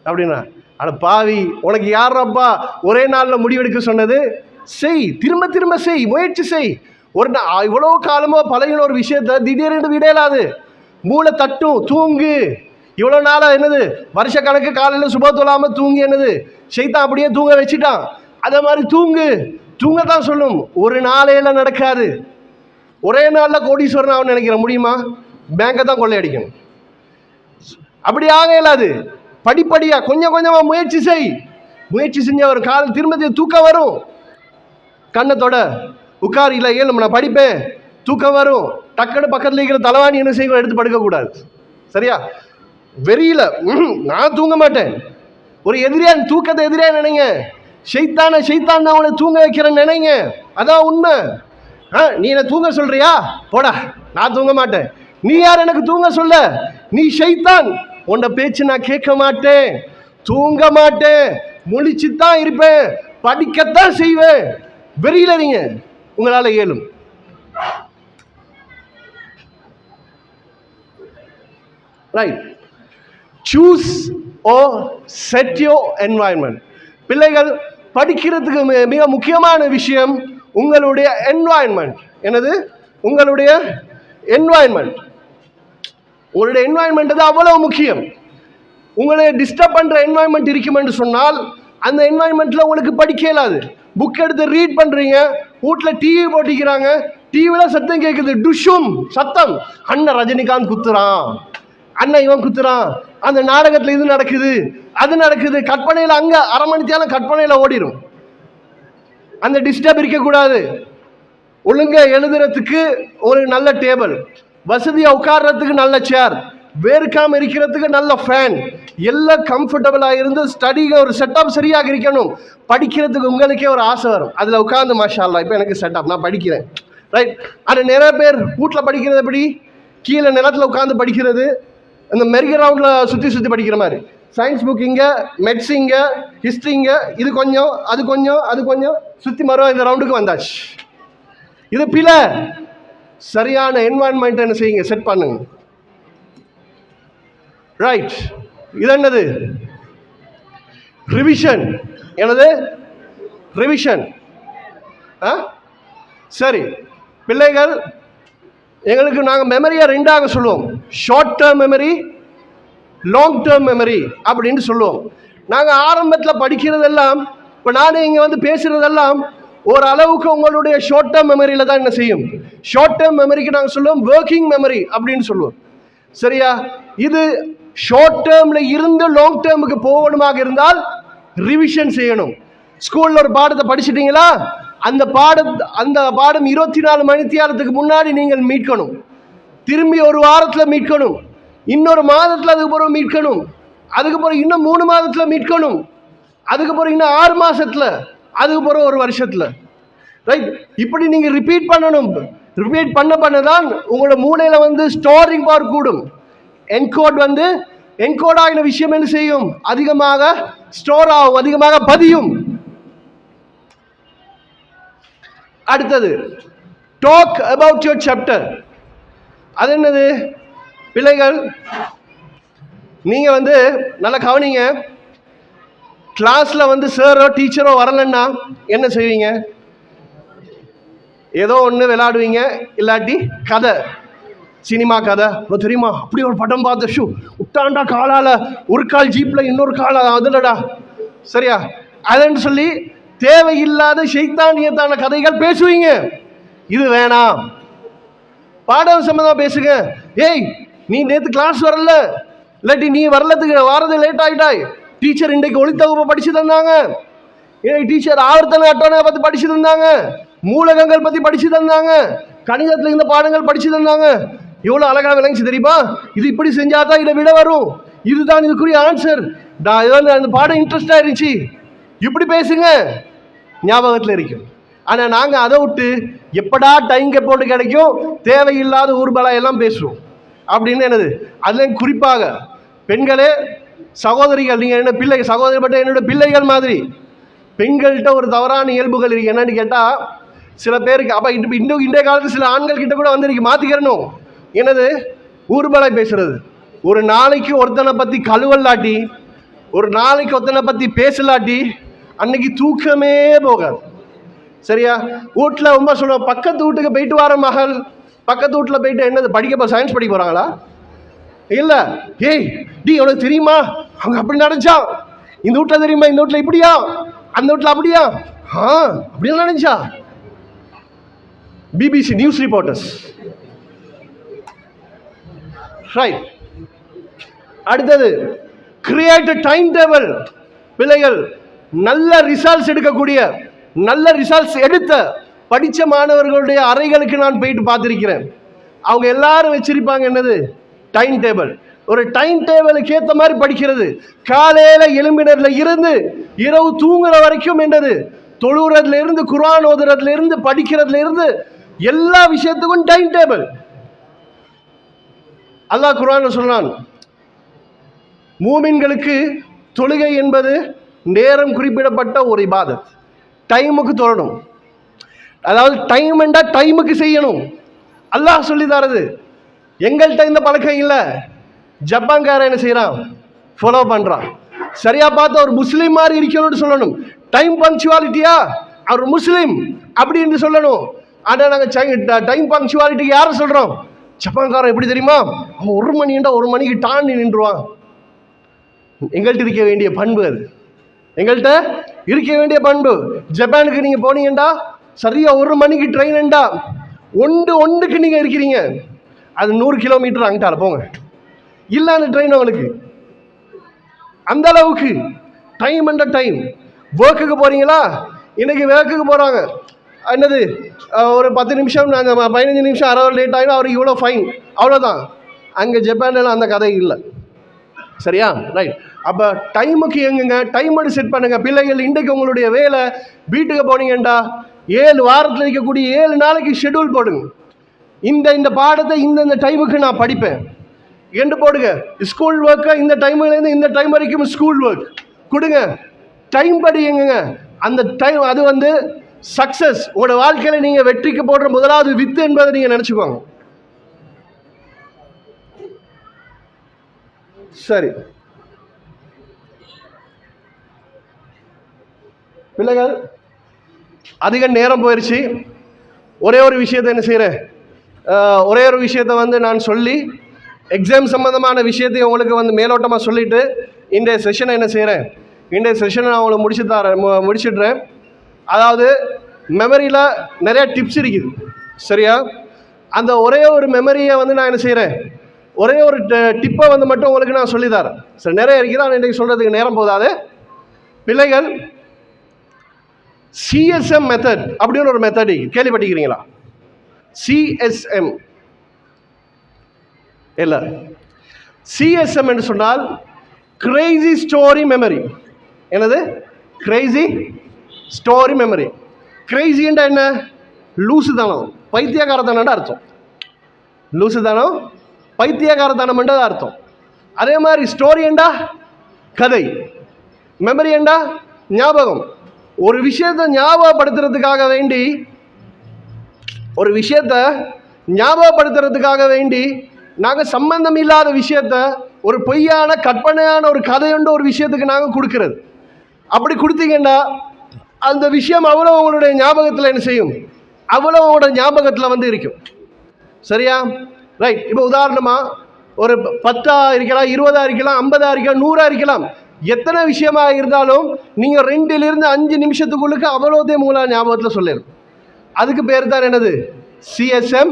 A: அப்படின்னா, அட பாவி, உனக்கு யாரப்பா ஒரே நாளில் முடிவெடுக்க சொன்னது? செய், திரும்ப திரும்ப செய், முயற்சி செய். இவ்வளோ காலமாக பழகின ஒரு விஷயத்த திடீரென்று விடையலாது. மூளை தட்டும், தூங்கு. இவ்வளோ நாளாக என்னது வருஷ கணக்கு காலையில் சுப தொழாமல் தூங்கி என்னது ஷைத்தான் அப்படியே தூங்க வச்சுட்டான். அதே மாதிரி தூங்கத்தான் சொல்லும். ஒரு நாளையில நடக்காது. ஒரே நாளில் கோடீஸ்வரன் அவன் நினைக்கிற முடியுமா? பேங்கை தான் கொள்ளையடிக்கணும். அப்படி ஆக இயலாது. படிப்படியாக கொஞ்சம் கொஞ்சமாக முயற்சி செஞ்ச ஒரு காலம் திரும்ப தூக்கம் வரும். கண்ணத்தோட உட்கார், இல்லை ஏழு நான் படிப்பேன், தூக்கம் வரும். டக்குன்னு பக்கத்தில் இருக்கிற தலைவாணி என்ன செய்வோம், எடுத்து படுக்கக்கூடாது. சரியா, வெறியில நான் தூங்க மாட்டேன். ஒரு எதிரியான் தூக்கத்தை எதிரியா நினைங்க. ஷைத்தான் அவனை தூங்க வைக்கிறேன்னு நினைங்க. அதான் உண்மை. நீ என்ன தூங்க சொல்றியா? போடா, நான் தூங்க மாட்டேன். நீ யார் எனக்கு தூங்க சொல்ல? நீ ஷைத்தான். உன்ன பேச்சு நான் கேட்க மாட்டேன், தூங்க மாட்டேன், முழிச்சுத்தான் இருப்பேன், படிக்கத்தான் செய்வேன். வெறியில நீங்க உங்களால இயலும். Right. Choose or set your environment. பிள்ளைகள் படிக்கிறதுக்கு மிக முக்கியமான விஷயம் உங்களுடைய என்வாயன்மெண்ட். என்னது? உங்களுடைய என்வாயன்மெண்ட். உங்களுடைய என்வாயன்மெண்ட் அது அவ்வளவு முக்கியம். உங்களை டிஸ்டர்ப் பண்ணுற என்வாயன்மெண்ட் இருக்கும் என்று சொன்னால் அந்த என்வாயன்மெண்ட்டில் உங்களுக்கு படிக்க இயலாது. புக் எடுத்து ரீட் பண்ணுறீங்க, வீட்டில் டிவி போட்டிக்கிறாங்க, டிவியில் சத்தம் கேட்குது, டுஷும் சத்தம், அண்ணன் ரஜினிகாந்த் குத்துறான், அண்ணன் இவன் குத்துறான், அந்த நாடகத்தில் இது நடக்குது, அது நடக்குது, கற்பனையில் அங்கே அரை மணித்தாலும் கற்பனையில் ஓடிடும். அந்த டிஸ்டர்ப் இருக்கக்கூடாது. ஒழுங்கா எழுதுறதுக்கு ஒரு நல்ல டேபிள், வசதியாக உட்கார்றதுக்கு நல்ல சேர், வேர்க்காமல் இருக்கிறதுக்கு நல்ல ஃபேன், எல்லாம் கம்ஃபர்டபுளாக இருந்து ஸ்டடிக்கு ஒரு செட்டப் சரியாக இருக்கணும். படிக்கிறதுக்கு உங்களுக்கே ஒரு ஆசை வரும், அதில் உட்காந்து மாஷா அல்லாஹ் இப்போ எனக்கு செட்டப், நான் படிக்கிறேன். ரைட். ஆனால் நிறைய பேர் வீட்டில் படிக்கிறது எப்படி? கீழே நிலத்தில் உட்காந்து படிக்கிறது, அந்த மெரிக ரவுண்டில் சுற்றி படிக்கிற மாதிரி. சயின்ஸ் புக் இங்கே, மெட்ஸ் இங்கே, ஹிஸ்ட்ரி இங்கே, இது கொஞ்சம் அது கொஞ்சம் அது கொஞ்சம் சுற்றி மரம் இந்த ரவுண்டுக்கு வந்தாச்சு. இது பில. சரியான என்வாயன்மெண்ட் என்ன செய்யுங்க, செட் பண்ணுங்க. ரைட். இது என்னது? ரிவிஷன். என்னது? ரிவிஷன். சரி பிள்ளைகள், எங்களுக்கு நாங்கள் மெமரியை ரெண்டாக சொல்லுவோம். Short term memory, long term memory அப்படின்னு சொல்லுவோம். நாங்கள் ஆரம்பத்தில் படிக்கிறதெல்லாம், இப்போ நானே இங்கே வந்து பேசுகிறதெல்லாம் ஒரு அளவுக்கு உங்களுடைய ஷார்ட் டேர்ம் மெமரியில் தான் என்ன செய்யும். ஷார்ட் டேர்ம் மெமரிக்கு நாங்கள் சொல்லுவோம் ஒர்க்கிங் மெமரி அப்படின்னு சொல்லுவோம். சரியா? இது ஷார்ட் டேர்மில் இருந்து லாங் டேர்முக்கு போகணுமாக இருந்தால் ரிவிஷன் செய்யணும். ஸ்கூலில் ஒரு பாடத்தை படிச்சிட்டிங்களா, அந்த பாடம் 24 மணித்தியாலத்துக்கு முன்னாடி நீங்கள் மீட்கணும். திரும்பி ஒரு வாரத்தில் மீட்கணும், இன்னொரு மாதத்தில் அதுக்கப்புறம் மீட்கணும், அதுக்கப்புறம் இன்னும் 3 மாதத்தில் மீட்கணும், அதுக்கப்புறம் இன்னும் 6 மாதத்தில், அதுக்கப்புறம் ஒரு வருஷத்தில். ரைட். இப்படி நீங்கள் ரிப்பீட் பண்ணணும். ரிப்பீட் பண்ண தான் உங்களோட மூளையில் வந்து ஸ்டோரிங் பவர் கூடும். என்கோட் ஆகின விஷயம் என்ன செய்யும், அதிகமாக ஸ்டோர் ஆகும், அதிகமாக பதியும். அடுத்தது டாக் அபவுட் யுவர் சாப்டர். அது என்னது பிள்ளைகள்? நீங்கள் வந்து நல்லா கவனிங்க. கிளாஸில் வந்து சாரோ டீச்சரோ வரலன்னா என்ன செய்வீங்க? ஏதோ ஒன்று விளையாடுவீங்க, இல்லாட்டி கதை, சினிமா கதை. தெரியுமா, அப்படி ஒரு படம் பார்த்த ஷூ விட்டாண்டா, காலால் ஒரு கால் ஜீப்பில் இன்னொரு கால் அதுலடா. சரியா? அதுன்னு சொல்லி தேவையில்லாத ஷைத்தானியத்தான கதைகள் பேசுவீங்க. இது வேணாம். பாடம் சம்பந்தமாக பேசுங்க. ஏய், நீ நேற்று கிளாஸ் வரல, இல்லாட்டி நீ வரது லேட் ஆகிட்டாய், டீச்சர் இன்றைக்கு ஒளித்தகுப்பை படித்து தந்தாங்க, டீச்சர் ஆவர்த்தன அட்டவணை பற்றி படித்து தந்தாங்க, மூலகங்கள் பற்றி படித்து தந்தாங்க, கணிதத்தில் இந்த பாடங்கள் படித்து தந்தாங்க. எவ்வளோ அழகாக விளங்கிச்சு தெரியுமா? இது இப்படி செஞ்சாதான் இதை விட வரும், இதுதான் இதுக்குரிய ஆன்சர். நான் அந்த பாடம் இன்ட்ரெஸ்டாக இருந்துச்சு, இப்படி பேசுங்க, ஞாபகத்தில் இருக்கும். ஆனால் நாங்கள் அதை விட்டு எப்படா டைம் போட்டு கிடைக்கும் தேவையில்லாத ஊர்பலா எல்லாம் பேசுவோம். அப்படின்னு என்னது, அதுலேயும் குறிப்பாக பெண்களே, சகோதரிகள், நீங்கள் என்ன பிள்ளை சகோதரி பட்ட என்னோட பிள்ளைகள் மாதிரி பெண்கள்கிட்ட ஒரு தவறான இயல்புகள் இருக்கு. என்னன்னு கேட்டால் சில பேருக்கு அப்போ இன்னும் இன்றைய காலத்தில் சில ஆண்கள் கிட்ட கூட வந்திருக்கு, மாற்றிக்கிறணும். என்னது, ஊர்பலை பேசுறது. ஒரு நாளைக்கு ஒருத்தனை பற்றி கழுவல்லாட்டி, ஒரு நாளைக்கு ஒருத்தனை பற்றி பேசலாட்டி அன்னைக்கு தூக்கமே போகாது. சரியா? வீட்டில் ரொம்ப சொல்லுவோம், பக்கத்து வீட்டுக்கு போயிட்டு வர மகள், பக்கத்து வீட்டில் போயிட்டு என்னது படிக்க சயின்ஸ் படிக்க போகிறாங்களா? இல்லை, ஏய் டி உனக்கு தெரியுமா அவங்க அப்படி நடந்துச்சா, இந்த வீட்டில் தெரியுமா, இந்த வீட்டில் இப்படியா, அந்த வீட்டில் அப்படியா, அப்படிலாம் நடந்துச்சா. BBC news reporters. ரைட். அடுத்தது, கிரியேட் டைம் டேபிள். பிள்ளைகள் நல்ல ரிசல்ட்ஸ் எடுக்கக்கூடிய, நல்ல ரிசல்ட்ஸ் எடுத்த படித்த மாணவர்களுடைய அறைகளுக்கு நான் போயிட்டு பார்த்துருக்கிறேன். அவங்க எல்லாரும் வச்சிருப்பாங்க என்னது, டைம் டேபிள். ஒரு டைம் டேபிளுக்கு ஏற்ற மாதிரி படிக்கிறது. காலையில் எழும்பினதுல இருந்து இரவு தூங்குற வரைக்கும் என்னது, தொழுறதுல இருந்து குர்ஆன் ஓதுறதுல இருந்து படிக்கிறதுல இருந்து எல்லா விஷயத்துக்கும் டைம் டேபிள். அல்லாஹ் குர்ஆன்ல சொல்றான், மூமின்களுக்கு தொழுகை என்பது நேரம் குறிப்பிடப்பட்ட ஒரு இபாதத். டைமுக்கு தொழணும். அதாவது டைம் என்றா டைமுக்கு செய்யணும். அல்லாஹ் சொல்லி தரது. எங்கள்கிட்ட இந்த பழக்கம் இல்லை. ஜப்பான்காரன் என்ன செய்யறான், ஃபாலோ பண்றான். சரியா பார்த்தா ஒரு முஸ்லீம் மாதிரி இருக்கணும்னு சொல்லணும். டைம் பங்க்சுவாலிட்டியா, அவர் முஸ்லீம் அப்படின்னு சொல்லணும். ஆனால் நாங்கள் டைம் பங்க்சுவாலிட்டிக்கு யாரை சொல்றோம், ஜப்பான்காரன் எப்படி தெரியுமா, அவன் 1 மணிண்டா 1 மணிக்கு டான் நின்றுவான். எங்கள்கிட்ட இருக்க வேண்டிய பண்பு அது, எங்கள்கிட்ட இருக்க வேண்டிய பண்பு. ஜப்பானுக்கு நீங்க போனீங்கண்டா சரியா 1 மணிக்கு ட்ரெயின்டா ஒன்றுக்கு நீங்க இருக்கிறீங்க, அது 100 கிலோமீட்டர் அங்கிட்டால போங்க, இல்லை அந்த ட்ரெயின் அவங்களுக்கு அந்த அளவுக்கு டைம் அண்ட் டைம். ஒர்க்குக்கு போறீங்களா, இன்னைக்கு ஒர்க்குக்கு போறாங்க, என்னது ஒரு 10 நிமிஷம், நாங்கள் 15 நிமிஷம் அரை லேட் ஆகிடும், அவருக்கு இவ்வளோ ஃபைன், அவ்வளோதான். அங்கே ஜப்பான்ல அந்த கதை இல்லை. சரியா? ரைட். அப்போ டைமுக்கு எங்குங்க, டைம் மட்டும் செட் பண்ணுங்க. பிள்ளைகள், இன்றைக்கு உங்களுடைய வேலை, வீட்டுக்கு போனீங்கண்டா 7 வாரத்தில் இருக்கக்கூடிய 7 நாளைக்கு ஷெட்யூல் போடுங்க. இந்த பாடத்தை இந்த டைமுக்கு நான் படிப்பேன் என்று போடுங்க. ஸ்கூல் ஒர்க்கை இந்த டைம்லேருந்து இந்த டைம் வரைக்கும் ஸ்கூல் ஒர்க் கொடுங்க. டைம் படிங்க. அந்த டைம் அது வந்து சக்சஸ். உங்களோட வாழ்க்கையில் நீங்கள் வெற்றிக்கு போடுற முதலாவது வித்து என்பதை நீங்கள் நினச்சிக்கோங்க. சரி பிள்ளைகள், அதிக நேரம் போயிடுச்சு. ஒரே ஒரு விஷயத்தை என்ன செய்கிறேன், ஒரே ஒரு விஷயத்தை வந்து நான் சொல்லி எக்ஸாம் சம்மந்தமான விஷயத்தை உங்களுக்கு வந்து மேலோட்டமாக சொல்லிவிட்டு இன்றைய செஷனை என்ன செய்கிறேன், இன்றைய செஷனை நான் உங்களுக்கு முடிச்சிடுறேன். அதாவது மெமரியில் நிறைய டிப்ஸ் இருக்குது. சரியா? அந்த ஒரே ஒரு மெமரியை வந்து நான் என்ன செய்கிறேன், ஒரே ஒரு டிப்பை வந்து மட்டும் உங்களுக்கு நான் சொல்லித்தரேன். சரி, நிறைய இருக்குது, நான் இன்றைக்கு சொல்கிறதுக்கு நேரம் போதாது. பிள்ளைகள், சிஎஸ்எம் மெத்தட் அப்படின்னு ஒரு மெத்தட் கேள்விப்பட்டிருக்கிறீங்களா? சிஎஸ்எம் இல்லை, சிஎஸ்எம் என்று சொன்னால் கிரேசி ஸ்டோரி மெமரி. என்னது? Crazy story memory. கிரேசின்னா என்ன? லூசுதானம், பைத்தியகாரத்தனம் அர்த்தம். லூசுதானம், பைத்தியகாரத்தனம் என்றது அர்த்தம். அதே மாதிரி ஸ்டோரி என்றா கதை, மெமரி என்றா ஞாபகம். ஒரு விஷயத்தை ஞாபகப்படுத்துறதுக்காக வேண்டி நாங்கள் சம்பந்தம் இல்லாத விஷயத்த, ஒரு பொய்யான கற்பனையான ஒரு கதையொன்று ஒரு விஷயத்துக்கு நாங்கள் கொடுக்கறது. அப்படி கொடுத்தீங்கன்னா அந்த விஷயம் அவ்வளோ உங்களுடைய ஞாபகத்தில் என்ன செய்யும், அவ்வளோ உங்களோட ஞாபகத்தில் வந்து இருக்கும். சரியா? ரைட். இப்போ உதாரணமாக ஒரு 10 இருக்கலாம், 20 இருக்கலாம், 50 இருக்கலாம், 100 இருக்கலாம். எத்தனை விஷயமாக இருந்தாலும் நீங்கள் 2லிருந்து 5 நிமிஷத்துக்குள்ளுக்கு அவ்வளோதே உங்களால் ஞாபகத்தில் சொல்லிடும். அதுக்கு பேர் தான் என்னது, சிஎஸ்எம்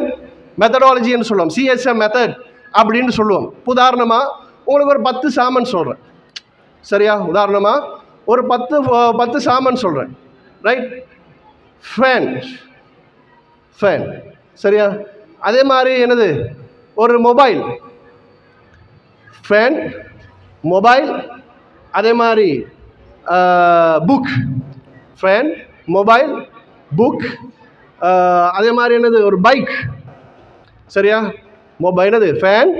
A: மெத்தடாலஜின்னு சொல்லுவோம். சிஎஸ்எம் மெத்தட் அப்படின்னு சொல்லுவோம். உதாரணமாக உங்களுக்கு ஒரு 10 சாமான் சொல்கிறேன். சரியா? உதாரணமாக ஒரு 10 சாமான் சொல்கிறேன். ரைட்? ஃபேன். சரியா? அதே மாதிரி என்னது, ஒரு மொபைல், ஃபேன், மொபைல், அதே மாதிரி புக், ஃபேன், மொபைல், புக், அதே மாதிரி என்னது ஒரு பைக். சரியா? மொபைல் என்னது ஃபேன்,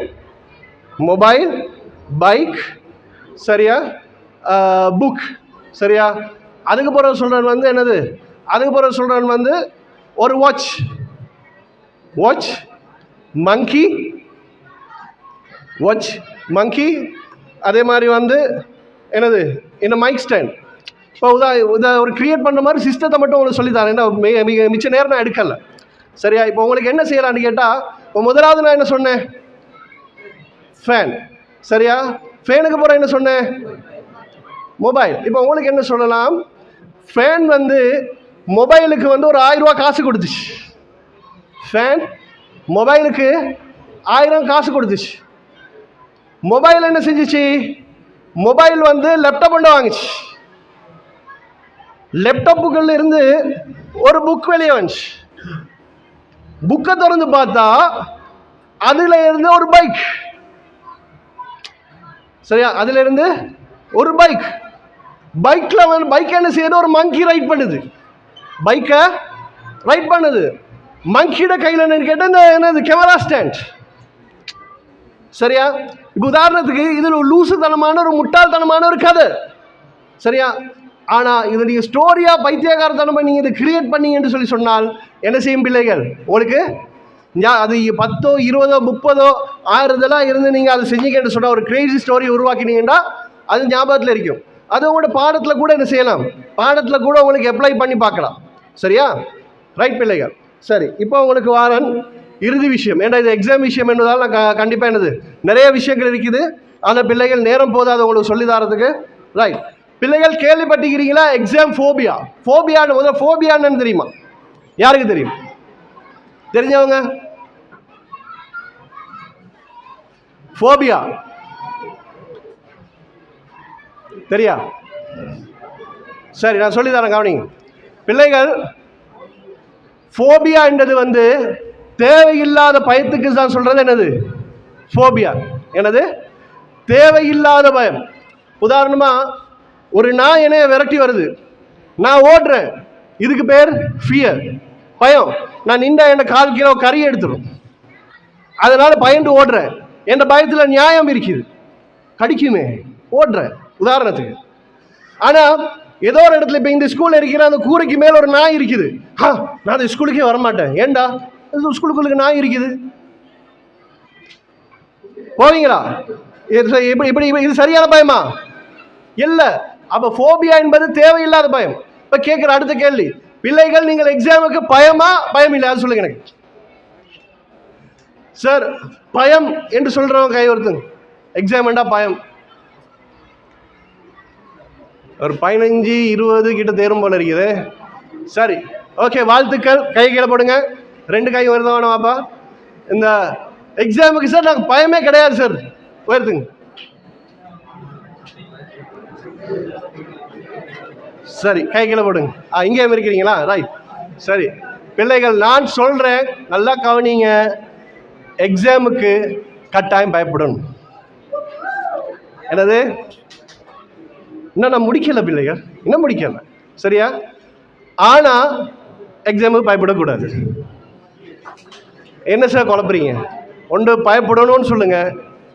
A: மொபைல், பைக். சரியா? புக். சரியா? அதுக்கு பிறகு சொல்கிறேன் வந்து என்னது, அதுக்கு பிறகு சொல்கிறேன் வந்து ஒரு வாட்ச், வாட்ச், மங்கி, வாட்ச், மங்கி. அதே மாதிரி வந்து என்னது இந்த மைக் ஸ்டாண்ட். இப்போ இதை ஒரு க்ரியேட் பண்ணுற மாதிரி சிஸ்டத்தை மட்டும் உங்களுக்கு சொல்லித்தரேன். ஏன்னா மிச்ச நேரம் நான் எடுக்கலை. சரியா? இப்போ உங்களுக்கு என்ன செய்யலான்னு கேட்டால், இப்போ முதலாவது நான் என்ன சொன்னேன், ஃபேன். சரியா? ஃபேனுக்கு போகிற என்ன சொன்னேன், மொபைல். இப்போ உங்களுக்கு என்ன சொல்லலாம், ஃபேன் வந்து மொபைலுக்கு வந்து ஒரு 1000 ரூபா காசு கொடுத்துச்சு. ஃபேன் மொபைலுக்கு 1000 காசு கொடுத்துச்சு. மொபைல் என்ன செஞ்சிச்சு, மொபைல் வந்து லேப்டாப் ஒன்று வாங்குச்சு. லேப்டாப்புக்குள்ள இருந்து ஒரு புக் வெளியே வந்துச்சு. புக்கை திறந்து பார்த்தா அதுல இருந்து ஒரு பைக். சரியா? அதுல இருந்து ஒரு பைக். பைக்ல வந்து பைக் என்ன செய்யுது, ஒரு மங்கி ரைட் பண்ணுது. பைக்கை ரைட் பண்ணுது. மங்கியோட கையில் என்னன்னு கேட்டால் இந்த என்னது கேமரா ஸ்டாண்ட். சரியா? இப்போ உதாரணத்துக்கு இதில் ஒரு லூசுத்தனமான ஒரு முட்டாள்தனமான ஒரு கதை. சரியா? ஆனால் இதை நீங்கள் ஸ்டோரியாக பைத்தியகாரத்தனமாக நீங்கள் இதை கிரியேட் பண்ணீங்கன்னு சொல்லி சொன்னால் என்ன செய்யும் பிள்ளைகள், உங்களுக்கு அது 10, 20, 30, 1000 இருந்து நீங்கள் அதை செஞ்சீங்கன்னு சொன்னால் ஒரு கிரேசி ஸ்டோரி உருவாக்கினீங்கன்னா அது ஞாபகத்தில் இருக்கும். அது உங்களோட பாடத்தில் கூட என்ன செய்யலாம், பாடத்தில் கூட உங்களுக்கு அப்ளை பண்ணி பார்க்கலாம். சரியா? ரைட் பிள்ளைகள். சரி, இப்போ உங்களுக்கு வாரன் இறுதி விஷயம். ஏன்னா இது எக்ஸாம் விஷயம் என்பதால் நான் கண்டிப்பாக என்னது நிறைய விஷயங்கள் இருக்குது. அந்த பிள்ளைகள் நேரம் போதாது உங்களுக்கு சொல்லி தரதுக்கு. ரைட் பிள்ளைகள், கேள்விப்பட்டிருக்கிறீங்களா எக்ஸாம் ஃபோபியா? ஃபோபியான்னு முதல்ல ஃபோபியான்னு தெரியுமா? யாருக்கு தெரியும்? தெரிஞ்சவங்க? ஃபோபியா தெரியா? சரி, நான் சொல்லி தரேன், கவனிங்க பிள்ளைகள். ஃபோபியா என்றது வந்து தேவையில்லாத பயத்துக்கு தான் சொல்றது. என்னது ஃபோபியா? என்னது தேவையில்லாத பயம். உதாரணமா ஒரு நாய் என்னைய விரட்டி வருது, நான் ஓடுறேன், இதுக்கு பேர் ஃபியர், பயம். நான் நின்றா என்ன 1/4 கிலோ கறி எடுத்துடும், அதனால பயந்து ஓடுறேன். என் பயத்தில் நியாயம் இருக்குது, கடிக்குமே ஓடுறேன் உதாரணத்துக்கு. ஆனால் ஏதோ ஒரு இடத்துல இப்போ இந்த ஸ்கூலில் இருக்கிற அந்த கூரைக்கு மேலே ஒரு நாய் இருக்குது, நான் அந்த ஸ்கூலுக்கே வரமாட்டேன். ஏண்டா ஸ்கூலுக்குள்ள நாய் இருக்குது, போவீங்களா? இப்படி இப்படி இது சரியான பயமா? இல்லை. அப்போ ஃபோபியா என்பது தேவையில்லாத பயம். இப்போ கேட்குற அடுத்த கேள்வி, பிள்ளைகள் நீங்கள் எக்ஸாமுக்கு பயமா பயம் இல்லை? அது சொல்லுங்க எனக்கு. சார் பயம் என்று சொல்றவங்க கை ஒருத்தங்க. எக்ஸாம் வேண்டா பயம். ஒரு 15, 20 கிட்ட தேரும் போல இருக்குது. சரி, ஓகே, வாழ்த்துக்கள். கை கீழே போடுங்க. 2 கை வருதா வேணாமாப்பா? இந்த எக்ஸாமுக்கு சார் நாங்கள் பயமே கிடையாது சார், உயர்த்துங்க. சரி, கை கீழே போடுங்க. இங்கேயும் இருக்கிறீங்களா? ரைட். சரி பிள்ளைகள், நான் சொல்றேன் நல்லா கவனிங்க. எக்ஸாமுக்கு கட்டாயம் பயப்படணும். என்னது? இன்னும் நான் முடிக்கல பிள்ளைகள், இன்னும் முடிக்கல. சரியா? ஆனா எக்ஸாமுக்கு பயப்படக்கூடாது. என்ன சார் குழப்பறீங்க? ஒன்று பயப்படணும்னு சொல்லுங்க,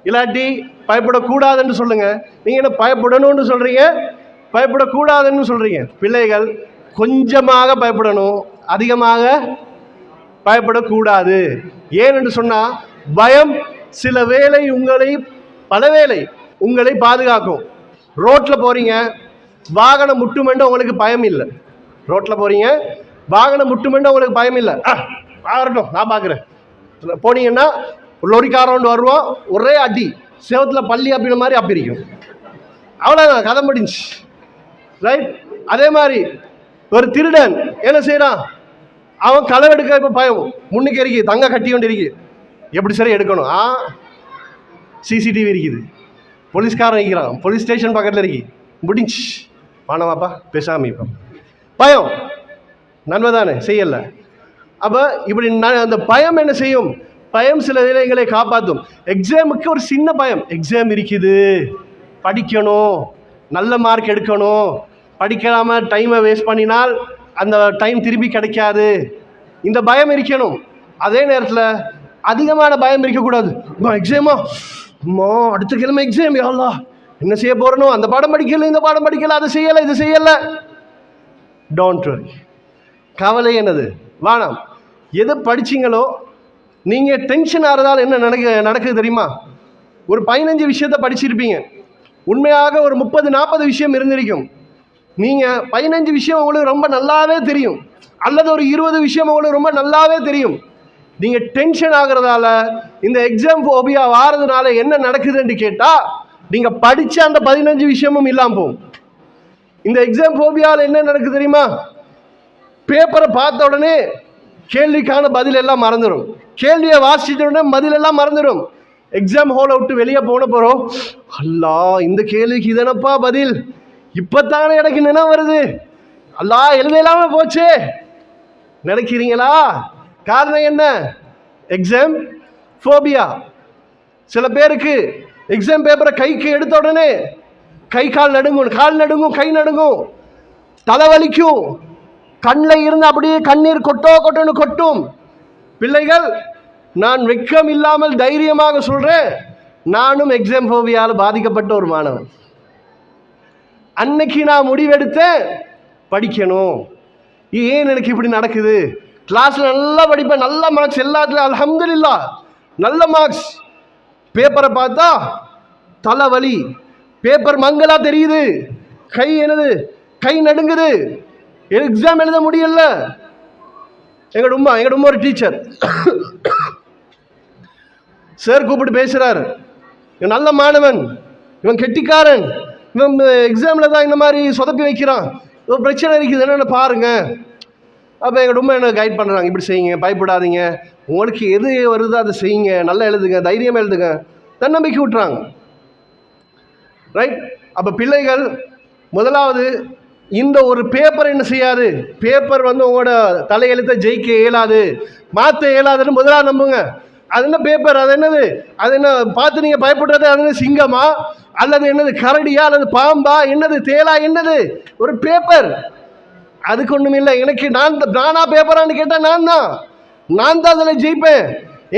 A: இல்லாட்டி பயப்படக்கூடாதுன்னு சொல்லுங்க. நீங்க என்ன பயப்படணும்னு சொல்றீங்க, பயப்படக்கூடாதுன்னு சொல்றீங்க. பிள்ளைகள் கொஞ்சமாக பயப்படணும், அதிகமாக பயப்படக்கூடாது. ஏனென்று சொன்னா பயம் சில வேளை பலவேளை உங்களை பாதுகாக்கும். ரோட்ல போறீங்க, வாகனம் முட்டுமென்று உங்களுக்கு பயம் இல்லை. ரோட்ல போறீங்க, வாகனம் முட்டுமென்று உங்களுக்கு பயம் இல்லை. வரட்டும் நான் பார்க்குறேன். போனீங்கன்னா லொரிக்காரன் வருவோம், ஒரே அடி சேவத்தில் பள்ளி அப்பின மாதிரி அப்பிரிக்கும். அவ்வளோதான், கதை முடிஞ்சு. ரைட்? அதே மாதிரி ஒரு திருடன் என்ன செய்யறான், அவன் களவெடுக்க இப்போ பயம், முன்னுக்கு இருக்கு, தங்க கட்டி கொண்டு இருக்கு, எப்படி சரி எடுக்கணும்? சிசிடிவி இருக்குது, போலீஸ்காரன் இருக்கிறான், போலீஸ் ஸ்டேஷன் பக்கத்தில் இருக்கு, முடிஞ்சு வானவாப்பா பேசாம. இப்போ பயம் நன்மைதானே, செய்யல. அப்போ இப்படி அந்த பயம் என்ன செய்யும்? பயம் சில வேலைகளை காப்பாற்றும். எக்ஸாமுக்கு ஒரு சின்ன பயம், எக்ஸாம் இருக்குது, படிக்கணும், நல்ல மார்க் எடுக்கணும், படிக்காமல் டைமை வேஸ்ட் பண்ணினால் அந்த டைம் திருப்பி கிடைக்காது, இந்த பயம் இருக்கணும். அதே நேரத்தில் அதிகமான பயம் இருக்கக்கூடாது. எக்ஸாமா, அடுத்த கிழமை எக்ஸாம், யாழ்லா என்ன செய்ய போகிறனோ, அந்த பாடம் படிக்கல, இந்த பாடம் படிக்கல, அதை செய்யலை, இது செய்யலை. டோன்ட் வரி, கவலை என்னது வேணாம். எது படிச்சிங்களோ, நீங்கள் டென்ஷன் ஆகிறதால என்ன நடக்குது தெரியுமா? ஒரு 15 விஷயத்தை படிச்சிருப்பீங்க, உண்மையாக ஒரு 30-40 விஷயம் இருந்திருக்கும். நீங்கள் 15 விஷயம் உங்களுக்கு ரொம்ப நல்லாவே தெரியும், அல்லது ஒரு 20 விஷயம் உங்களுக்கு ரொம்ப நல்லாவே தெரியும். நீங்கள் டென்ஷன் ஆகிறதால, இந்த எக்ஸாம் ஃபோபியா வாரதுனால என்ன நடக்குதுன்னு கேட்டால், நீங்கள் படித்த அந்த 15 விஷயமும் இல்லாமல் போகும். இந்த எக்ஸாம் ஃபோபியாவில் என்ன நடக்குது தெரியுமா? பேப்பரை பார்த்த உடனே கேள்விக்கான பதில் எல்லாம் மறந்துடும், கேள்வியை வாசித்த உடனே பதில் எல்லாம் மறந்துடும். எக்ஸாம் ஹாலை விட்டு வெளியே போன போகிறோம், அல்லா இந்த கேள்விக்கு இதனப்பா பதில், இப்போத்தானே எனக்கு நினைவு வருது, அல்லா எழுதலாமல் போச்சே நினைக்கிறீங்களா? காரணம் என்ன? Exam phobia. சில பேருக்கு எக்ஸாம் பேப்பரை கைக்கு எடுத்த உடனே கால் நடுங்கும், கை நடுங்கும், தலைவலிக்கும், கண்ணில் இருந்து அப்படியே கண்ணீர் கொட்டோன்னு கொட்டும். பிள்ளைகள், நான் வெட்கம் இல்லாமல் தைரியமாக சொல்கிறேன், நானும் எக்ஸாம் ஃபோபியால் பாதிக்கப்பட்ட ஒரு மாணவன். அன்னைக்கு நான் முடிவெடுத்தேன், படிக்கணும். ஏன் எனக்கு இப்படி நடக்குது? கிளாஸில் நல்லா படிப்பேன், நல்ல மார்க்ஸ் எல்லாத்துலையும் அல்ஹம்துலில்லாஹ் நல்ல மார்க்ஸ். பேப்பரை பார்த்தா தலைவலி, பேப்பர் மங்களா தெரியுது, கை நடுங்குது, எக்ஸாம் எழுத முடியல. எங்கட உம்மா ஒரு டீச்சர், சார் கூப்பிட்டு பேசுகிறார், இவன் நல்ல மாணவன், இவன் கெட்டிக்காரன், இவன் எக்ஸாமில் தான் இந்த மாதிரி சொதப்பி வைக்கிறான், இவன் பிரச்சனை இருக்குது என்னென்னு பாருங்க. அப்போ எங்கள் உம்மா என்ன கைட் பண்ணுறாங்க, இப்படி செய்யுங்க, பயப்படாதீங்க, உங்களுக்கு எது வருதோ அதை செய்யுங்க, நல்லா எழுதுங்க, தைரியமாக எழுதுங்க, தன்னம்பிக்கை விட்டுறாங்க. ரைட்? அப்போ பிள்ளைகள், முதலாவது இந்த ஒரு பேப்பர் என்ன செய்யாது, பேப்பர் உங்களோட தலையெழுத்தை ஜெயிக்க இயலாது, மாற்ற இயலாதுன்னு முதலாவது நம்புங்க. அது என்ன பேப்பர், அது என்னது, அது என்ன பார்த்து நீங்கள் பயப்படுறது, அது என்ன சிங்கமா, அல்லது என்னது கரடியா, அல்லது பாம்பா, என்னது தேலா, என்னது ஒரு பேப்பர், அதுக்கு ஒன்றும் இல்லை. எனக்கு நானா பேப்பரான்னு கேட்டால் நான் தான் அதில் ஜெயிப்பேன்,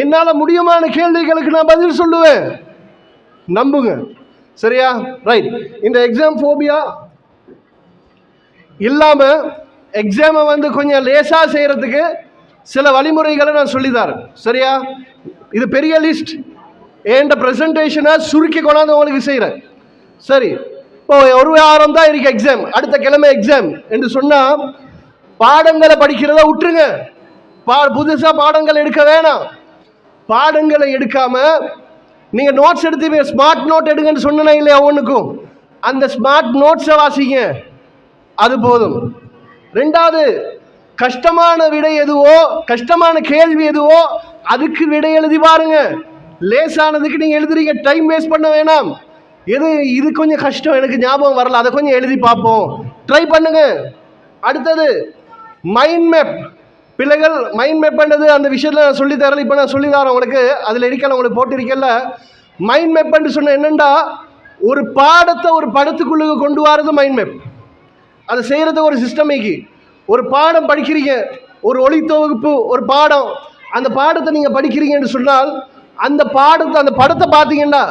A: என்னால் முடியுமான கேள்விகளுக்கு நான் பதில் சொல்லுவேன், நம்புங்க. சரியா? ரைட். இந்த எக்ஸாம் ஃபோபியா இல்லாமல் எக்ஸாமை கொஞ்சம் லேசாக செய்கிறதுக்கு சில வழிமுறைகளை நான் சொல்லித்தரேன். சரியா? இது பெரிய லிஸ்ட், என்கிட்ட ப்ரெசன்டேஷனை சுருக்கி கொண்டாந்து உங்களுக்கு செய்கிறேன். சரி, இப்போ ஒரு வாரம் தான் இருக்கு எக்ஸாம், அடுத்த கிழமை எக்ஸாம் என்று சொன்னால் பாடங்களை படிக்கிறத விட்டுருங்க, புதுசாக பாடங்கள் எடுக்க வேணாம். பாடங்களை எடுக்காமல் நீங்கள் நோட்ஸ் எடுத்து ஸ்மார்ட் நோட் எடுங்கன்னு சொன்னேன் இல்லையா, ஒன்றுக்கும் அந்த ஸ்மார்ட் நோட்ஸை வாசிங்க, அது போதும். ரெண்டாவது, கஷ்டமான விடை எதுவோ, கஷ்டமான கேள்வி எதுவோ அதுக்கு விடை எழுதி பாருங்க. லேசானதுக்கு நீங்கள் எழுதுறீங்க, டைம் வேஸ்ட் பண்ண வேணாம். இது கொஞ்சம் கஷ்டம், எனக்கு ஞாபகம் வரல, அதை கொஞ்சம் எழுதி பார்ப்போம், ட்ரை பண்ணுங்க. அடுத்தது மைண்ட் மேப். பிள்ளைகள், மைண்ட் மேப் பண்ணது அந்த விஷயத்தில் நான் சொல்லித்தரல, இப்போ நான் சொல்லித்தரேன் உங்களுக்கு, அதில் இருக்கல, உங்களுக்கு போட்டிருக்கல. மைண்ட் மேப் பண்ணி சொன்ன என்னென்னா, ஒரு பாடத்தை ஒரு படத்துக்குள்ளே கொண்டு வரது மைண்ட் மேப். அதை செய்கிறது ஒரு சிஸ்டமேக்கு. ஒரு பாடம் படிக்கிறீங்க, ஒரு ஒளி தொகுப்பு, ஒரு பாடம், அந்த பாடத்தை நீங்கள் படிக்கிறீங்கன்னு சொன்னால் அந்த படத்தை பார்த்தீங்கன்னா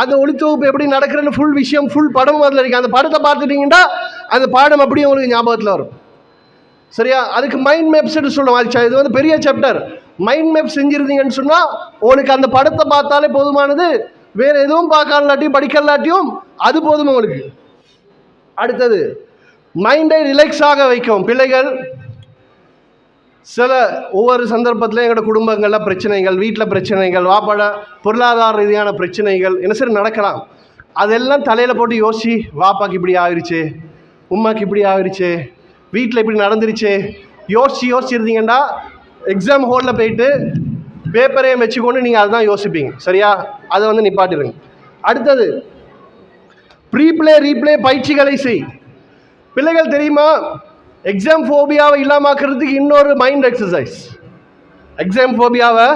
A: அந்த ஒளி தொகுப்பு எப்படி நடக்கிறன்னு ஃபுல் விஷயம், ஃபுல் படமும் அதில் இருக்குது. அந்த படத்தை பார்த்துட்டிங்கன்னா அந்த பாடம் அப்படியே உங்களுக்கு ஞாபகத்தில் வரும். சரியா? அதுக்கு மைண்ட் மேப்ஸ்ன்னு சொல்லுவோம். இது பெரிய சாப்டர். மைண்ட் மேப் செஞ்சுருந்தீங்கன்னு சொன்னால் உங்களுக்கு அந்த படத்தை பார்த்தாலே போதுமானது, வேறு எதுவும் பார்க்கலாட்டியும் படிக்கலாட்டியும் அது போதும் உங்களுக்கு. அடுத்தது, மைண்டை ரிலாக்ஸாக வைக்கும். பிள்ளைகள், ஒவ்வொரு சந்தர்ப்பத்திலும் எங்களோட குடும்பங்களில் பிரச்சனைகள், வீட்டில் பிரச்சனைகள், வாப்பாட பொருளாதார ரீதியான பிரச்சனைகள் என்ன சரி நடக்கலாம். அதெல்லாம் தலையில் போட்டு யோசிச்சு, வாப்பாக்கு இப்படி ஆகிருச்சு, உம்மாக்கு இப்படி ஆகிருச்சு, வீட்டில் இப்படி நடந்துருச்சு, யோசிச்சு இருந்தீங்கன்னா எக்ஸாம் ஹாலில் போயிட்டு பேப்பரையும் வச்சுக்கொண்டு நீங்கள் அதுதான் யோசிப்பீங்க. சரியா? அதை நிப்பாட்டிடுங்க. அடுத்தது, ப்ரீப்ளே ரீப்ளே பயிற்சிகளை செய். பிள்ளைகள் தெரியுமா, எக்ஸாம் ஃபோபியாவை இல்லாமக்கிறதுக்கு இன்னொரு மைண்ட் எக்ஸசைஸ். எக்ஸாம் ஃபோபியாவை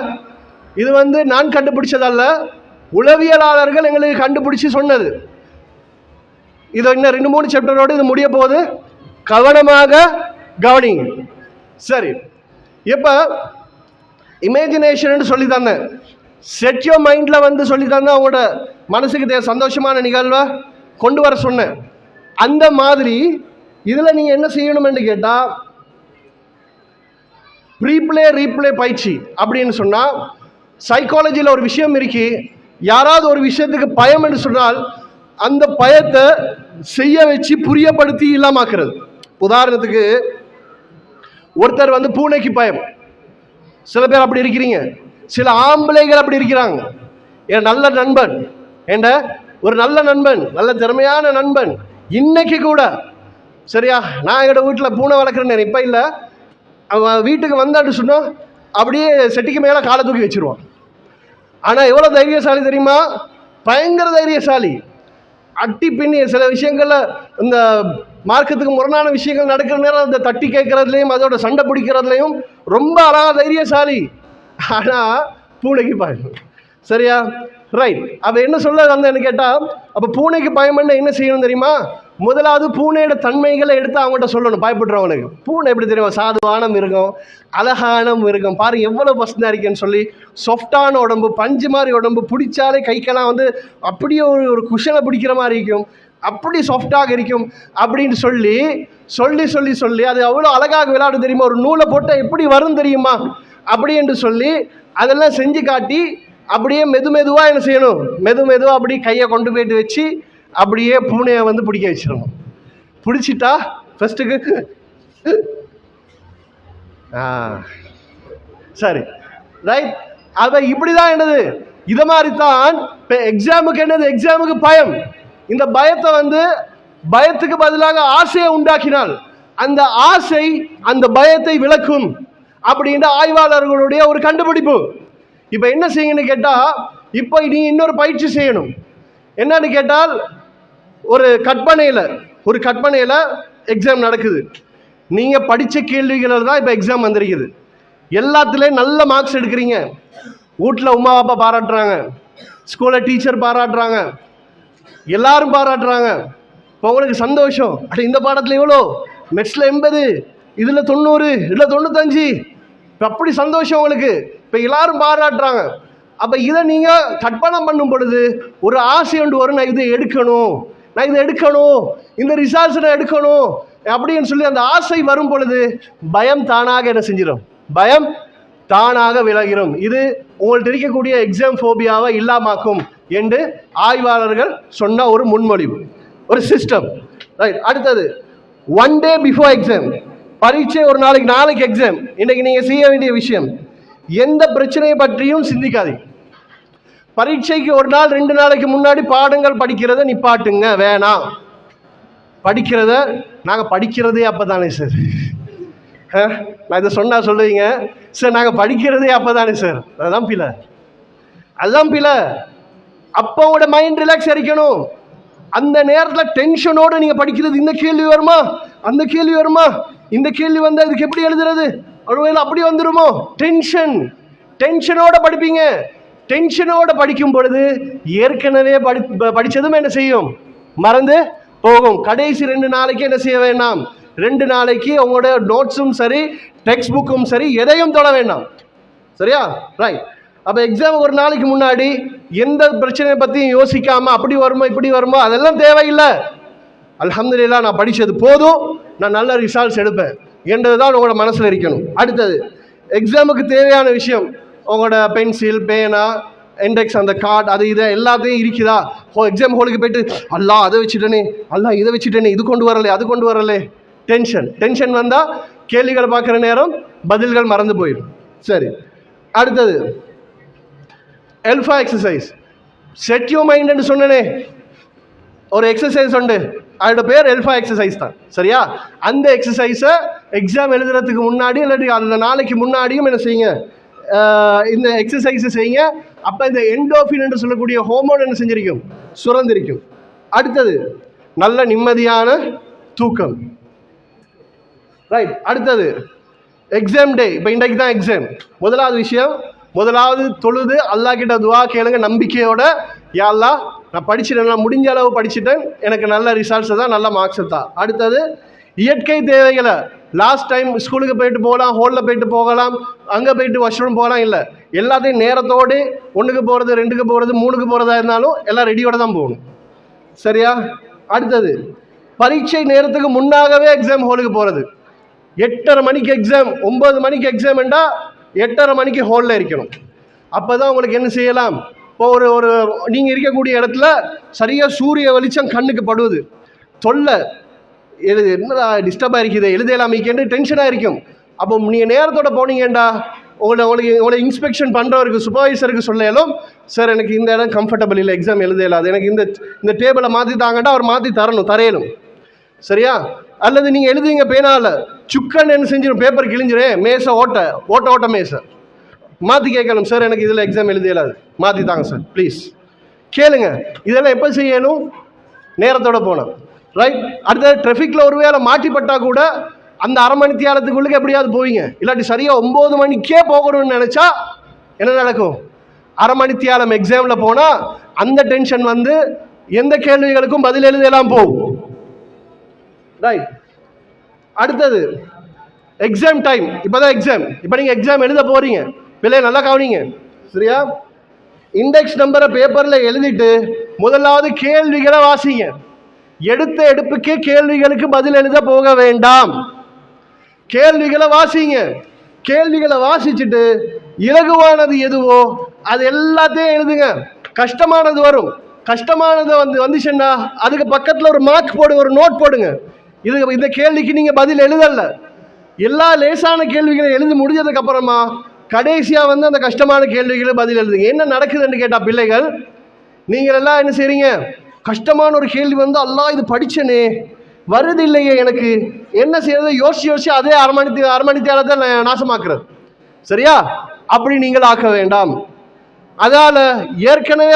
A: இது நான் கண்டுபிடிச்சதல்ல, உளவியலாளர்கள் எங்களுக்கு கண்டுபிடிச்சி சொன்னது. இது இன்னும் 2-3 சாப்டரோடு இது முடிய போகுது. கவனமாக கவனிங்க. சரி, இப்போ இமேஜினேஷன் சொல்லி தந்தேன். செட் யோர் மைண்டில் வந்து சொல்லி தந்தேன். அவங்களோட மனசுக்கு சந்தோஷமான நிகழ்வை கொண்டு வர சொன்னேன். அந்த மாதிரி இதில் நீங்கள் என்ன செய்யணும்னு கேட்டால், ப்ரீப்ளே ரீப்ளே பயிற்சி அப்படின்னு சொன்னால், சைக்காலஜியில் ஒரு விஷயம் இருக்கு. யாராவது ஒரு விஷயத்துக்கு பயம் என்று சொன்னால் அந்த பயத்தை செய்ய வச்சு புரியப்படுத்தி இல்லாமாக்குறது. உதாரணத்துக்கு, ஒருத்தர் வந்து பூனைக்கு பயம். சில பேர் அப்படி இருக்கிறீங்க, சில ஆம்பளைகள் அப்படி இருக்கிறாங்க. என் நல்ல நண்பன், என்ற ஒரு நல்ல நண்பன், நல்ல திறமையான நண்பன், இன்னைக்கு கூட சரியா, நான் எங்களோட வீட்டில் பூனை வளர்க்குறேன்னு இப்போ இல்லை, அவன் வீட்டுக்கு வந்தான்னு சொன்னால் அப்படியே செட்டிக்கு மேலே காலை தூக்கி வச்சிருவான். ஆனால் எவ்வளோ தைரியசாலி தெரியுமா? பயங்கர தைரியசாலி. அட்டி பின்னி சில விஷயங்கள்ல இந்த மார்க்கத்துக்கு முரணான விஷயங்கள் நடக்கிற நேரம் அந்த தட்டி கேட்கறதுலையும் அதோட சண்டை பிடிக்கிறதுலையும் ரொம்ப அழகா தைரியசாலி. ஆனால் பூனைக்கு பயம். சரியா, ரைட். அப்போ என்ன சொல்ல வந்தேன்னு கேட்டால், அப்போ பூனைக்கு பயம்னா என்ன செய்யணும் தெரியுமா? முதலாவது பூனையோட தன்மைகளை எடுத்து அவங்கள்ட்ட சொல்லணும். பயப்படுறவனுக்கு பூனை எப்படி தெரியுமா? சாதுவான மிருகம், அழகான மிருகம், பாரு எவ்வளோ பசங்க இருக்கேன்னு சொல்லி, சாஃப்டான உடம்பு, பஞ்சு மாதிரி உடம்பு, பிடிச்சாலே கைக்கெல்லாம் வந்து அப்படியே ஒரு குஷனை பிடிக்கிற மாதிரி இருக்கும், அப்படி சாஃப்டாக இருக்கும் அப்படின்னு சொல்லி சொல்லி சொல்லி சொல்லி அது அவ்வளோ அழகாக விளையாடு தெரியுமா? ஒரு நூலை போட்டால் எப்படி வரும் தெரியுமா? அப்படி என்று சொல்லி அதெல்லாம் செஞ்சு காட்டி அப்படியே மெதுவாக என்ன செய்யணும்? மெதுவாக அப்படி கையை கொண்டு போயிட்டு வச்சு அப்படியே பூனையை வந்து பிடிக்க வச்சிடணும். பிடிச்சிட்டா ஃபஸ்ட்டுக்கு சரி, ரைட். அதை இப்படி தான் என்னது, இதை மாதிரி தான் இப்போ எக்ஸாமுக்கு என்னது, எக்ஸாமுக்கு பயம். இந்த பயத்தை வந்து பயத்துக்கு பதிலாக ஆசையை உண்டாக்கினால் அந்த ஆசை அந்த பயத்தை விளக்கும் அப்படின்ற ஆய்வாளர்களுடைய ஒரு கண்டுபிடிப்பு. இப்போ என்ன செய்யுங்கன்னு கேட்டால், இப்போ நீ இன்னொரு பயிற்சி செய்யணும். என்னன்னு கேட்டால், ஒரு கற்பனையில் எக்ஸாம் நடக்குது. நீங்கள் படித்த கேள்விகள் தான் இப்போ எக்ஸாம் வந்திருக்குது. எல்லாத்துலேயும் நல்ல மார்க்ஸ் எடுக்கிறீங்க. வீட்டில் உமா அப்பா பாராட்டுறாங்க, ஸ்கூலில் டீச்சர் பாராட்டுறாங்க, எல்லாரும் பாராட்டுறாங்க. இப்போ உங்களுக்கு சந்தோஷம். அப்படி இந்த பாடத்தில் எவ்வளோ, மெட்ஸில் 80, இதில் 90, இதில் 95, இப்போ அப்படி சந்தோஷம் உங்களுக்கு. இப்போ எல்லாரும் பாராட்டுறாங்க. அப்போ இதை நீங்கள் கற்பனை பண்ணும் பொழுது ஒரு ஆசை ஒன்று வரும், நான் இதை எடுக்கணும், இந்த ரிசல்ட்ஸ் நான் எடுக்கணும் அப்படின்னு சொல்லி அந்த ஆசை வரும் பொழுது பயம் தானாக என்ன செஞ்சிடும்? பயம் தானாக விலகிறோம். இது உங்கள்கிட்ட இருக்கக்கூடிய எக்ஸாம் ஃபோபியாவை இல்லாமாக்கும் என்று ஆய்வாளர்கள் சொன்ன ஒரு முன்மொழிவு, ஒரு சிஸ்டம். ரைட். அடுத்தது, 1 day before எக்ஸாம், பரீட்சை ஒரு நாளைக்கு எக்ஸாம். இன்றைக்கு நீங்கள் செய்ய வேண்டிய விஷயம், எந்த பிரச்சனையை பற்றியும் சிந்திக்காதீங்க. பரீட்சைக்கு 1 நாள் 2 நாளைக்கு முன்னாடி பாடங்கள் படிக்கிறத நிப்பாட்டுங்க, வேணாம். படிக்கிறத நாங்கள் படிக்கிறதே அப்போ தானே சார், நான் இதை சொன்னால் சொல்லுவீங்க சார், நாங்கள் படிக்கிறதே அப்போ தானே சார். அதுதான் பிள்ளை. அப்போ உங்களோட மைண்ட் ரிலாக்ஸ் இருக்கணும். அந்த நேரத்தில் டென்ஷனோடு நீங்கள் படிக்கிறது, இந்த கேள்வி வருமா, அந்த கேள்வி வருமா, இந்த கேள்வி வந்தால் இதுக்கு எப்படி எழுதுறது, ஒருவேளை அப்படி வந்துடுமோ, டென்ஷனோட படிப்பீங்க. டென்ஷனோட படிக்கும் பொழுது ஏற்கனவே படித்ததும் என்ன செய்யும்? மறந்து போகும். கடைசி 2 நாளைக்கு என்ன செய்ய வேண்டாம்? 2 நாளைக்கு உங்களோட நோட்ஸும் சரி, டெக்ஸ்ட் புக்கும் சரி, எதையும் தொட வேண்டாம். சரியா, ரைட். அப்போ எக்ஸாம் 1 நாளைக்கு முன்னாடி எந்த பிரச்சனையை பற்றியும் யோசிக்காமல் அப்படி வருமோ இப்படி வருமோ அதெல்லாம் தேவையில்லை. அல்ஹம்துலில்லாஹ், நான் படித்தது போதும், நான் நல்ல ரிசல்ட்ஸ் எடுப்பேன் என்றது தான் உங்களோட மனசில் இருக்கணும். அடுத்தது, எக்ஸாமுக்கு தேவையான விஷயம் உங்களோட பென்சில், பேனா, இண்டெக்ஸ், அந்த கார்டு, அது இதை எல்லாத்தையும் இருக்குதா? எக்ஸாம் ஹாலுக்கு போயிட்டு அல்லா அதை வச்சுட்டேனே, அல்லா இதை வச்சுட்டேனே, இது கொண்டு வரலே, அது கொண்டு வரலே, டென்ஷன் வந்தால் கேள்விகளை பார்க்குற நேரம் பதில்கள் மறந்து போயிடும். சரி, அடுத்தது எல்ஃபா எக்ஸசைஸ். செட் யூ மைண்ட்னு சொன்னனே, ஒரு எக்ஸசைஸ் உண்டு, அதோட பேர் எல்ஃபா எக்ஸசைஸ் தான். சரியா, அந்த எக்ஸசைஸை எக்ஸாம் எழுதுறதுக்கு முன்னாடி இல்லாட்டி அந்த நாளைக்கு முன்னாடியும் என்ன செய்யுங்க, இந்த எக்ஸசைஸை செய்யுங்க. அப்போ இந்த எண்டோஃபின் என்று சொல்லக்கூடிய ஹோமோன் என்ன செஞ்சிருக்கும்? சுரந்திருக்கும். அடுத்தது, நல்ல நிம்மதியான தூக்கம். ரைட். அடுத்தது, எக்ஸாம் டே. இப்போ இன்றைக்கு தான் எக்ஸாம். முதலாவது விஷயம், முதலாவது தொழுது அல்லாஹ் கிட்ட துவா கேளுங்க, நம்பிக்கையோட யா அல்லாஹ் நான் படிச்சுட்டேன், நான் முடிஞ்ச அளவு படிச்சுட்டேன், எனக்கு நல்ல ரிசல்ட்ஸ் தான், நல்ல மார்க்ஸ் தான். அடுத்தது இயற்கை தேவைகளை, லாஸ்ட் டைம் ஸ்கூலுக்கு போயிட்டு போகலாம், ஹோலில் போயிட்டு போகலாம், அங்கே போயிட்டு வாஷ்ரூம் போகலாம், இல்லை எல்லாத்தையும் நேரத்தோடு 1க்கு போகிறது, 2க்கு போகிறது, 3க்கு போகிறதா இருந்தாலும் எல்லாம் ரெடியோட தான் போகணும். சரியா? அடுத்தது பரீட்சை நேரத்துக்கு முன்னாகவே எக்ஸாம் ஹாலுக்கு போகிறது. 8:30 மணிக்கு எக்ஸாம், 9 மணிக்கு எக்ஸாம்ண்டா 8:30 மணிக்கு ஹாலில் இருக்கணும். அப்போ தான் உங்களுக்கு என்ன செய்யலாம், இப்போ ஒரு நீங்கள் இருக்கக்கூடிய இடத்துல சரியாக சூரிய வெளிச்சம் கண்ணுக்கு படுவது, தொல்லை என்னடா டிஸ்டர்பாக இருக்குது, எழுதலாமிக்கேன்னு டென்ஷனாக இருக்கும். அப்போ நீங்கள் நேரத்தோட போனீங்கண்டா உங்களை இன்ஸ்பெக்ஷன் பண்ணுறவருக்கு, சூப்பர்வைசருக்கு சொல்லலும், சார் எனக்கு இந்த இடம் கம்ஃபர்டபுள் இல்லை, எக்ஸாம் எழுத இல்லாது, எனக்கு இந்த டேபிளை மாற்றி தாங்கண்டா அவர் மாற்றி தரையணும். சரியா? அல்லது நீங்கள் எழுதுவீங்க பேனாவில், சுக்கன் என்ன செஞ்சிடும், பேப்பர் கிழிஞ்சிடும், மேசை ஓட்ட மேசை மாற்றி கேட்கணும், சார் எனக்கு இதில் எக்ஸாம் எழுத இல்லாது, மாற்றி தாங்க சார் ப்ளீஸ், கேளுங்க. இதெல்லாம் எப்போ செய்யணும்? நேரத்தோட போனோம். ரைட்? அடுத்த டிராஃபிக்கில் ஒரு வேளை மாட்டிப்பட்டா கூட அந்த அரை மணி தியாலத்துக்குள்ளுக்கு எப்படியாவது போவீங்க. இல்லாட்டி சரியாக 9 மணிக்கே போகணும்னு நினச்சா என்ன நடக்கும்? அரை மணி தியாலம் எக்ஸாமில் போனால் அந்த டென்ஷன் வந்து எந்த கேள்விகளுக்கும் பதில் எழுதலாம் போகும். ரைட்? அடுத்தது எக்ஸாம் டைம். இப்போ தான் எக்ஸாம், இப்போ நீங்கள் எக்ஸாம் எழுத போகிறீங்க, பிள்ளைய நல்லா கவனிங்க. சரியா? இண்டெக்ஸ் நம்பரை பேப்பரில் எழுதிட்டு முதலாவது கேள்விகளை வாசிங்க. எடுத்த எடுப்புக்கே கேள்விகளுக்கு பதில் எழுத போக வேண்டாம். கேள்விகளை வாசிங்க. கேள்விகளை வாசிச்சுட்டு இலகுவானது எதுவோ அது எல்லாத்தையும் எழுதுங்க. கஷ்டமானது வரும், கஷ்டமானது வந்துச்சுன்னா அதுக்கு பக்கத்தில் ஒரு மார்க் போடுங்க, ஒரு நோட் போடுங்க. இந்த கேள்விக்கு நீங்கள் பதில் எழுதல, எல்லா லேசான கேள்விகளை எழுதி முடிஞ்சதுக்கு அப்புறமா கடைசியாக அந்த கஷ்டமான கேள்விகளை பதில் எழுதுங்க. என்ன நடக்குதுன்னு கேட்டால் பிள்ளைகள், நீங்கள் எல்லாம் என்ன செய்றீங்க, கஷ்டமான ஒரு கேள்வி அல்லாஹ் இது படிச்சனே வருது இல்லையே, எனக்கு என்ன செய்யறது யோசிச்சு அதே அரை மணி தேரத்தை நாசமாக்குறது. சரியா? அப்படி நீங்கள் ஆக்க வேண்டாம். அதால ஏற்கனவே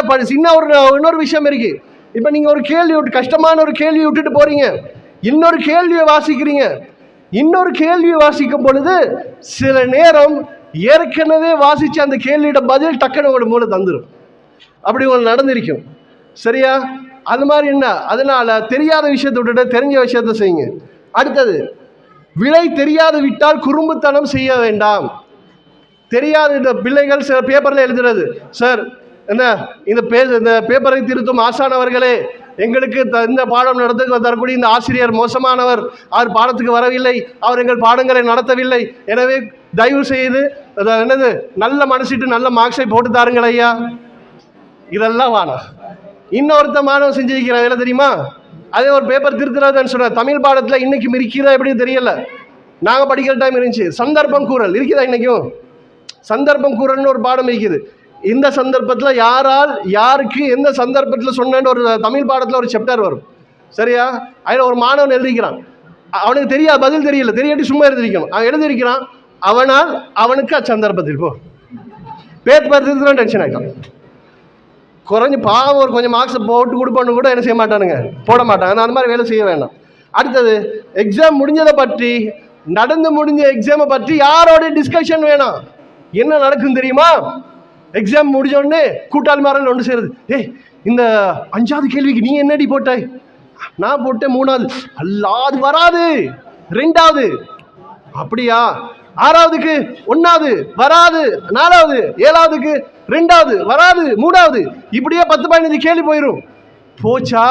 A: இன்னொரு விஷயம் இருக்கு. இப்ப நீங்க ஒரு கேள்வி கஷ்டமான ஒரு கேள்வி விட்டுட்டு போறீங்க, இன்னொரு கேள்வியை வாசிக்கிறீங்க. இன்னொரு கேள்வியை வாசிக்கும் பொழுது சில நேரம் ஏற்கனவே வாசிச்ச அந்த கேள்வியோட பதில் டக்குன்னு உங்களோட மூலம் தந்துடும். அப்படி உங்களுக்கு நடந்திருக்கும். சரியா? அது மாதிரி என்ன, அதனால தெரியாத விஷயத்தை விட்டுட்டு தெரிஞ்ச விஷயத்த செய்யுங்க. அடுத்தது விடை தெரியாது விட்டால் குறும்புத்தனம் செய்ய வேண்டாம். தெரியாத இந்த பிள்ளைகள் சில பேப்பரில் எழுதுறது, சார் என்ன இந்த பேப்பரை திருத்தும் ஆசானவர்களே, எங்களுக்கு இந்த பாடம் நடத்த தரக்கூடிய இந்த ஆசிரியர் மோசமானவர், அவர் பாடத்துக்கு வரவில்லை, அவர் எங்கள் பாடங்களை நடத்தவில்லை, எனவே தயவு செய்து என்னது நல்ல மனசிட்டு நல்ல மார்க்ஸை போட்டு தாருங்கள் ஐயா. இதெல்லாம் வேணாம். இன்னொருத்த மாணவன் செஞ்சிருக்கிறான், என்ன தெரியுமா, அதே ஒரு பேப்பர் திருத்துறாதுன்னு சொன்ன தமிழ் பாடத்தில் இன்னைக்கு இருக்கிறதா எப்படின்னு தெரியல, நாங்கள் படிக்கிற டைம் இருந்துச்சு. சந்தர்ப்பம் கூறல் இருக்குதா இன்னைக்கும்? சந்தர்ப்பம் கூறல்னு ஒரு பாடம் இருக்குது. இந்த சந்தர்ப்பத்தில் யாருக்கு எந்த சந்தர்ப்பத்தில் சொன்னேன்னு ஒரு தமிழ் பாடத்தில் ஒரு சாப்டர் வரும். சரியா? அதில் ஒரு மாணவன் எழுதிக்கிறான், அவனுக்கு தெரியாது, பதில் தெரியல, தெரியாட்டி சும்மா எழுதிருக்கணும். அவன் எழுதியிருக்கிறான், அவனுக்கு அச்சந்தர்ப்பத்தில் பேப்பர் திருத்துறான், டென்ஷன் ஆகிட்டான். குறைஞ்சி பாவம் ஒரு கொஞ்சம் மார்க்ஸை போட்டு கொடுப்பான்னு கூட என்ன செய்ய மாட்டானுங்க, போட மாட்டாங்க. அந்த மாதிரி வேலை செய்ய வேண்டாம். அடுத்தது எக்ஸாம் முடிஞ்சதை பற்றி, நடந்து முடிஞ்ச எக்ஸாமை பற்றி யாரோட டிஸ்கஷன் வேணாம். என்ன நடக்குன்னு தெரியுமா? எக்ஸாம் முடிஞ்சோடனே கூட்டாளி மாறல் ஒன்று செய்யறது, இந்த 5வது கேள்விக்கு நீ என்னடி போட்டாய், நான் போட்டேன் 3வது, அல்லாது வராது 2வது, அப்படியா 6வதுக்கு 1வது வராது, 4வது 7வதுக்கு 2வது வராது, 3வது, இப்படியே 10-15 கேள்வி போயிடும். போச்சா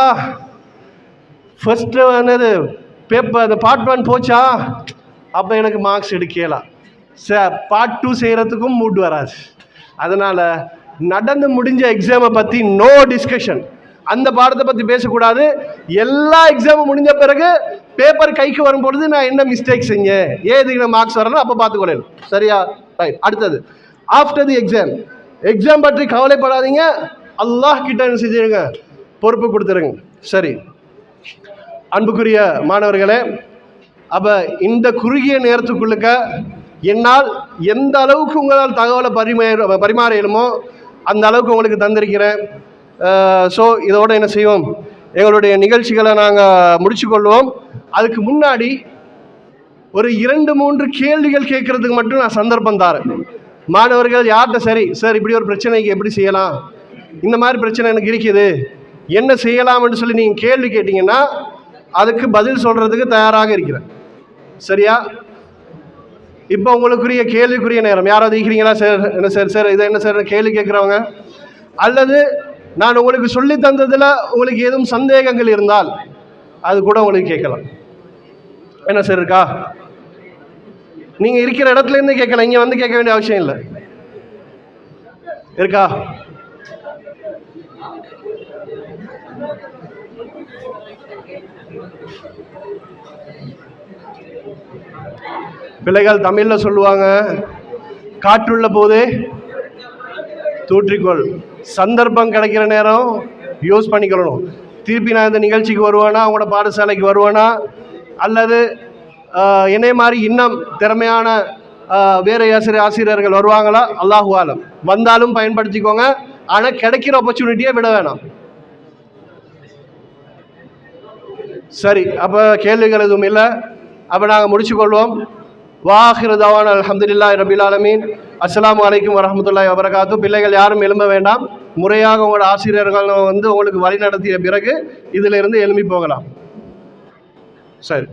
A: ஃபர்ஸ்ட் என்னது பேப்பர் அந்த பார்ட் 1 போச்சா, அப்போ எனக்கு மார்க்ஸ் எடுக்கலாம். பார்ட் 2 செய்கிறதுக்கும் மூட் வராது. அதனால் நடந்து முடிஞ்ச எக்ஸாமை பற்றி நோ டிஸ்கஷன். அந்த பாடத்தை பற்றி பேசக்கூடாது. எல்லா எக்ஸாமும் முடிஞ்ச பிறகு பேப்பர் கைக்கு வரும்பொழுது நான் என்ன மிஸ்டேக் செஞ்சேன், ஏதுக்கு மார்க்ஸ் வரணும், அப்போ பார்த்துக்கொள்ளணும். சரியா? ரைட். அடுத்தது ஆஃப்டர் தி எக்ஸாம் பற்றி கவலைப்படாதீங்க, அல்லாஹ் கிட்ட என்ன செஞ்சுருங்க, பொறுப்பு கொடுத்துருங்க. சரி அன்புக்குரிய மாணவர்களே, அப்போ இந்த குறுகிய நேரத்துக்குள்ளுக்க என்னால் எந்த அளவுக்கு உங்களால் தகவலை பரிமாற இயலுமோ அந்த அளவுக்கு உங்களுக்கு தந்திருக்கிறேன். ஸோ இதோட என்ன செய்வோம், எங்களுடைய நிகழ்ச்சிகளை நாங்கள் முடிச்சுக்கொள்வோம். அதுக்கு முன்னாடி ஒரு 2-3 கேள்விகள் கேட்கறதுக்கு மட்டும் நான் சந்தர்ப்பம் தாரேன். மாணவர்கள் யார்கிட்ட, சரி சார் இப்படி ஒரு பிரச்சனைக்கு எப்படி செய்யலாம், இந்த மாதிரி பிரச்சனை எனக்கு இருக்குது, என்ன செய்யலாம்னு சொல்லி நீங்கள் கேள்வி கேட்டிங்கன்னா அதுக்கு பதில் சொல்கிறதுக்கு தயாராக இருக்கிறேன். சரியா? இப்போ உங்களுக்குரிய கேள்விக்குரிய நேரம். யாராவது இருக்கிறீங்களா? சார் என்ன சார், சார் இதை என்ன சார் கேள்வி கேட்குறவங்க, அல்லது நான் உங்களுக்கு சொல்லி தந்ததில் உங்களுக்கு எதுவும் சந்தேகங்கள் இருந்தால் அது கூட உங்களுக்கு கேட்கலாம். என்ன சார் இருக்கா? நீங்கள் இருக்கிற இடத்துலேருந்து கேட்கலாம், இங்கே வந்து கேட்க வேண்டிய அவசியம் இல்லை. இருக்கா? பிள்ளைகள் தமிழில் சொல்லுவாங்க, காற்றுள்ள போதே தூற்றிக்கொள். சந்தர்ப்பம் கிடைக்கிற நேரம் யூஸ் பண்ணிக்கணும். திருப்பி நான் இந்த நிகழ்ச்சிக்கு வருவேனா, உங்களோட பாடசாலைக்கு வருவேனா, அல்லது என்னை மாதிரி இன்னும் திறமையான வேறு ஆசிரியர்கள் வருவாங்களா, அல்லாஹு ஆலம். வந்தாலும் பயன்படுத்திக்கோங்க, ஆனால் கிடைக்கிற ஆப்பர்ச்சுனிட்டியை விட வேணாம். சரி, அப்போ கேள்விகள் எதுவும் இல்லை. அப்போ நாங்கள் முடிச்சுக்கொள்வோம். வாஹிரு தவான் அல்ஹம்துலில்லாஹி ரபில் ஆலமீன். அஸ்ஸலாமு அலைக்கும் வரஹ்மத்துல்லாஹி வபரகாத்து. பிள்ளைகள் யாரும் எழும்ப வேண்டாம். முறையாக உங்களோட ஆசிரியர்கள் வந்து உங்களுக்கு வழி நடத்திய பிறகு இதிலிருந்து எழும்பி போகலாம். சரி.